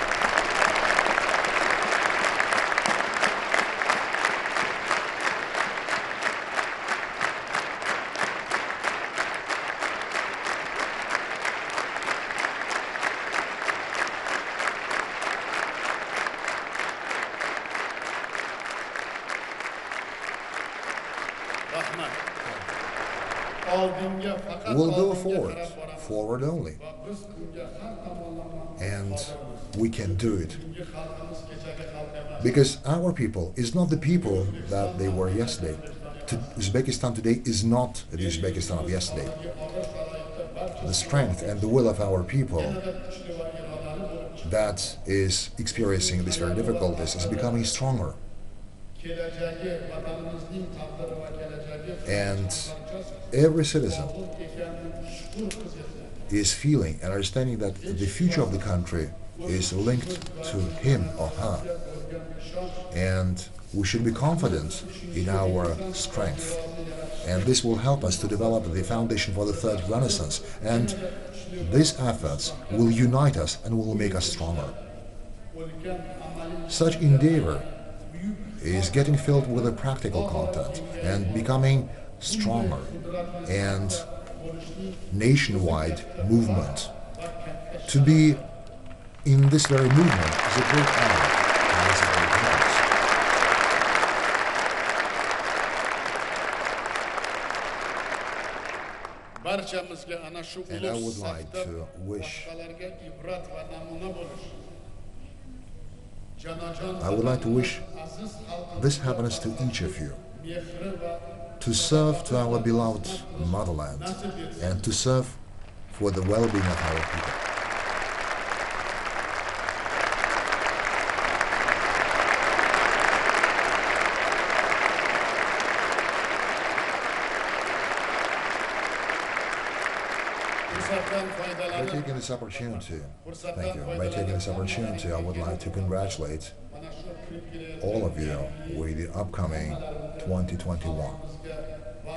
We'll go forward only. And we can do it. Because our people is not the people that they were yesterday. Uzbekistan today is not the Uzbekistan of yesterday. The strength and the will of our people that is experiencing these very difficulties is becoming stronger. And every citizen is feeling and understanding that the future of the country is linked to him or her. And we should be confident in our strength. And this will help us to develop the foundation for the third renaissance. And these efforts will unite us and will make us stronger. Such endeavor is getting filled with a practical content and becoming stronger, and nationwide movement. To be in this very movement is a great honor and is a great prize. And I would like to wish this happiness to each of you, to serve to our beloved motherland and to serve for the well-being of our people. By taking this opportunity, thank you. By taking this opportunity, I would like to congratulate all of you with the upcoming 2021.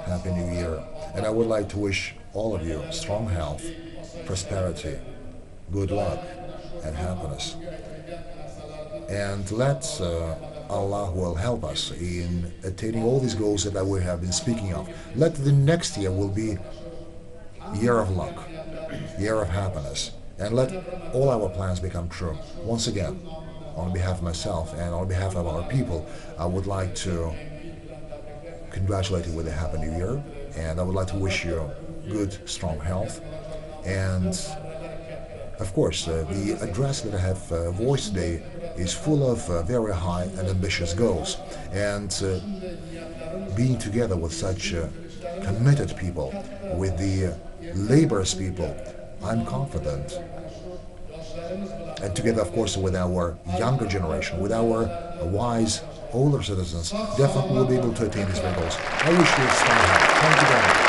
Happy New Year. And I would like to wish all of you strong health, prosperity, good luck, and happiness. And let Allah will help us in attaining all these goals that we have been speaking of. Let the next year will be year of luck, year of happiness, and let all our plans become true. Once again, on behalf of myself and on behalf of our people, I would like to congratulate you with a Happy New Year, and I would like to wish you good, strong health, and Of course, the address that I have voiced today is full of very high and ambitious goals, and being together with such committed people, with the laborers people, I'm confident. And together, of course, with our younger generation, with our wise older citizens, definitely we'll be able to attain these very goals. I wish you a strong help. Thank you very much.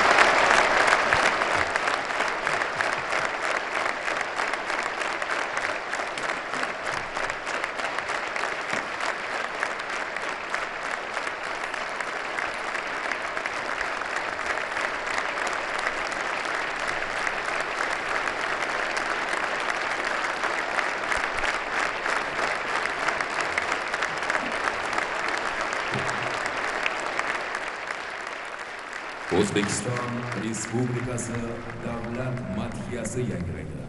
Uzbekistan Respublikasi davlat madhiyasi yangraydi.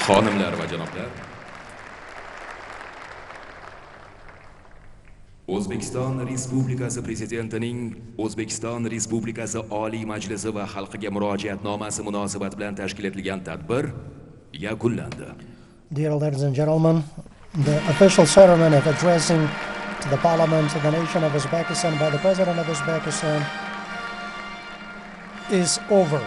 Xonimlar va janoblar, O'zbekiston Respublikasi Prezidentining O'zbekiston Respublikasi Oliy Majlisi va xalqiga murojaatnomasi munosabati bilan tashkil etilgan tadbir yakunlandi. Dear ladies and gentlemen, the official ceremony of addressing to the Parliament of the nation of Uzbekistan by the President of Uzbekistan is over.